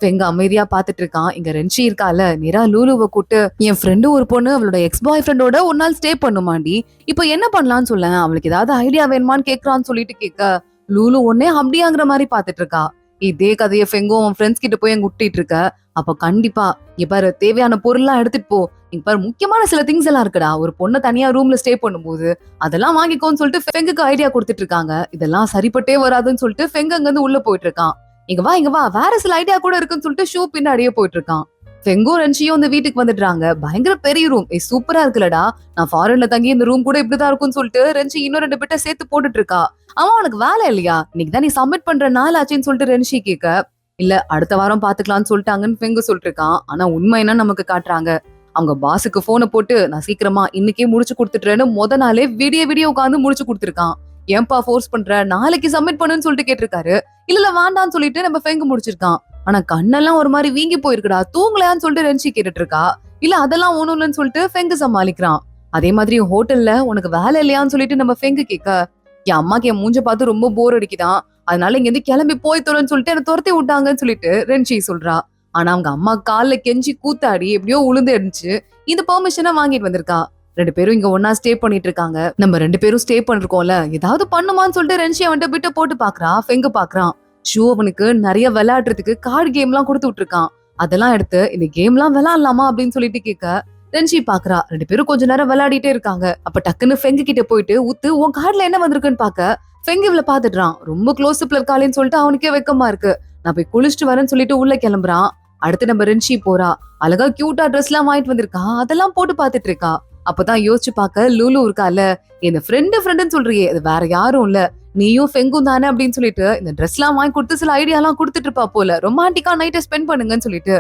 ஃபெங்க அமைதியா பாத்துட்டு இருக்கான். இங்க ரென்ஷி இருக்கால, நேரா லூலுவை கூட்டு, என் ஃப்ரெண்டு ஒரு பொண்ணு அவளோட எக்ஸ் பாய் ஃப்ரெண்டோட ஒரு நாள் ஸ்டே பண்ணுமாண்டி, இப்போ என்ன பண்ணலாம்னு சொல்ல, அவளுக்கு ஏதாவது ஐடியா வேணுமான்னு கேக்குறான்னு சொல்லிட்டு கேட்க, லூலு ஒன்னே அப்படியாங்கிற மாதிரி பாத்துட்டு இருக்கா. இதே கதைய ஃபெங்கோ அவன் ஃப்ரெண்ட்ஸ் கிட்ட போய் அங்க விட்டிட்டு இருக்க. அப்ப கண்டிப்பா பாரு, தேவையான பொருள்லாம் எடுத்துட்டு போ, இங்க பாரு முக்கியமான சில திங்ஸ் எல்லாம் இருக்குடா, ஒரு பொண்ணை தனியா ரூம்ல ஸ்டே பண்ணும்போது அதெல்லாம் வாங்கிக்கோன்னு சொல்லிட்டு ஃபெங்குக்கு ஐடியா கொடுத்துட்டு இருக்காங்க. இதெல்லாம் சரிப்பட்டே வராதுன்னு சொல்லிட்டு ஃபெங்க அங்க இருந்து உள்ள போயிட்டு இருக்கான். இங்க வா வேற சில ஐடியா கூட இருக்குன்னு சொல்லிட்டு ஷூ பின்னாடியே போயிட்டு இருக்கான். ஃபெங்கோ ரென்ஷியும் இந்த வீட்டுக்கு வந்துடுறாங்க. பயங்கர பெரிய ரூம், சூப்பரா இருக்குல்லடா, நான் ஃபாரின்ல தங்கி இந்த ரூம் கூட இப்படிதான் இருக்கும்னு சொல்லிட்டு ரென்ஷி இன்னும் 2 பேட்ட சேர்த்து போட்டுட்டு இருக்கா. அவன் உனக்கு வேலை இல்லையா, இன்னைக்கு தான் நீ சப்மிட் பண்ற நாள் ஆச்சுன்னு சொல்லிட்டு ரென்ஷி கேட்க, இல்ல அடுத்த வாரம் பாத்துக்கலாம்னு சொல்லிட்டாங்கன்னு ஃபெங்கு சொல்லிட்டு இருக்கான். ஆனா உண்மை என்ன நமக்கு காட்டுறாங்க. அவங்க பாஸுக்கு போனை போட்டு, நான் சீக்கிரமா இன்னைக்கே முடிச்சு கொடுத்துட்டுறேன்னு நாளே விடிய உட்காந்து முடிச்சு கொடுத்துருக்கான். ஏன்பா ஃபோர்ஸ் பண்ற, நாளைக்கு சப்மிட் பண்ணுன்னு சொல்லிட்டு கேட்டிருக்காரு. இல்ல வேண்டான்னு சொல்லிட்டு நம்ம ஃபெங்கு முடிச்சிருக்கான். ஆனா கண்ணெல்லாம் ஒரு மாதிரி வீங்கி போயிருக்குடா, தூங்கலையான்னு சொல்லிட்டு ரென்ஷி கேட்டுட்டு இருக்கா. இல்ல அதெல்லாம் ஒண்ணும் இல்லைன்னு சொல்லிட்டு ஃபெங்கு சமாளிக்கிறான். அதே மாதிரி ஹோட்டல்ல உனக்கு வேலை இல்லையான்னு சொல்லிட்டு நம்ம ஃபெங்கு கேட்க, என் அம்மாக்கு என் மூஞ்ச பார்த்து ரொம்ப போர் அடிக்குதான், அதனால இங்க இருந்து கிளம்பி போய் தொலைன்னு சொல்லிட்டு என்ன துரத்தி விட்டாங்கன்னு சொல்லிட்டு ரென்ஷி சொல்றா. ஆனா அவங்க அம்மா கால்ல கெஞ்சி கூத்தாடி எப்படியோ உளுந்து அடிச்சு இந்த பெர்மிஷனை வாங்கிட்டு வந்திருக்கா. 2 பேரும் இங்க ஒன்னா ஸ்டே பண்ணிட்டு இருக்காங்க. நம்ம 2 பேரும் ஸ்டே பண்ணிருக்கோம்ல, ஏதாவது பண்ணுமான்னு சொல்லிட்டு ரென்ஷி அவன்கிட்ட பிட்ட போட்டு பாக்குறா. ஃபெங்கு பாக்குறான். ஷூ அவனுக்கு நிறைய விளையாடுறதுக்கு கார்டு கேம் எல்லாம் கொடுத்து விட்டுருக்கான். அதெல்லாம் எடுத்து இந்த கேம் எல்லாம் விளையாடலாமா அப்படின்னு சொல்லிட்டு கேட்க, ரென்ஷி பாக்குறா. 2 பேரும் கொஞ்ச நேரம் விளையாடிட்டே இருக்காங்க. அப்ப டக்குன்னு ஃபெங்கு கிட்ட போயிட்டு, உத்து உன் கார்டுல என்ன வந்திருக்குன்னு பாக்க, ஃபெங்கு இவள பாத்துடுறான். ரொம்ப க்ளோஸ் அப்ல இருக்காளேன்னு சொல்லிட்டு அவனுக்கே வெக்கமா இருக்கு. நான் போய் குளிச்சுட்டு வரேன்னு சொல்லிட்டு உள்ள கிளம்புறான். அடுத்து நம்ம ரென்ஷி போறா. அழகா கியூட்டா ட்ரெஸ் எல்லாம் வாங்கிட்டு வந்திருக்கா. அதெல்லாம் போட்டு பாத்துட்டு இருக்கா. அப்பதான் யோசிச்சு பாக்க லூலு இருக்கால, இந்த ஃப்ரெண்டுன்னு சொல்றியே, அது வேற யாரும் இல்ல, நீயும் ஃபெங்கும் தானே அப்படின்னு சொல்லிட்டு இந்த ட்ரெஸ் எல்லாம் வாங்கி கொடுத்து சில ஐடியா எல்லாம் கொடுத்துட்டு இருப்பா போல. ரொமான்டிக்கா நைட்டை ஸ்பெண்ட் பண்ணுங்கன்னு சொல்லிட்டு,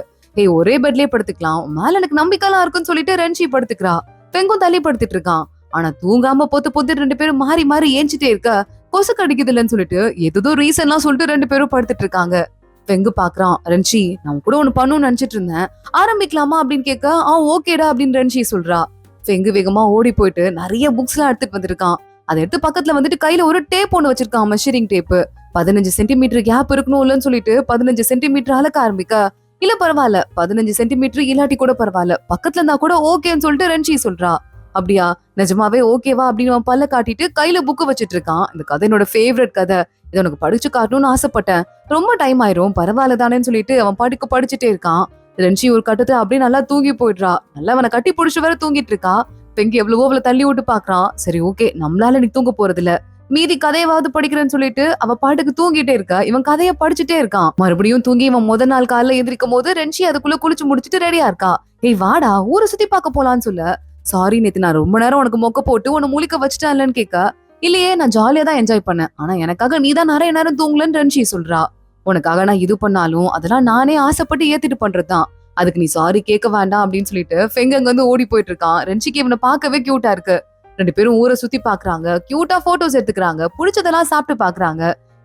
ஒரே பெட்லயே படுத்துக்கலாம், மேல எனக்கு நம்பிக்கைலாம் இருக்குன்னு சொல்லிட்டு ரென்ஷி படுத்துக்கிறா. ஃபெங்கும் தள்ளி படுத்துட்டு இருக்கான். ஆனா தூங்காம பொத்து 2 பேரும் மாறி மாறி ஏஞ்சிட்டே இருக்க, கொசு கடிக்குது இல்லன்னு சொல்லிட்டு ஏதோ ரீசன்லாம் சொல்லிட்டு 2 பேரும் படுத்துட்டு இருக்காங்க. ஃபெங்கு பாக்குறான். ரென்ஷி, நான் கூட ஒண்ணு பண்ணணும்னு நினைச்சிட்டு இருந்தேன், ஆரம்பிக்கலாமா அப்படின்னு கேட்க, ஓகேடா அப்படின்னு ரென்ஷி சொல்றா. ஃபெங்கு வேகமா ஓடி போயிட்டு நிறைய புக்ஸ் எல்லாம் எடுத்துட்டு வந்திருக்கான். அதை எடுத்து பக்கத்துல வந்துட்டு கையில ஒரு டேப் ஒண்ணு வச்சிருக்கான், மெஷரிங் டேப். 15 சென்டிமீட்டர் கேப் இருக்கணும் இல்லன்னு சொல்லிட்டு 15 சென்டிமீட்டர் அளக்க ஆரம்பிக்க, இல்ல பரவாயில்ல 15 சென்டிமீட்டர் இல்லாட்டி கூட பரவாயில்ல, பக்கத்துல இருந்தா கூட ஓகேன்னு சொல்லிட்டு ரென்ஷி சொல்றா. அப்படியா, நிஜமாவே ஓகேவா அப்படின்னு அவன் பல்ல காட்டிட்டு கையில புக்கு வச்சிட்டு இருக்கான். இந்த கதை என்னோட ஃபேவரட் கதை, இதை உனக்கு படிச்சு காட்டணும்னு ஆசைப்பட்டேன், ரொம்ப டைம் ஆயிரும், பரவாயில்ல தானேன்னு சொல்லிட்டு அவன் படிச்சுட்டே இருக்கான். ரென்ஷி ஒரு கட்டத்தை அப்படியே நல்லா தூங்கி போயிடுறா. நல்லா அவனை கட்டி பிடிச்சு வேற தூங்கிட்டு இருக்கா. பெங்கி எவ்வளவோ அவளை தள்ளி விட்டு பாக்குறான். சரி ஓகே, நம்மளால நீ தூங்க போறது இல்ல, மீதி கதையாவது படிக்கிறேன்னு சொல்லிட்டு அவ பாட்டுக்கு தூங்கிட்டே இருக்கா. இவன் கதைய படிச்சுட்டே இருக்கான். மறுபடியும் தூங்கி இவன் முதல் நாள் காலைல எந்திரிக்கும் போது ரென்ஷி அதுக்குள்ள குளிச்சு முடிச்சுட்டு ரெடியா இருக்கா. வாடா ஊரை சுத்தி பார்க்க போலான்னு சொல்ல, சாரி நேத்து நான் ரொம்ப நேரம் உனக்கு மொக்க போட்டு உன்னை முழிக்க வச்சுட்டேன்லன்னு கேட்க, இல்லையே நான் ஜாலியா தான் என்ஜாய் பண்ணேன், ஆனா எனக்காக நீ தான் நிறைய நேரம் தூங்கலன்னு ரென்ஷி சொல்றா. உனக்காக நான் இது பண்ணாலும் அதெல்லாம் நானே ஆசைப்பட்டு ஏத்திட்டு பண்றதுதான், அதுக்கு நீ சாரி கேட்க வேண்டாம் அப்படின்னு சொல்லிட்டு ஃபெங் அங்க வந்து ஓடி போயிட்டு இருக்கான். ரென்ஷிக்கு இவனை பார்க்கவே கியூட்டா இருக்கு. 2 பேரும் ஊரை சுத்தி பாக்குறாங்க, கியூட்டா போட்டோஸ் எடுத்துக்கிறாங்க, பிடிச்சதெல்லாம் சாப்பிட்டு பாக்குறாங்க.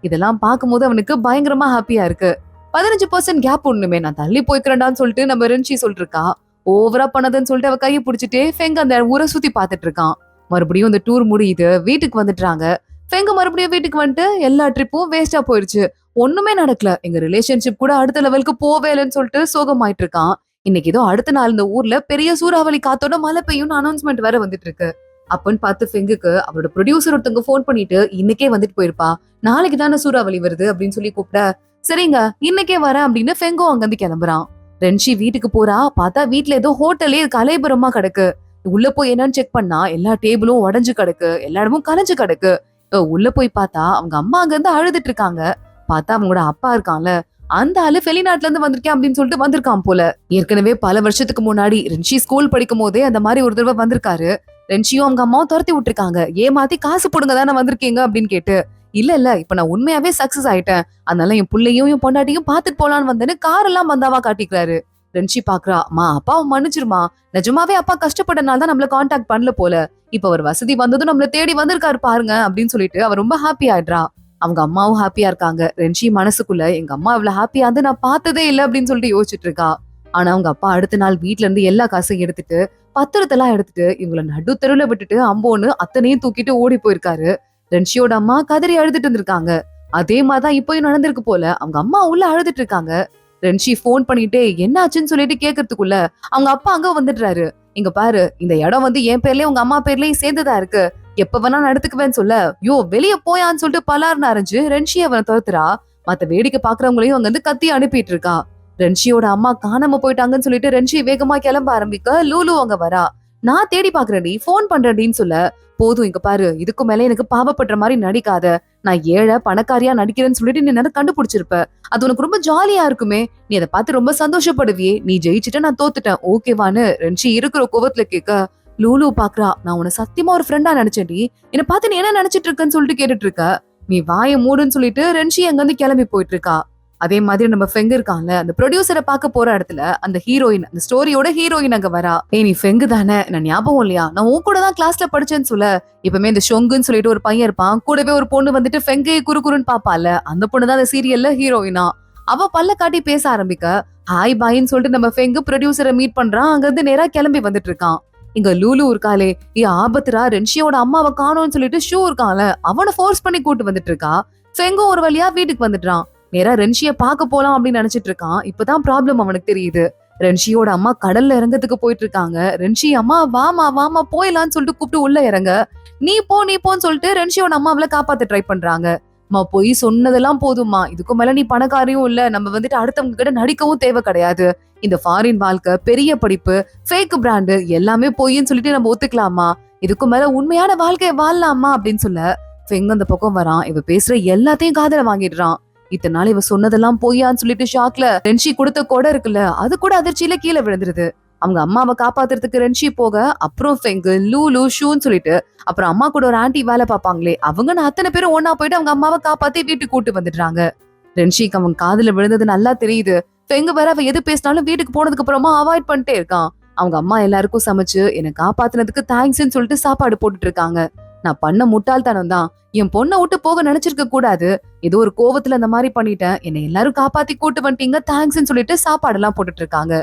இதெல்லாம் பார்க்கும்போது அவனுக்கு பயங்கரமா ஹாப்பியா இருக்கு. 15% கேப் ஒண்ணுமே நான் தள்ளி போய்க்கிறேன்டான்னு சொல்லிட்டு நம்ம ரென்ஷி சொல்லிட்டு இருக்கா. ஓவரா பண்ணதுன்னு சொல்லிட்டு அவ கையை பிடிச்சிட்டு ஃபெங் அந்த ஊரை சுத்தி பார்த்துட்டு இருக்கான். மறுபடியும் இந்த டூர் முடியுது, வீட்டுக்கு வந்துட்டாங்க. ஃபெங் மறுபடியும் வீட்டுக்கு வந்துட்டு எல்லா ட்ரிப்பும் வேஸ்டா போயிருச்சு, ஒண்ணுமே நடக்கல, எங்க ரிலேஷன்ஷிப் கூட அடுத்த லெவலுக்கு போவே இல்லைன்னு சொல்லிட்டு சோகமாயிட்டு இருக்கான். இன்னைக்கு ஏதோ அடுத்த நாள் இந்த ஊர்ல பெரிய சூறாவளி காத்தோட மழை பெய்யும்னு அனௌன்ஸ்மெண்ட் வேற வந்துட்டு இருக்கு. அப்பன்னு பார்த்து ஃபெங்குக்கு அவரோட ப்ரொடியூசர் ஒருத்தவங்க ஃபோன் பண்ணிட்டு இன்னைக்கே வந்துட்டு போயிருப்பா, நாளைக்கு தானே சூறாவளி வருது அப்படின்னு சொல்லி கூப்பிட, சரிங்க இன்னைக்கே வரேன் அப்படின்னு ஃபெங்கோ அங்கிருந்து கிளம்புறான். ரென்ஷி வீட்டுக்கு போறா, பார்த்தா வீட்டுல ஏதோ ஹோட்டலே கலைபுரமா கிடக்கு. உள்ள போய் என்னன்னு செக் பண்ணா எல்லா டேபிளும் உடைஞ்சு கிடக்கு, எல்லா இடமும் கலைஞ்சு கிடக்கு. உள்ள போய் பார்த்தா அவங்க அம்மா அங்க இருந்து அழுதுட்டு இருக்காங்க. பார்த்தா அவங்களோட அப்பா இருக்கான்ல, அந்த ஆளு வெளிநாட்டுல இருந்து வந்திருக்கேன் அப்படின்னு சொல்லிட்டு வந்திருக்கான் போல. ஏற்கனவே பல வருஷத்துக்கு முன்னாடி ரென்ஷி ஸ்கூல் படிக்கும் போதே அந்த மாதிரி ஒரு தடவை வந்திருக்காரு. ரென்ஷியும் அவங்க அம்மாவும் துரத்தி விட்டுருக்காங்க, ஏமாத்தி காசு போடுங்க தானே வந்திருக்கீங்க அப்படின்னு கேட்டு. இல்ல இல்ல இப்ப நான் உண்மையாவே சக்சஸ் ஆயிட்டேன், அதனால என் பிள்ளையும் என் பொண்டாட்டியும் பாத்துட்டு போலான்னு வந்தேன்னு கார் எல்லாம் வந்தாவா காட்டிக்கிறாரு. ரென்ஷி பாக்குறா, மா அப்பாவை மன்னிச்சிருமா, நிஜமாவே அப்பா கஷ்டப்பட்டனால தான் நம்மள கான்டாக்ட் பண்ணல போல, இப்ப அவர் வசதி வந்ததும் நம்மள தேடி வந்திருக்காரு பாருங்க அப்படின்னு சொல்லிட்டு அவர் ரொம்ப ஹாப்பி ஆயிடுறா. அவங்க அம்மாவும் ஹாப்பியா இருக்காங்க. ரென்ஷி மனசுக்குள்ள எங்க அம்மா இவ்வளவு ஹாப்பியா வந்து நான் பார்த்ததே இல்லை அப்படின்னு சொல்லிட்டு யோசிச்சுட்டு இருக்கா. ஆனா அவங்க அப்பா அடுத்த நாள் வீட்டுல இருந்து எல்லா காசையும் எடுத்துட்டு பத்திரத்தெல்லாம் எடுத்துட்டு இவங்களை நடு தெருவுல விட்டுட்டு அம்போன்னு அத்தனையும் தூக்கிட்டு ஓடி போயிருக்காரு. ரென்ஷியோட அம்மா கதறி அழுதுட்டு இருந்திருக்காங்க. அதே மாதிரிதான் இப்பயும் நடந்திருக்கு போல. அவங்க அம்மா உள்ள அழுதுட்டு இருக்காங்க. ரென்ஷி போன் பண்ணிட்டு என்ன ஆச்சுன்னு சொல்லிட்டு கேக்குறதுக்குள்ள அவங்க அப்பா அங்க வந்துடுறாரு. இங்க பாரு, இந்த இடம் வந்து என் பேர்லயும் உங்க அம்மா பேர்லயும் சேர்ந்துதான் இருக்கு, எப்ப வேணா நான் எடுத்துக்குவேன்னு சொல்ல, யோ வெளிய போயான்னு சொல்லிட்டு பலார்னு அரைஞ்சு ரென்ஷி அவனை துரத்துறா. மத்த வேடிக்கை பாக்குறவங்களையும் அங்க இருந்து கத்தி அனுப்பிட்டு இருக்கா. ரென்ஷியோட அம்மா காணாம போயிட்டாங்கன்னு சொல்லிட்டு ரென்ஷி வேகமா கிளம்ப ஆரம்பிக்க லூலு அங்க வரா. நான் தேடி பாக்குறேன்டி, போன் பண்றேன்னு சொல்ல, போதும் இங்க பாரு, இதுக்கு மேல எனக்கு பாவப்படுற மாதிரி நடிக்காத, நான் ஏழை பணக்காரியா நடிக்கிறேன்னு சொல்லிட்டு நீ என்ன கண்டுபிடிச்சிருப்ப, அது உனக்கு ரொம்ப ஜாலியா இருக்குமே, நீ அதை பார்த்து ரொம்ப சந்தோஷப்படுவியே, நீ ஜெயிச்சுட்ட நான் தோத்துட்டேன் ஓகேவான்னு ரென்ஷி இருக்கிற கோவத்துல கேட்க, லூலு பாக்குறா, நான் உன சத்தியமா ஒரு ஃப்ரெண்டா நினைச்சேன்டி, என்ன பார்த்து நீ என்ன நினைச்சிட்டு இருக்கன்னு சொல்லிட்டு கேட்டுட்டு இருக்க, நீ வாய மூடுன்னு சொல்லிட்டு ரென்ஷி அங்க இருந்து கிளம்பி போயிட்டு இருக்கா. அதே மாதிரி நம்ம ஃபெங்கு இருக்கான்ல, அந்த ப்ரொடியூசரை பார்க்க போற இடத்துல அந்த ஹீரோயின், அந்த ஸ்டோரியோட ஹீரோயின் அங்க வரா. நீ ஃபெங்கு தானே, நான் ஞாபகம் இல்லையா, நான் உன் கூட தான் கிளாஸ்ல படிச்சேன்னு சொல்ல, இப்பவுமே இந்த ஷொங்குன்னு சொல்லிட்டு ஒரு பையன் இருப்பான், கூடவே ஒரு பொண்ணு வந்துட்டு ஃபெங்கை குறுகுறுன்னு பாப்பால, அந்த பொண்ணு தான் அந்த சீரியல்ல ஹீரோயினா. அவ பல்ல காட்டி பேச ஆரம்பிக்க, ஹாய் பாயின்னு சொல்லிட்டு நம்ம ஃபெங்கு ப்ரொடியூசரை மீட் பண்றான். அங்க இருந்து நேரா கிளம்பி வந்துட்டு இருக்கான். இங்க லூலு இருக்காளே, ஆபத்துரா ரென்ஷியோட அம்மாவை காணோம்னு சொல்லிட்டு ஷூ இருக்கான்ல, அவனை ஃபோர்ஸ் பண்ணி கூட்டு வந்துட்டு இருக்கா. ஃபெங்கும் ஒரு வழியா வீட்டுக்கு வந்துட்டான். நேரா ரென்ஷிய பாக்க போலாம் அப்படின்னு நினைச்சிட்டு இருக்கான். இப்பதான் ப்ராப்ளம் அவனுக்கு தெரியுது. ரென்ஷியோட அம்மா கடல்ல இறங்கத்துக்கு போயிட்டு இருக்காங்க. ரென்ஷி அம்மா வாமா வாமா போயிலான்னு சொல்லிட்டு கூப்பிட்டு உள்ள இறங்க, நீ போன்னு சொல்லிட்டு ரென்ஷியோட அம்மா அவளை காப்பாத்த ட்ரை பண்றாங்க. அம்மா போய் சொன்னதெல்லாம் போதுமா, இதுக்கு மேல நீ பணக்காரியும் இல்ல, நம்ம வந்துட்டு அடுத்தவங்க கிட்ட நடிக்கவும் தேவை கிடையாது, இந்த ஃபாரின் வாழ்க்கை, பெரிய படிப்பு, ஃபேக் பிராண்டு எல்லாமே பொய்ன்னு சொல்லிட்டு நம்ம ஒத்துக்கலாமா, இதுக்கு மேல உண்மையான வாழ்க்கையை வாழலாமா அப்படின்னு சொல்ல, ஃபெங் அந்த பக்கம் வரான். இவ பேசுற எல்லாத்தையும் காதல வாங்கிடுறான். இத்தனை நாள் இவ சொன்னதெல்லாம் பொய்யான்னு சொல்லிட்டு ஷாக்ல ரென்ஷி கொடுத்த கொடை இருக்குல்ல, அது கூட அதிர்ச்சியில கீழே விழுந்துருது. அவங்க அம்மாவை காப்பாத்துறதுக்கு ரென்ஷி போக, அப்புறம் ஃபெங்கு, லூலு, ஷூன்னு சொல்லிட்டு அப்புறம் அம்மா கூட ஒரு ஆன்டி வேலை பார்ப்பாங்களே அவங்க அத்தனை பேரும் ஒன்னா போயிட்டு அவங்க அம்மாவை காப்பாத்தி வீட்டுக்கு கூட்டு வந்துடுறாங்க. ரென்ஷிக்கு அவங்க காதுல விழுந்தது நல்லா தெரியுது. ஃபெங்கு வேற அவ எது பேசினாலும் வீட்டுக்கு போனதுக்கு அப்புறமா அவாய்ட் பண்ணிட்டே இருக்கான். அவங்க அம்மா எல்லாருக்கும் சமைச்சு என்னை காப்பாத்துனதுக்கு தேங்க்ஸ்ன்னு சொல்லிட்டு சாப்பாடு போட்டுட்டு இருக்காங்க. நான் பண்ண முட்டாள்தனம் தான், என் பொண்ணை விட்டு போக நினைச்சிருக்க கூடாது, ஏதோ ஒரு கோவத்துல அந்த மாதிரி பண்ணிட்டேன், என்னை எல்லாரும் காப்பாத்தி கூட்டு வந்துட்டீங்க தேங்க்ஸ்ன்னு சொல்லிட்டு சாப்பாடு எல்லாம் போட்டுட்டு இருக்காங்க.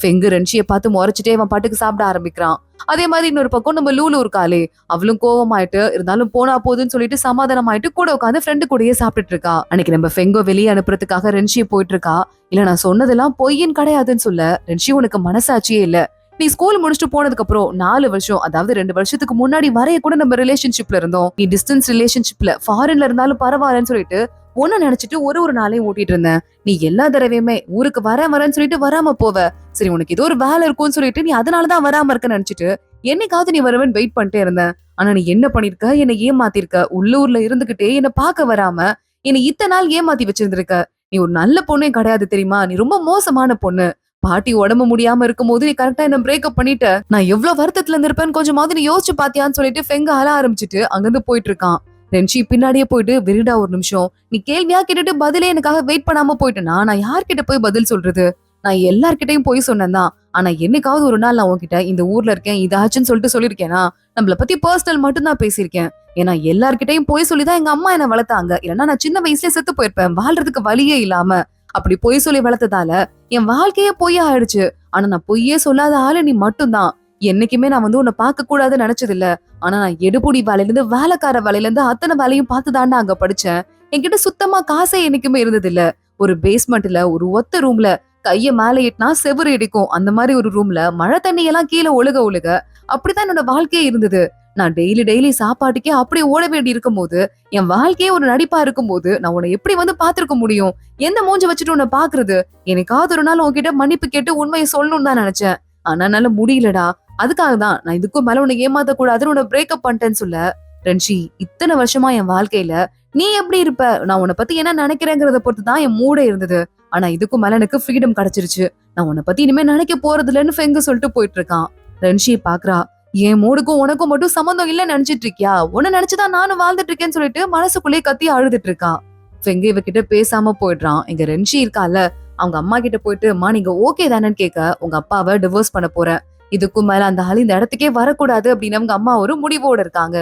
ஃபெங்கு ரென்ஷியை பார்த்து முறைச்சிட்டே அவன் பாட்டுக்கு சாப்பிட ஆரம்பிக்கிறான். அதே மாதிரி இன்னொரு பக்கம் நம்ம லூலு இருக்காளே, அவளும் கோவமாயிட்டு இருந்தாலும் போனா போதுன்னு சொல்லிட்டு சமாதானம் ஆயிட்டு கூட உட்காந்து ஃப்ரெண்டு கூடயே சாப்பிட்டுட்டு இருக்கா. அன்னைக்கு நம்ம ஃபெங்கோ வெளியே அனுப்புறதுக்காக ரென்ஷியை போயிட்டு இருக்கா. இல்ல நான் சொன்னதெல்லாம் பொய்யின் கிடையாதுன்னு சொல்ல, ரென்ஷி உனக்கு மனசாட்சியே இல்ல, நீ ஸ்கூல் முடிச்சுட்டு போனதுக்கு அப்புறம் 4 வருஷம், அதாவது 2 வருஷத்துக்கு முன்னாடி வரைய கூட நம்ம ரிலேஷன்ஷிப்ல இருந்தோம், நீ டிஸ்டன்ஸ் ரிலேஷன்ஷிப்ல ஃபாரின்ல இருந்தாலும் பரவாயில்லன்னு சொல்லிட்டு ஒன்னு நினைச்சிட்டு ஒரு நாளையும் ஓட்டிட்டு இருந்தேன். நீ எல்லா தடவையுமே ஊருக்கு வரேன்னு சொல்லிட்டு வராம போவ, சரி உனக்கு ஏதோ ஒரு வேலை இருக்கும்னு சொல்லிட்டு நீ அதனாலதான் வராம இருக்கன்னு நினைச்சிட்டு என்னைக்காவது நீ வருவேன்னு வெயிட் பண்ணிட்டே இருந்தேன். ஆனா நீ என்ன பண்ணிருக்க, என்னை ஏமாத்திருக்க, உள்ளூர்ல இருந்துகிட்டே என்ன பார்க்க வராம என்னை இத்தனை நாள் ஏமாத்தி வச்சிருந்திருக்க, நீ ஒரு நல்ல பொண்ணே கிடையாது தெரியுமா, நீ ரொம்ப மோசமான பொண்ணு, பாட்டி உடம்பு முடியாம இருக்கும் போது நீ கரெக்டா என்ன பிரேக்கப் பண்ணிட்ட, நான் எவ்வளவு வருத்தத்துல இருந்திருப்பேன்னு கொஞ்சமாவது நீ யோசிச்சு பாத்தியான்னு சொல்லிட்டு ஃபெங்க அழ ஆரம்பிச்சுட்டு அங்கிருந்து போயிட்டு இருக்கான். ரென்ஷி பின்னாடியே போயிட்டு, வெறிடா ஒரு நிமிஷம், நீ கேள்வியா கேட்டுட்டு பதிலே எனக்காக வெயிட் பண்ணாம போயிட்டேனா நான் யார்கிட்ட போய் பதில் சொல்றது, நான் எல்லார்கிட்டையும் போய் சொன்னேன் தான், ஆனா என்னைக்காவது ஒரு நாள் நான் உன்கிட்ட இந்த ஊர்ல இருக்கேன் இதாச்சுன்னு சொல்லிட்டு சொல்லிருக்கேனா? நம்மள பத்தி பர்சனல் மட்டும் தான் பேசியிருக்கேன். ஏன்னா எல்லார்கிட்டயும் பொய் சொல்லிதான் எங்க அம்மா என்ன வளர்த்தாங்க. இல்லன்னா நான் சின்ன வயசுலயே செத்து போயிருப்பேன். வாழ்றதுக்கு வழியே இல்லாம. அப்படி பொய் சொல்லி வளர்த்ததால என் வாழ்க்கையே பொய்யா ஆயிடுச்சு. ஆனா நான் பொய்யே சொல்லாத ஆளு நீ மட்டும்தான். என்னைக்குமே நான் உன்னை பார்க்க கூடாதுன்னு நினைச்சது இல்ல. ஆனா நான் எடுபுடி வேலையில இருந்து வேலைக்கார வேலையில இருந்து அத்தனை வேலையும் பார்த்துதாண்டா அங்க படிச்சேன். என்கிட்ட சுத்தமா காசே என்னைக்குமே இருந்தது இல்ல. ஒரு பேஸ்மெண்ட்ல ஒரு ஒத்த ரூம்ல கைய மேல எட்டினா செவுரு இடிக்கும். அந்த மாதிரி ஒரு ரூம்ல மழை தண்ணி எல்லாம் கீழே ஒழுக ஒழுக அப்படித்தான் என்னோட வாழ்க்கையே இருந்தது. நான் டெய்லி டெய்லி சாப்பாட்டுக்கே அப்படி ஓட வேண்டி இருக்கும் போது, என் வாழ்க்கையே ஒரு நடிப்பா இருக்கும் போது நான் உன்னை எப்படி பாத்திருக்க முடியும்? எந்த மூஞ்ச வச்சுட்டு உன்னை பாக்குறது? எனக்காவது ஒரு நாள் உன்கிட்ட மன்னிப்பு கேட்டு உண்மையை சொல்லணும்னு தான் நினைச்சேன். ஆனா என்னால முடியலடா. அதுக்காக தான் நான் இதுக்கும் மேல உன்னை ஏமாத்த கூடாதுன்னு உன்னை பிரேக்கப் பண்ணிட்டேன்னு சொல்ல. ரென்ஷி, இத்தனை வருஷமா என் வாழ்க்கையில நீ எப்படி இருப்ப, நான் உன்னை பத்தி என்ன நினைக்கிறேங்கிறத பொறுத்து தான் என் மூடே இருந்தது. ஆனா இதுக்கும் மேல எனக்கு ஃப்ரீடம் கிடைச்சிருச்சு. நான் உன்னை பத்தி இனிமே நினைக்க போறது இல்லைன்னு ஃபெங்கு சொல்லிட்டு போயிட்டு இருக்கான். ரென்ஷி பாக்குறா, என் மூடுக்கும் உனக்கும் மட்டும் சம்பந்தம் இல்லன்னு நினைச்சிட்டு இருக்கியா? உன்னை நினைச்சுதான் நானும் வாழ்ந்துட்டு இருக்கேன்னு சொல்லிட்டு மனசுக்குள்ளேயே கத்தி அழுதுட்டு இருக்கா. ஃபெங்கு இவகிட்ட பேசாம போயிடுறான். இங்க ரென்ஷி இருக்கால, அவங்க அம்மா கிட்ட போயிட்டு, அம்மா நீங்க ஓகே தானேன்னு கேட்க, உங்க அப்பாவை டிவோர்ஸ் பண்ண போறேன், இதுக்கும் மேல அந்த ஆள் இந்த இடத்துக்கே வரக்கூடாது அப்படின்னு அவங்க அம்மா ஒரு முடிவோட இருக்காங்க.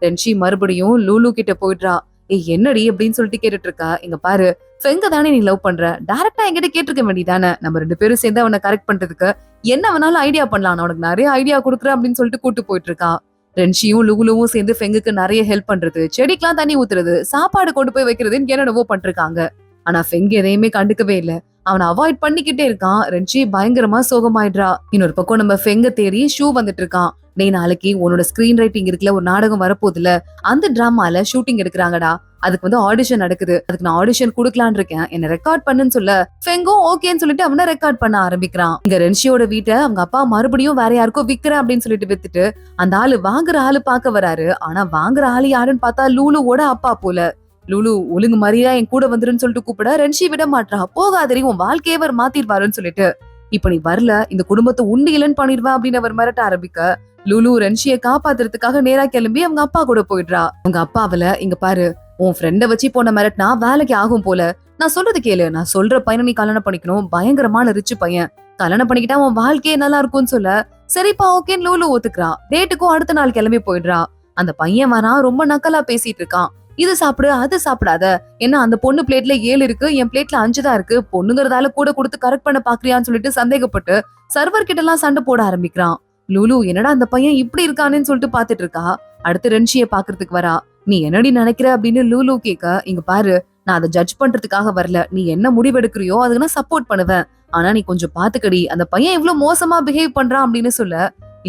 ரென்ஷி மறுபடியும் லூலு கிட்ட போயிடுறா. ஏய் என்னடி அப்படின்னு சொல்லிட்டு கேட்டுட்டு இருக்கா. இங்க பாரு, ஃபெங்க தானே நீ லவ் பண்ற, டைரக்டா என்கிட்ட கேட்டிருக்க வேண்டியதானே? நம்ம 2 பேரும் சேர்ந்து அவனை கரெக்ட் பண்றதுக்கு என்ன வேணாலும் ஐடியா பண்ணலாம், நான் உனக்கு நிறைய ஐடியா கொடுக்குறேன் அப்படின்னு சொல்லிட்டு கூட்டு போயிட்டு இருக்கா. ரென்ஷியும் லுகுலுவும் சேர்ந்து ஃபெங்குக்கு நிறைய ஹெல்ப் பண்றது, செடிக்கெல்லாம் தண்ணி ஊத்துறது, சாப்பாடு கொண்டு போய் வைக்கிறதுன்னு என்னென்னவோ பண்ணிருக்காங்க. ஆனா ஃபெங் எதையுமே கண்டுக்கவே இல்ல. அவனை அவாய்ட் பண்ணிக்கிட்டே இருக்கான். ரென்ஷி பயங்கரமா சோகமாயிடுறா. இன்னொரு பக்கம் நம்ம ஃபெங்க தேடி ஷூ வந்துட்டு இருக்கான். டேய் நாளைக்கு உன்னோட ஸ்கிரீன் ரைட்டிங் இருக்குல்ல, ஒரு நாடகம் வரப்போகுதுல, அந்த டிராமால ஷூட்டிங் எடுக்கிறாங்கடா. அதுக்கு ஆடிஷன் நடக்குது. அதுக்கு நான் ஆடிஷன் குடுக்கலான்னு இருக்கேன், என்ன ரெக்கார்ட் பண்ணுன்னு சொல்ல ஃபெங்கும் ஓகேன்னு சொல்லிட்டு அவனை ரெக்கார்ட் பண்ண ஆரம்பிக்கிறான். இங்க ரென்ஷியோட வீட்டை அவங்க அப்பா மறுபடியும் வேற யாருக்கோ விக்கிறேன் அப்படின்னு சொல்லிட்டு வித்துட்டு அந்த ஆளு வாங்குற ஆளு பாக்க வராரு. ஆனா வாங்குற ஆளு யாருன்னு பார்த்தா லூலுவோட அப்பா போல. லூலு ஒழுங்கு மாதிரியா என் கூட வந்துருன்னு சொல்லிட்டு கூப்பிட ரென்ஷி விட மாட்டா. போகாதரி, உன் வாழ்க்கையே அவர் மாத்திடுவாருன்னு சொல்லிட்டு, இப்ப நீ வரல இந்த குடும்பத்தை உண்டு இல்லன்னு பண்ணிடுவா அப்படின்னு அவர் மிரட்ட ஆரம்பிக்க, லூலு ரென்ஷிய காப்பாத்துறதுக்காக நேரா கிளம்பி அவங்க அப்பா கூட போயிடுறா. அவங்க அப்பாவில, இங்க பாரு, உன் ஃப்ரெண்ட வச்சு போன மிரட்டினா வேலைக்கு ஆகும் போல, நான் சொல்றது கேளு, நான் சொல்ற பையனை நீ கல்யாணம் பண்ணிக்கணும், பயங்கரமான ரிச்சு பையன், கல்யாணம் பண்ணிக்கிட்டா உன் வாழ்க்கையே நல்லா இருக்கும்னு சொல்ல, சரிப்பா ஓகேன்னு லூலு ஒத்துக்கிறா. டேட்டுக்கும் அடுத்த நாள் கிளம்பி போயிடுறா. அந்த பையன் வரான், ரொம்ப நக்கலா பேசிட்டு இருக்கான். இது சாப்பிடு அது சாப்பிடாத, ஏன்னா அந்த பொண்ணு பிளேட்ல 7 இருக்கு, என் பிளேட்ல 5 தான் இருக்கு, பொண்ணுங்கிறதால கூட கொடுத்து கரெக்ட் பண்ண பாக்குறியான்னு சொல்லிட்டு சந்தேகப்பட்டு சர்வர் கிட்ட எல்லாம் சண்டை போட ஆரம்பிக்கிறான். லூலு என்னடா அந்த பையன் இப்படி இருக்கானேன்னு சொல்லிட்டு பாத்துட்டு இருக்கா. அடுத்து ரென்ஷிய பாக்குறதுக்கு வரா. நீ என்னடி நினைக்கிற அப்படின்னு லூலு கேட்க, இங்க பாரு, நான் அதை ஜட்ஜ் பண்றதுக்காக வரல, நீ என்ன முடிவெடுக்கிறியோ அதுக்கு நான் சப்போர்ட் பண்ணுவேன், ஆனா நீ கொஞ்சம் பாத்துக்கடி, அந்த பையன் எவ்வளவு மோசமா பிஹேவ் பண்றான் அப்படின்னு சொல்ல,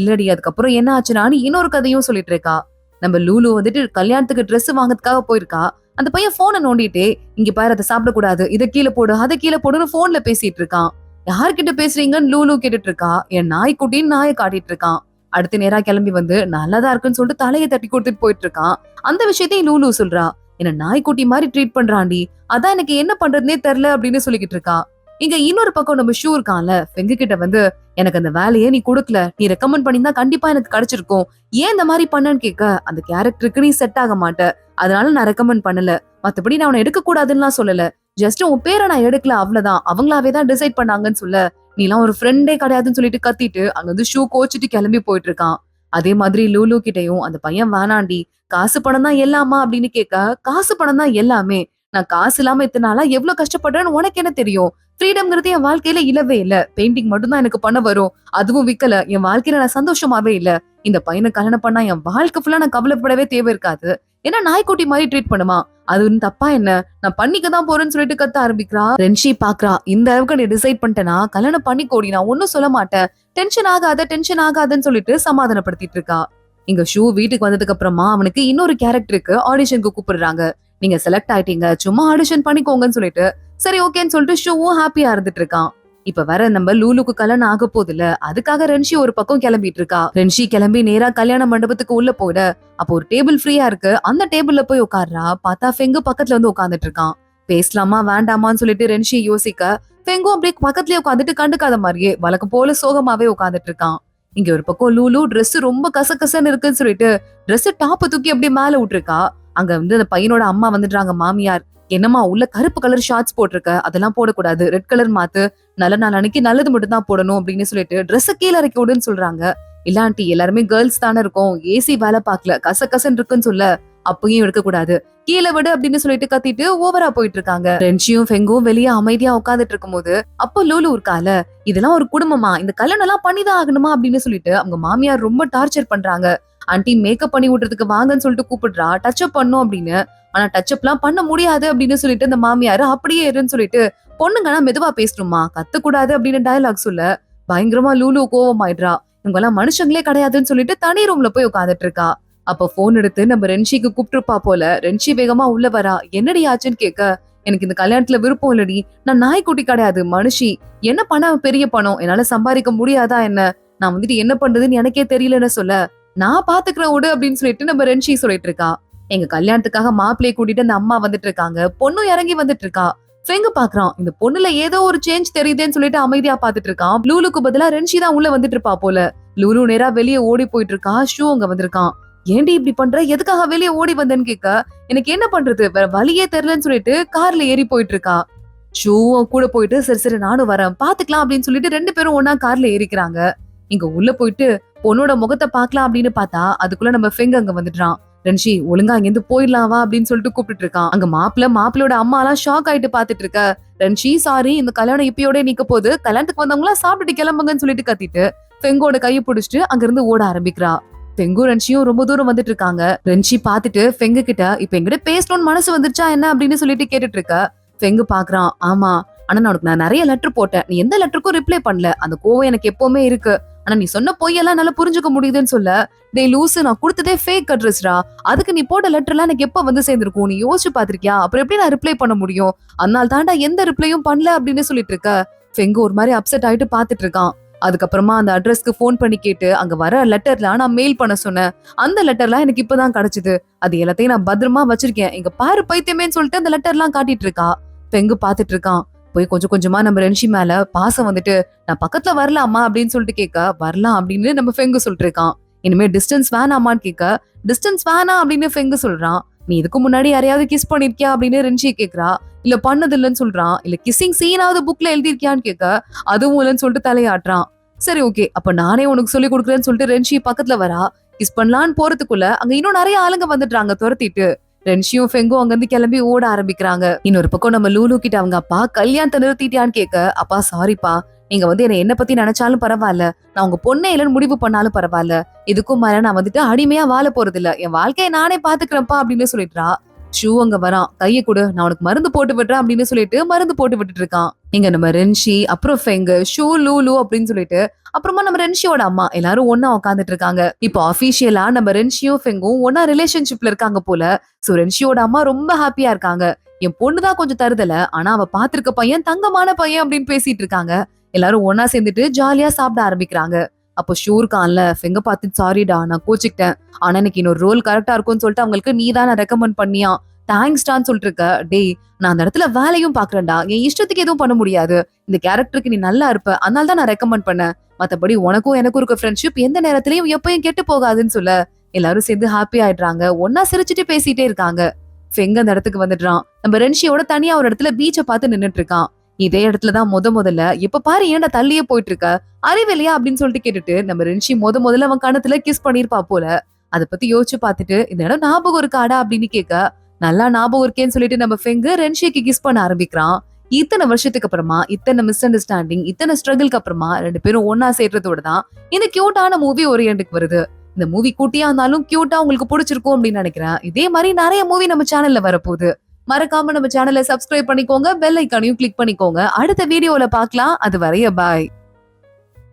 இல்லடி அதுக்கப்புறம் என்ன ஆச்சுன்னா இன்னொரு கதையும் சொல்லிட்டு இருக்கா. நம்ம லூலு கல்யாணத்துக்கு ட்ரெஸ் வாங்கறதுக்காக போயிருக்கா. அந்த பையன் போனை நோண்டிட்டே, இங்க பாரு அதை சாப்பிடக்கூடாது, இதை கீழே போடு அதை கீழே போடுன்னு போன்ல பேசிட்டு இருக்கான். யார்கிட்ட பேசுறீங்கன்னு லூலு கேட்டுட்டு இருக்கா. என் நாய்க்குட்டின்னு நாயை காட்டிட்டு இருக்கான். அடுத்த நேரா கிளம்பி வந்து நல்லதா இருக்குன்னு சொல்லிட்டு தலையை தட்டி கொடுத்துட்டு போயிட்டு இருக்கான். அந்த விஷயத்தையும் லூலு சொல்றா. என்ன நாய்க்குட்டி மாதிரி ட்ரீட் பண்றான்டி, அதான் எனக்கு என்ன பண்றதுனே தெரியல அப்படின்னு சொல்லிக்கிட்டு இருக்கா. இங்க இன்னொரு பக்கம் நம்ம ஷூ இருக்கான்ல, ஃபெங்கு கிட்ட எனக்கு அந்த வேலையை நீ கொடுக்கல, நீ ரெக்கமெண்ட் பண்ணிருந்தா கண்டிப்பா எனக்கு கிடைச்சிருக்கும், ஏன் இந்த மாதிரி பண்ணன்னு கேட்க, அந்த கேரக்டருக்கு நீ செட் ஆக மாட்ட, அதனால நான் ரெக்கமெண்ட் பண்ணல, மத்தபடி நான் அவனை எடுக்க கூடாதுன்னு சொல்லல, ஜஸ்ட் உன் பேரை நான் எடுக்கல அவ்வளவுதான், அவங்களாவே தான் டிசைட் பண்ணாங்கன்னு சொல்ல, நீ எல்லாம் ஒரு ஃப்ரெண்டே கிடையாதுன்னு சொல்லிட்டு கத்திட்டு அங்க ஷூ கோச்சிட்டு கிளம்பி போயிட்டு இருக்கான். அதே மாதிரி லூலு கிட்டையும் அந்த பையன் வேணாண்டி, காசு பணம் தான் எல்லாமா அப்படின்னு கேட்க, காசு பணம் தான் எல்லாமே, நான் காசு இல்லாம இத்தனை நாளா எவ்வளவு கஷ்டப்படுறேன்னு உனக்கு என்ன தெரியும், ஃப்ரீடம்ங்கிறது என் வாழ்க்கையில இல்லவே இல்ல, பெயிண்டிங் மட்டும் தான் எனக்கு பண்ண வரும், அதுவும் விக்கல, என் வாழ்க்கையில நான் சந்தோஷமாவே இல்ல, இந்த பையனை கல்யாணம் பண்ணா என் வாழ்க்கை ஃபுல்லா நான் கவலைப்படவே தேவை இருக்காது, ஏன்னா நாய்க்குட்டி மாதிரி ட்ரீட் பண்ணுமா, அது தப்பா என்ன, நான் பண்ணிக்கதான் போறேன்னு சொல்லிட்டு கத்த ஆரம்பிக்கிறா. ரென்ஷி பாக்குறா, இந்த அளவுக்கு நீ டிசைட் பண்ணிட்டேனா கல்யாணம் பண்ணிக்கோடி, நான் ஒன்னும் சொல்ல மாட்டேன், டென்ஷன் ஆகாதுன்னு சொல்லிட்டு சமாதானப்படுத்திட்டு இருக்கா. இங்க ஷூ வீட்டுக்கு வந்ததுக்கு அப்புறமா அவனுக்கு இன்னொரு கேரக்டருக்கு ஆடிஷனுக்கு கூப்பிடுறாங்க. நீங்க செலக்ட் ஆயிட்டீங்க, சும்மா ஆடிஷன் பண்ணிக்கோங்கன்னு சொல்லிட்டு, சரி ஓகேன்னு சொல்லிட்டு ஷூவும் ஹாப்பியா இருந்துட்டு இருக்கான். இப்ப வர நம்ம லூலுக்கு கல்யாணம் ஆக போதுல, அதுக்காக ரென்ஷி ஒரு பக்கம் கிளம்பிட்டு இருக்கா. ரென்ஷி கிளம்பி நேரா கல்யாண மண்டபத்துக்கு உள்ள போயிட, அப்போ ஒரு டேபிள் ஃப்ரீயா இருக்கு, அந்த டேபிள்ல போய் உட்கார்றா. பார்த்தா ஃபெங்கு பக்கத்துல உட்காந்துட்டு இருக்கான். பேசலாமா வேண்டாமான்னு சொல்லிட்டு ரென்ஷி யோசிக்க, ஃபெங்கும் அப்படியே பக்கத்துலயே உட்காந்துட்டு கண்டுக்காத மாதிரியே வழக்கம் போல சோகமாவே உட்காந்துட்டு இருக்கான். இங்க ஒரு பக்கம் லூலு ட்ரெஸ் ரொம்ப கசகசன்னு இருக்குன்னு சொல்லிட்டு ட்ரெஸ் டாப் தூக்கி அப்படியே மேல விட்டுருக்கா. அங்க வந்து அந்த பையனோட அம்மா வந்துடுறாங்க மாமியார். என்னம்மா உள்ள கருப்பு கலர் ஷார்ட்ஸ் போட்டிருக்க, அதெல்லாம் போடக்கூடாது, ரெட் கலர் மாத்து, நல்ல நாள் அன்னைக்கு நல்லது மட்டும் தான் போடணும் அப்படின்னு சொல்லிட்டு ட்ரெஸ் கீழே இறக்கி விடுன்னு சொல்றாங்க. இல்ல ஆண்டி எல்லாருமே கேர்ள்ஸ் தானே இருக்கோம், ஏசி வேலை பார்க்கல, கசகசன்னு இருக்குன்னு சொல்ல அப்பயும் எடுக்க கூடாது, கீழே விடு அப்படின்னு சொல்லிட்டு கத்திட்டு ஓவரா போயிட்டு இருக்காங்க. ரென்ஷியும் ஃபெங்கும் வெளியே அமைதியா உட்காந்துட்டு இருக்கும் போது அப்போ லூலு இருக்கால, இதெல்லாம் ஒரு குடும்பமா, இந்த கல்யாணம் எல்லாம் பண்ணிதான் ஆகணுமா அப்படின்னு சொல்லிட்டு அவங்க மாமியார் ரொம்ப டார்ச்சர் பண்றாங்க. ஆண்டி மேக்கப் பண்ணி விடுறதுக்கு வாங்கன்னு சொல்லிட்டு கூப்பிடுறா, டச்சப் பண்ணும் அப்படின்னு. ஆனா டச்சப் எல்லாம் பண்ண முடியாது அப்படின்னு சொல்லிட்டு அந்த மாமியாரு அப்படியே இருன்னு சொல்லிட்டு, பொண்ணுங்கன்னா மெதுவா பேசணுமா, கத்தக்கூடாது அப்படின்னு டயலாக் சொல்ல பயங்கரமா லூலு கோவமாயிடுறா. இவங்க எல்லாம் மனுஷங்களே கிடையாதுன்னு சொல்லிட்டு தனி ரூம்ல போய் உட்காந்துட்டு இருக்கா. அப்ப போன் எடுத்து நம்ம ரென்ஷிக்கு கூப்பிட்டுருப்பா போல. ரென்ஷி வேகமா உள்ள வரா. என்னடி ஆச்சுன்னு கேட்க, எனக்கு இந்த கல்யாணத்துல விருப்பம் இல்லடி, நான் நாய்க்குட்டி கிடையாது மனுஷி, என்ன பணம் பெரிய பணம், என்னால சம்பாதிக்க முடியாதா என்ன, நான் வந்துட்டு என்ன பண்றதுன்னு எனக்கே தெரியலன்னு சொல்ல, நான் பாத்துக்கிறேன் விடு அப்படின்னு சொல்லிட்டு நம்ம ரென்ஷி சொல்லிட்டு இருக்கா. எங்க கல்யாணத்துக்காக மாப்பிள்ளையை கூட்டிட்டு அந்த அம்மா வந்துட்டு இருக்காங்க, பொண்ணும் இறங்கி வந்துட்டு இருக்கா. ஃபெங்கு பாக்குறான், இந்த பொண்ணுல ஏதோ ஒரு சேஞ்ச் தெரியுதுன்னு சொல்லிட்டு அமைதியா பாத்துட்டு இருக்கான். லூலுக்கு பதிலா ரென்ஷி தான் உள்ள வந்துட்டு இருப்பா போல. லூலு நேரா வெளியே ஓடி போயிட்டு இருக்கா. ஷூ அங்க வந்திருக்கான். ஏன்டி இப்படி பண்ற, எதுக்காக வெளியே ஓடி வந்தேன்னு கேட்க, எனக்கு என்ன பண்றது வேற வழியே தெரியலன்னு சொல்லிட்டு கார்ல ஏறி போயிட்டு இருக்கா. ஷூ கூட போயிட்டு சரி சரி நானும் வரேன் பாத்துக்கலாம் அப்படின்னு சொல்லிட்டு 2 பேரும் ஒன்னா கார்ல ஏறிக்கிறாங்க. இங்க உள்ள போயிட்டு பொண்ணோட முகத்தை பாக்கலாம் அப்படின்னு பார்த்தா அதுக்குள்ள நம்ம ஃபெங் அங்க வந்துட்டான். ரென்ஷி ஒழுங்கா இங்கிருந்து போயிடலாம் வா அப்படின்னு சொல்லிட்டு கூப்பிட்டு இருக்கான். அங்க மாப்பிள்ளையோட அம்மா எல்லாம் ஷாக் ஆயிட்டு பாத்துட்டு இருக்க. ரென்ஷி சாரி, இந்த கல்யாணம் இப்பயோட நிக்க போது, கல்யாணத்துக்கு வந்தவங்களா சாப்பிட்டுட்டு கிளம்புங்கன்னு சொல்லிட்டு கத்திட்டு ஃபெங்கோட கையை பிடிச்சிட்டு அங்க இருந்து ஓட ஆரம்பிக்கிறா. ஃபெங்கும் ரென்ஷியும் ரொம்ப தூரம் வந்துட்டு இருக்காங்க. ரென்ஷி பாத்துட்டு ஃபெங்கு கிட்ட இப்ப எங்கிட்ட பேசணும்னு மனசு வந்துருச்சா என்ன அப்படின்னு சொல்லிட்டு கேட்டுட்டு இருக்க. ஃபெங்கு பாக்குறான், ஆமா ஆனா நான் நிறைய லெட்டர் போட்டேன், நீ எந்த லெட்டருக்கும் ரிப்ளை பண்ணல, அந்த கோவம் எனக்கு எப்பவுமே இருக்கு, ஆனா நீ சொன்ன பொய்யெல்லாம் நல்லா புரிஞ்சுக்க முடியுதுன்னு சொல்ல, டே லூசு, நான் கொடுத்ததே ஃபேக் அட்ரஸ்டா, அதுக்கு நீ போட்ட லெட்டர் எல்லாம் எனக்கு எப்ப வந்து சேர்ந்திருக்கும், நீ யோசிச்சு பாத்திருக்கியா, அப்புறம் எப்படி நான் ரிப்ளை பண்ண முடியும், அதனால தாண்டா எந்த ரிப்ளையும் பண்ணல அப்படின்னு சொல்லிட்டு இருக்க. ஃபெங்கு ஒரு மாதிரி அப்செட் ஆயிட்டு பாத்துட்டு இருக்கான். அதுக்கப்புறமா அந்த அட்ரஸ்க்கு போன் பண்ணி கேட்டு அங்க வர லெட்டர்ல நான் மெயில் பண்ண சொன்னேன், அந்த லெட்டர்லாம் எனக்கு இப்பதான் கிடைச்சது, அது எல்லாத்தையும் நான் பத்திரமா வச்சிருக்கேன், எங்க பாரு பைத்தியமேன்னு சொல்லிட்டு அந்த லெட்டர் எல்லாம் காட்டிட்டு இருக்கா. ஃபெங்கு பாத்துட்டு இருக்கான். போய் கொஞ்சம் கொஞ்சமா நம்ம ரென்ஷி மேல பாசம் வந்துட்டு, நான் பக்கத்துல வரலாமா அப்படின்னு சொல்லிட்டு கேட்க, வரலாம் அப்படின்னு நம்ம ஃபெங்கு சொல்லிட்டு இருக்கான். இனிமே டிஸ்டன்ஸ் வேணாமான்னு கேட்க, டிஸ்டன்ஸ் வேணாம் அப்படின்னு ஃபெங்கு சொல்றான். நீ இதுக்கு முன்னாடி யாரையாவது கிஸ் பண்ணிருக்கியா அப்படின்னு ரென்ஷி கேக்குறா. இல்ல பண்ணது இல்லன்னு சொல்றான். இல்ல கிசிங் சீனாவது புக்ல எழுதிருக்கியான்னு கேட்க, அதுவும் இல்லன்னு சொல்லிட்டு தலையாட்டுறான். சரி ஓகே, அப்ப நானே உனக்கு சொல்லி கொடுக்குறேன்னு சொல்லிட்டு ரென்ஷி பக்கத்துல வரா. கிஸ் பண்ணலான்னு போறதுக்குள்ள அங்க இன்னும் நிறைய ஆளுங்க வந்துடுறாங்க துரத்திட்டு. ரென்ஷியும் ஃபெங்கும் அங்க இருந்து கிளம்பி ஓட ஆரம்பிக்கிறாங்க. இன்னொரு பக்கம் நம்ம லூலு கிட்ட அவங்க அப்பா கல்யாணத்தை நிறுத்திட்டியான்னு கேட்க, அப்பா சாரிப்பா, நீங்க வந்து என்ன பத்தி நினைச்சாலும் பரவாயில்ல, நான் உங்க பொண்ணே இல்லைன்னு முடிவு பண்ணாலும் பரவாயில்ல, இதுக்கும் மேல நான் வந்துட்டு அடிமையா வாழ போறது இல்ல, என் வாழ்க்கையை நானே பாத்துக்கிறேன்ப்பா அப்படின்னு சொல்லிடுறா. ஷூ அங்க வரான். கையை கொடு, நான் உனக்கு மருந்து போட்டு விடுறேன் அப்படின்னு சொல்லிட்டு மருந்து போட்டு விட்டுட்டு இருக்கான். இங்க நம்ம ரென்ஷி, அப்புறம் ஃபெங்கு, ஷூ, லூலு அப்படின்னு சொல்லிட்டு அப்புறமா நம்ம ரென்ஷியோட அம்மா எல்லாரும் ஒன்னா உட்காந்துட்டு இருக்காங்க. இப்போ அபிஷியலா நம்ம ரென்ஷியும் ஃபெங்கும் ஒன்னா ரிலேஷன்ஷிப்ல இருக்காங்க போல. சோ ரென்ஷியோட அம்மா ரொம்ப ஹாப்பியா இருக்காங்க. என் பொண்ணுதான் கொஞ்சம் தருதல, ஆனா அவ பாத்திருக்க பையன் தங்கமான பையன் அப்படின்னு பேசிட்டு இருக்காங்க. எல்லாரும் ஒன்னா சேர்ந்துட்டு ஜாலியா சாப்பிட ஆரம்பிக்கிறாங்க. அப்போ ஷூ இருக்கான்ல, ஃபெங்க பார்த்து சாரிடா நான் கோச்சிக்கிட்டேன், ஆனா எனக்கு இன்னொரு ரோல் கரெக்டா இருக்கும்னு சொல்லிட்டு அவங்களுக்கு நீ தான் ரெக்கமெண்ட் பண்ணியா, தேங்க்ஸ்டான்னு சொல்லிட்டு இருக்க. டேய் நான் அந்த இடத்துல வேலையும் பாக்குறேன்டா, என் இஷ்டத்துக்கு எதுவும் பண்ண முடியாது, இந்த கேரக்டருக்கு நீ நல்லா இருப்ப, அதனால தான் நான் ரெக்கமெண்ட் பண்ணேன், மத்தபடி உனக்கும் எனக்கும் இருக்க ஃப்ரெண்ட்ஷிப் எந்த நேரத்திலயும் எப்பயும் கெட்டு போகாதுன்னு சொல்ல எல்லாரும் சேர்ந்து ஹாப்பி ஆயிடுறாங்க. ஒன்னா சிரிச்சுட்டு பேசிட்டே இருக்காங்க. ஃபெங்க அந்த இடத்துக்கு வந்துடுறான். நம்ம ரென்ஷியோட தனியா ஒரு இடத்துல பீச்சை பார்த்து நின்னுட்டு இருக்கான். இதே இடத்துலதான் முதல்ல இப்ப பாரு ஏன்டா தள்ளியே போயிட்டு இருக்க, அறிவில்லையா அப்படின்னு சொல்லிட்டு கேட்டுட்டு நம்ம ரென்ஷி முதல்ல அவன் கணத்துல கிஸ் பண்ணிருப்பா போல. அதை பத்தி யோசிச்சு பார்த்துட்டு இந்த இடம் ஞாபகம் இருக்காடா அப்படின்னு கேட்க, நல்லா ஞாபகம் இருக்கேன்னு சொல்லிட்டு நம்ம ஃபெங்கு ரென்ஷிக்கு கிஸ் பண்ண ஆரம்பிக்கிறான். இத்தனை வருஷத்துக்கு அப்புறமா, இத்தனை மிஸ் அண்டர்ஸ்டாண்டிங், இத்தனை ஸ்ட்ரகிள்க்கு அப்புறமா 2 பேரும் ஒன்னா சேர்றதோட தான் இந்த கியூட்டான மூவி ஒரு எண்டுக்கு வருது. இந்த மூவி குட்டியா இருந்தாலும் கியூட்டா உங்களுக்கு பிடிச்சிருக்கும் அப்படின்னு நினைக்கிறேன். இதே மாதிரி நிறைய மூவி நம்ம சேனல்ல வரப்போகுது. மறக்காம நம்ம சேனலை சப்ஸ்கிரைப் பண்ணிக்கோங்க, பெல் ஐக்கானையும் கிளிக் பண்ணிக்கோங்க. அடுத்த வீடியோல பார்க்கலாம். அது வரைய பாய்.